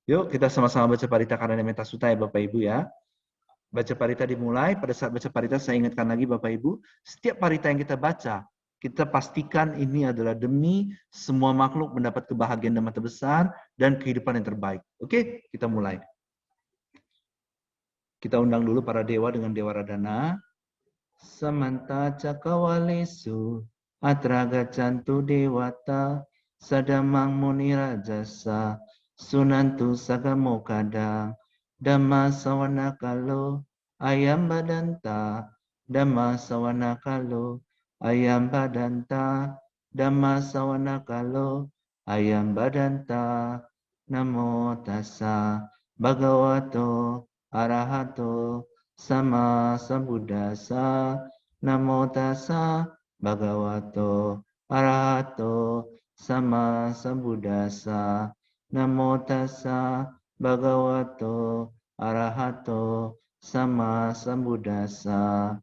Yuk kita sama-sama baca Parita Karana Meta Sutta ya Bapak Ibu ya. Baca Parita dimulai, pada saat baca Parita saya ingatkan lagi Bapak Ibu, setiap Parita yang kita baca, kita pastikan ini adalah demi semua makhluk mendapat kebahagiaan dan mata besar dan kehidupan yang terbaik. Oke, kita mulai. Kita undang dulu para dewa dengan Dewa Radana. Samanta cakawalesu atraga cantu dewata sadamang muni rajasa sunantu sagamo kadang dhamma sawana kalo ayam badanta dhamma sawana kalo ayam badanta dhamma sawana kalo ayam badanta namo tassa bhagavato arahato sama sambuddhasa namo tassa bhagavato arahato sama sambuddhasa namo tassa bhagavato arahato sama sambuddhasa.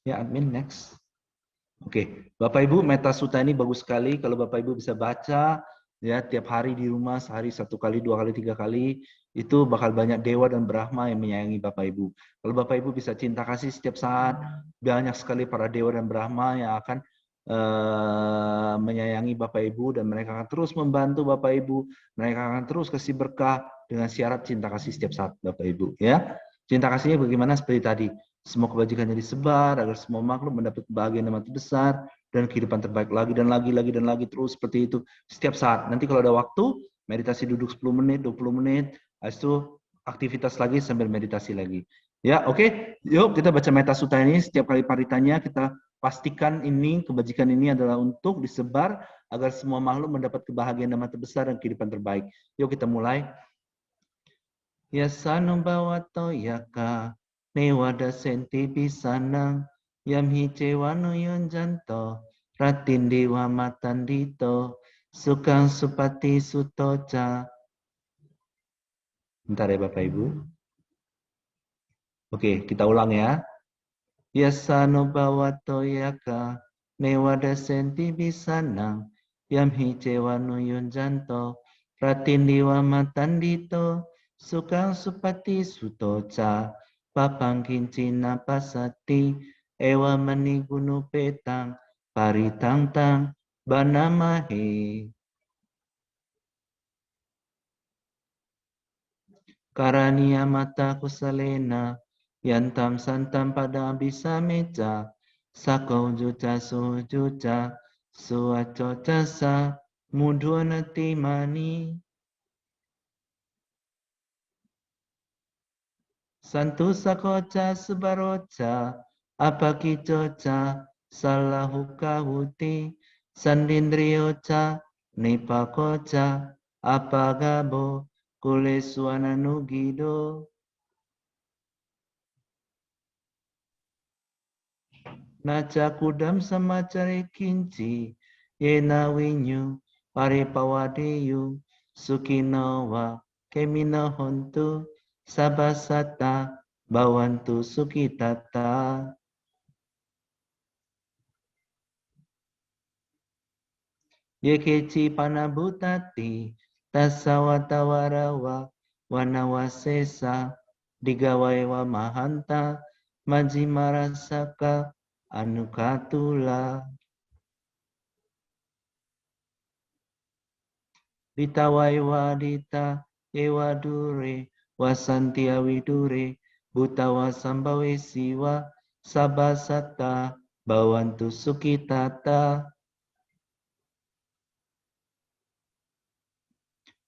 Ya admin next. Oke, Bapak Ibu, Meta Sutta ini bagus sekali kalau Bapak Ibu bisa baca ya tiap hari di rumah, sehari 1 kali, 2 kali, 3 kali, itu bakal banyak dewa dan Brahma yang menyayangi Bapak Ibu. Kalau Bapak Ibu bisa cinta kasih setiap saat, banyak sekali para dewa dan Brahma yang akan menyayangi Bapak Ibu dan mereka akan terus membantu Bapak Ibu, mereka akan terus kasih berkah dengan syarat cinta kasih setiap saat Bapak Ibu ya. Cinta kasihnya bagaimana seperti tadi. Semua kebajikannya disebar agar semua makhluk mendapat kebahagiaan dan mati besar dan kehidupan terbaik lagi dan lagi terus seperti itu setiap saat. Nanti kalau ada waktu, meditasi duduk 10 menit, 20 menit, habis itu aktivitas lagi sambil meditasi lagi. Ya, oke. Yuk kita baca Meta Sutta ini setiap kali paritanya kita pastikan ini kebajikan ini adalah untuk disebar agar semua makhluk mendapat kebahagiaan dan mati besar dan kehidupan terbaik. Yuk kita mulai. Yasanubawato yaka Newada senti pisanang yam hicewanu yonjanto ratin dewa matandito sukang supati sutoca. Bentar ya Bapak Ibu. Oke, kita ulang ya. Yasanubawato yaka Newada senti pisanang yam hicewanu yonjanto ratin dewa matandito sukang supati sutoca. Papang kincina pasati ewa mani gunu petang paritang tang banamahe karania mata kusalena yantam santam pada bisa meja sakau juca sujuca suaco casa muduanati mani santu sakoca sebaroca apakicoca salahukahuti sandindrioca nipakoca apagabo kuleswananugido naca kudam samacare kinci yena winyu paripawadeyu sukinawa kemina hontu sabasata bawantu sukitata. Yekeci panabutati tasawatawarawa wanawasesa digawaiwa mahanta majimarasaka anukatula ditawaiwa dita ewadure wasantia widure butawa sambawe siwa sabasata bawantu sukitata.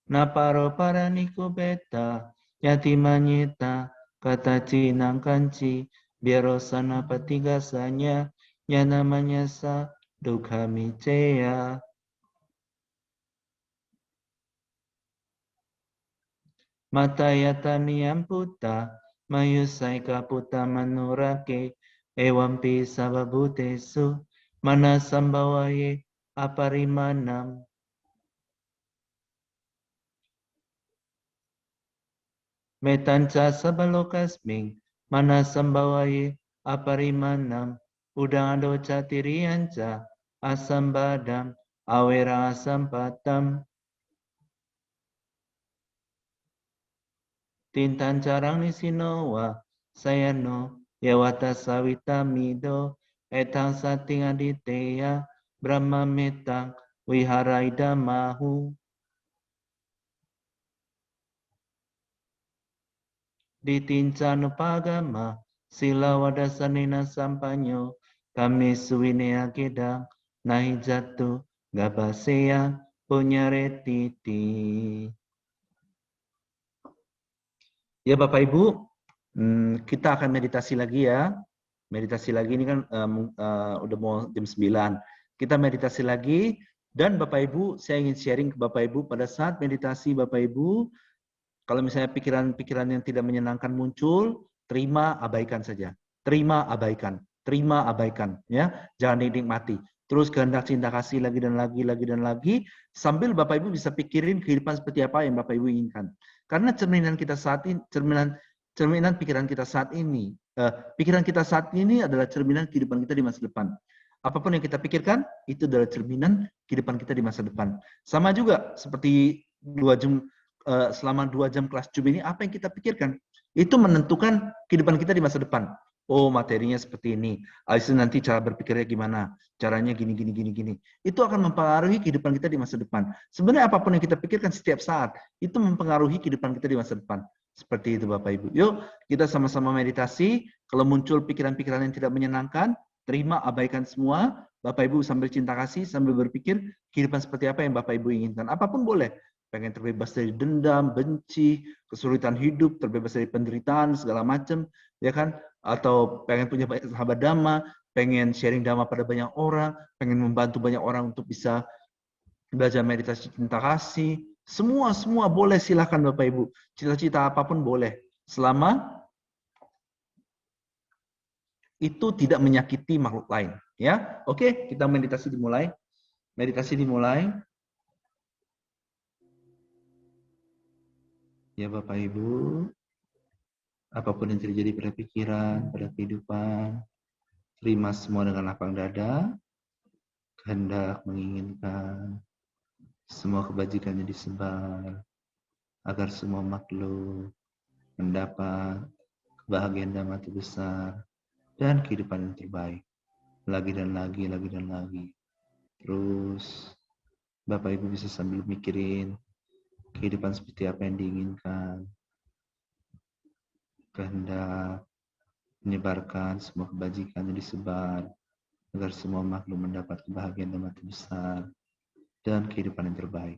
Naparo paraniko beta, yati manyeta, kata cinang kanci, Biarosana patigasanya, namanya sa dukha miceya. Matayataniam puta, mayusaika puta manurake, ewampi sababutesu, manasambawaye aparimanam. Metanca sabalokasming, manasambawaye aparimanam, udangado catirianca, asambadam, awera asampatam. Tintan carang ni sinowa, sayano, yawata sawitamido, etang sating aditeya, brahma metang, wiharaidamahu. Ditinca nupagama, sila wadasanina sampanyo, kami suwinea gedang, nahi jatuh, gabaseya, punyaretiti. Ya Bapak Ibu, kita akan meditasi lagi ya. Meditasi lagi ini kan udah mau jam 9. Kita meditasi lagi dan Bapak Ibu, saya ingin sharing ke Bapak Ibu pada saat meditasi Bapak Ibu, kalau misalnya pikiran-pikiran yang tidak menyenangkan muncul, terima, abaikan saja. Terima, abaikan. Terima, abaikan, ya. Jangan dinikmati. Terus kehendak cinta kasih lagi dan lagi, sambil Bapak Ibu bisa pikirin kehidupan seperti apa yang Bapak Ibu inginkan. Karena cerminan kita saat ini, cerminan pikiran kita saat ini, pikiran kita saat ini adalah cerminan kehidupan kita di masa depan. Apapun yang kita pikirkan, itu adalah cerminan kehidupan kita di masa depan. Sama juga seperti 2 jam selama 2 jam kelas Zoom ini, apa yang kita pikirkan, itu menentukan kehidupan kita di masa depan. Oh, materinya seperti ini. Habis itu nanti cara berpikirnya gimana? Caranya gini. Itu akan mempengaruhi kehidupan kita di masa depan. Sebenarnya apapun yang kita pikirkan setiap saat, itu mempengaruhi kehidupan kita di masa depan. Seperti itu Bapak Ibu. Yuk, kita sama-sama meditasi. Kalau muncul pikiran-pikiran yang tidak menyenangkan, terima, abaikan semua. Bapak Ibu sambil cinta kasih, sambil berpikir kehidupan seperti apa yang Bapak Ibu inginkan. Apapun boleh. Pengen terbebas dari dendam, benci, kesulitan hidup, terbebas dari penderitaan, segala macam, ya kan? Atau pengen punya banyak sahabat dhamma, pengen sharing dhamma pada banyak orang, pengen membantu banyak orang untuk bisa belajar meditasi cinta kasih, semua boleh, silakan Bapak Ibu. Cita-cita apapun boleh, selama itu tidak menyakiti makhluk lain. Ya, oke, kita meditasi dimulai. Meditasi dimulai. Ya Bapak Ibu, apapun yang terjadi pada pikiran, pada kehidupan, terima semua dengan lapang dada, kehendak menginginkan semua kebajikannya disebar, agar semua makhluk mendapat kebahagiaan dan mati besar, dan kehidupan yang terbaik. Lagi dan lagi. Terus, Bapak Ibu bisa sambil mikirin kehidupan seperti apa yang diinginkan, kehendak menyebarkan semua kebajikan yang disebar, agar semua makhluk mendapat kebahagiaan dan mati besar, dan kehidupan yang terbaik.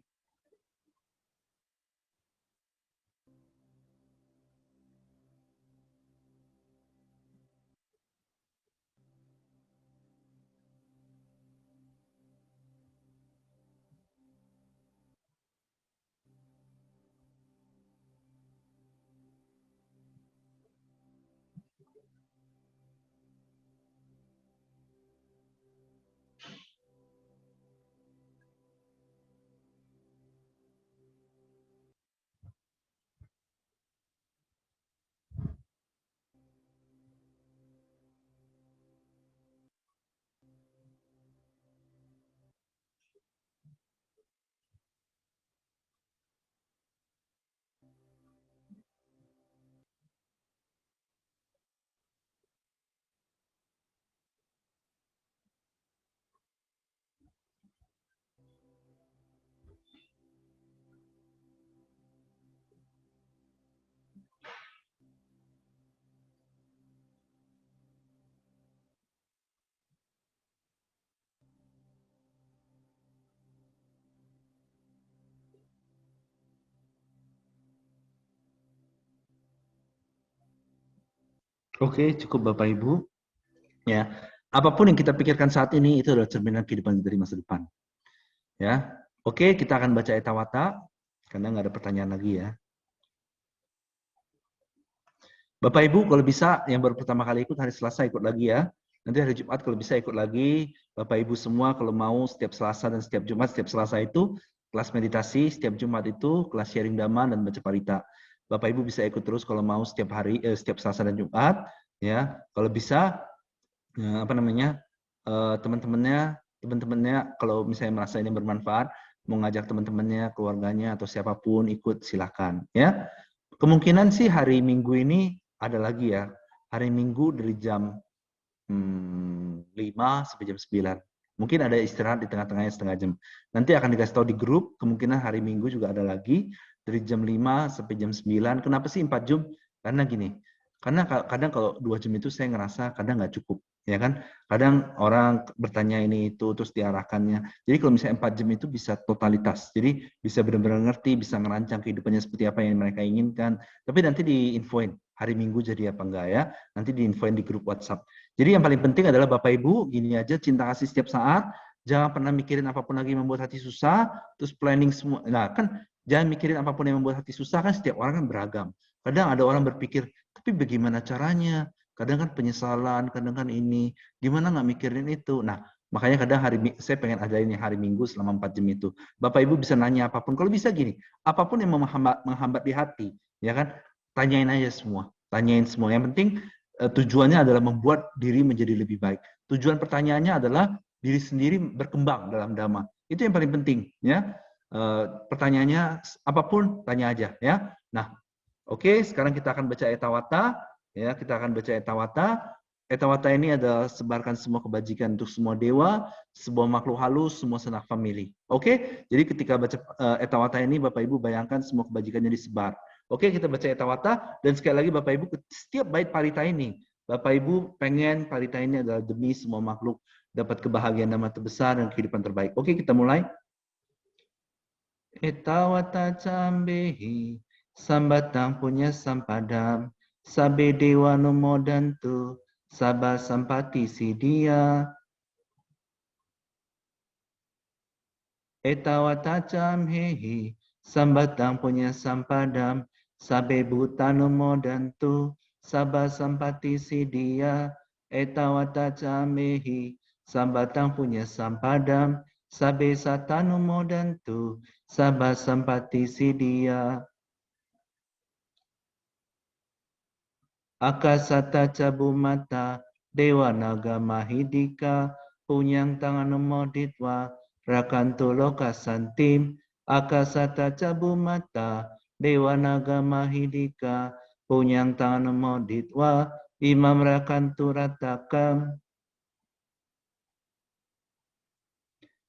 Oke, cukup Bapak Ibu. Ya, apapun yang kita pikirkan saat ini itu adalah cerminan kehidupan kita di masa depan. Ya, oke, kita akan baca Etawata karena nggak ada pertanyaan lagi ya. Bapak Ibu kalau bisa yang baru pertama kali ikut hari Selasa ikut lagi ya. Nanti hari Jumat kalau bisa ikut lagi. Bapak Ibu semua kalau mau setiap Selasa dan setiap Jumat, setiap Selasa itu kelas meditasi, setiap Jumat itu kelas sharing dhamma dan baca parita. Bapak Ibu bisa ikut terus kalau mau setiap hari, setiap Selasa dan Jumat ya. Kalau bisa apa namanya teman-temannya kalau misalnya merasa ini bermanfaat mau ngajak teman-temannya, keluarganya atau siapapun ikut silakan ya. Kemungkinan sih hari Minggu ini ada lagi ya. Hari Minggu dari jam 5 sampai jam 9. Mungkin ada istirahat di tengah-tengahnya setengah jam. Nanti akan dikasih tahu di grup, kemungkinan hari Minggu juga ada lagi dari jam 5 sampai jam 9. Kenapa sih 4 jam? Karena gini, karena kadang kalau 2 jam itu saya ngerasa kadang nggak cukup. Ya kan? Kadang orang bertanya ini itu terus diarahkannya. Jadi kalau misalnya 4 jam itu bisa totalitas. Jadi bisa benar-benar ngerti, bisa ngerancang kehidupannya seperti apa yang mereka inginkan. Tapi nanti diinfoin hari Minggu jadi apa enggak ya. Nanti diinfoin di grup WhatsApp. Jadi yang paling penting adalah Bapak Ibu, gini aja, cinta kasih setiap saat, jangan pernah mikirin apapun lagi yang membuat hati susah, terus planning semua. Nah kan jangan mikirin apapun yang membuat hati susah, kan setiap orang kan beragam. Kadang ada orang berpikir, tapi bagaimana caranya? Kadang kan penyesalan, kadang kan ini, gimana nggak mikirin itu? Nah, makanya kadang saya pengen ada ini hari Minggu selama 4 jam itu. Bapak Ibu bisa nanya apapun, kalau bisa gini, apapun yang menghambat di hati, ya kan, tanyain aja semua, tanyain semua. Yang penting tujuannya adalah membuat diri menjadi lebih baik. Tujuan pertanyaannya adalah diri sendiri berkembang dalam dhamma. Itu yang paling penting, ya. Pertanyaannya apapun tanya aja, ya. Nah, oke, sekarang kita akan baca Etawata, ya. Kita akan baca Etawata. Etawata ini adalah sebarkan semua kebajikan untuk semua dewa, sebuah makhluk halus, semua sanak family. Oke, jadi ketika baca Etawata ini, Bapak Ibu bayangkan semua kebajikannya disebar. Oke, kita baca Etawata, dan sekali lagi Bapak Ibu, setiap bait parita ini, Bapak Ibu pengen parita ini adalah demi semua makhluk dapat kebahagiaan nama terbesar dan kehidupan terbaik. Oke, kita mulai. Etawata cambehi, sambatang punya sampadam, sabe dewa numodantu, sabah sampati sidia. Etawata cambehi, sambatang punya sampadam, sabe butanu modantu, sabah sampati sidia. Etawata cambehi, sambatang punya sampadam, sabe satanu modantu, sabah sampati sidia. Akasata cabumata, dewa naga mahidika, punyang tangan moditwa, rakantu loka santim. Akasata cabumata, dewa naga mahidika, punyang tangan moditwa, imam rakantu ratakam.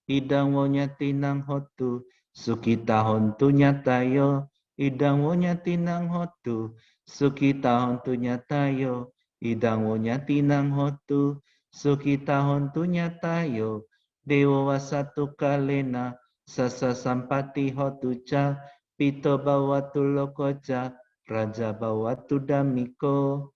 Idang wonya tinang hotu, sukita hontu nyatayo. Idang wonya tinang hotu, sukita hontu nyatayo. Idang wonya tinang hotu, sukita hontu nyatayo. Dewa wasatu kalena, sasa sampati hotu ca, pito bawatu lokoca, raja bawatu damiko.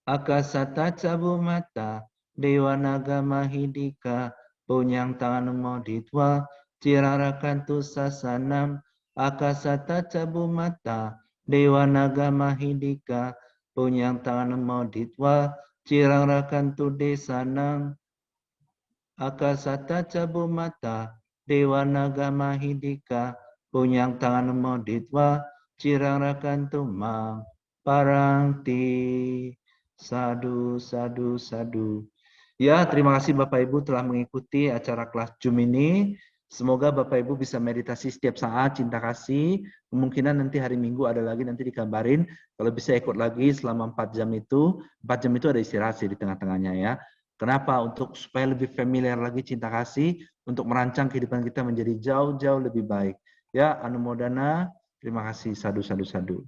Akasata cabumata, dewa naga mahidika, punyang tangan moditwa, cirarakantu sasanam. Akasata cabumata, dewa naga mahidika, punyang tangan moditwa, cirarakantu desanam. Akasata cabumata, dewa naga mahidika, punyang tangan moditwa, cirarakantu mang parangti. Sadu, sadu, sadu. Ya, terima kasih Bapak Ibu telah mengikuti acara kelas Zoom ini. Semoga Bapak Ibu bisa meditasi setiap saat, cinta kasih. Kemungkinan nanti hari Minggu ada lagi, nanti dikabarin. Kalau bisa ikut lagi selama 4 jam itu. 4 jam itu ada istirahat sih di tengah-tengahnya ya. Kenapa? Untuk supaya lebih familiar lagi cinta kasih, untuk merancang kehidupan kita menjadi jauh-jauh lebih baik. Ya, Anumodana, terima kasih. Sadu, sadu, sadu.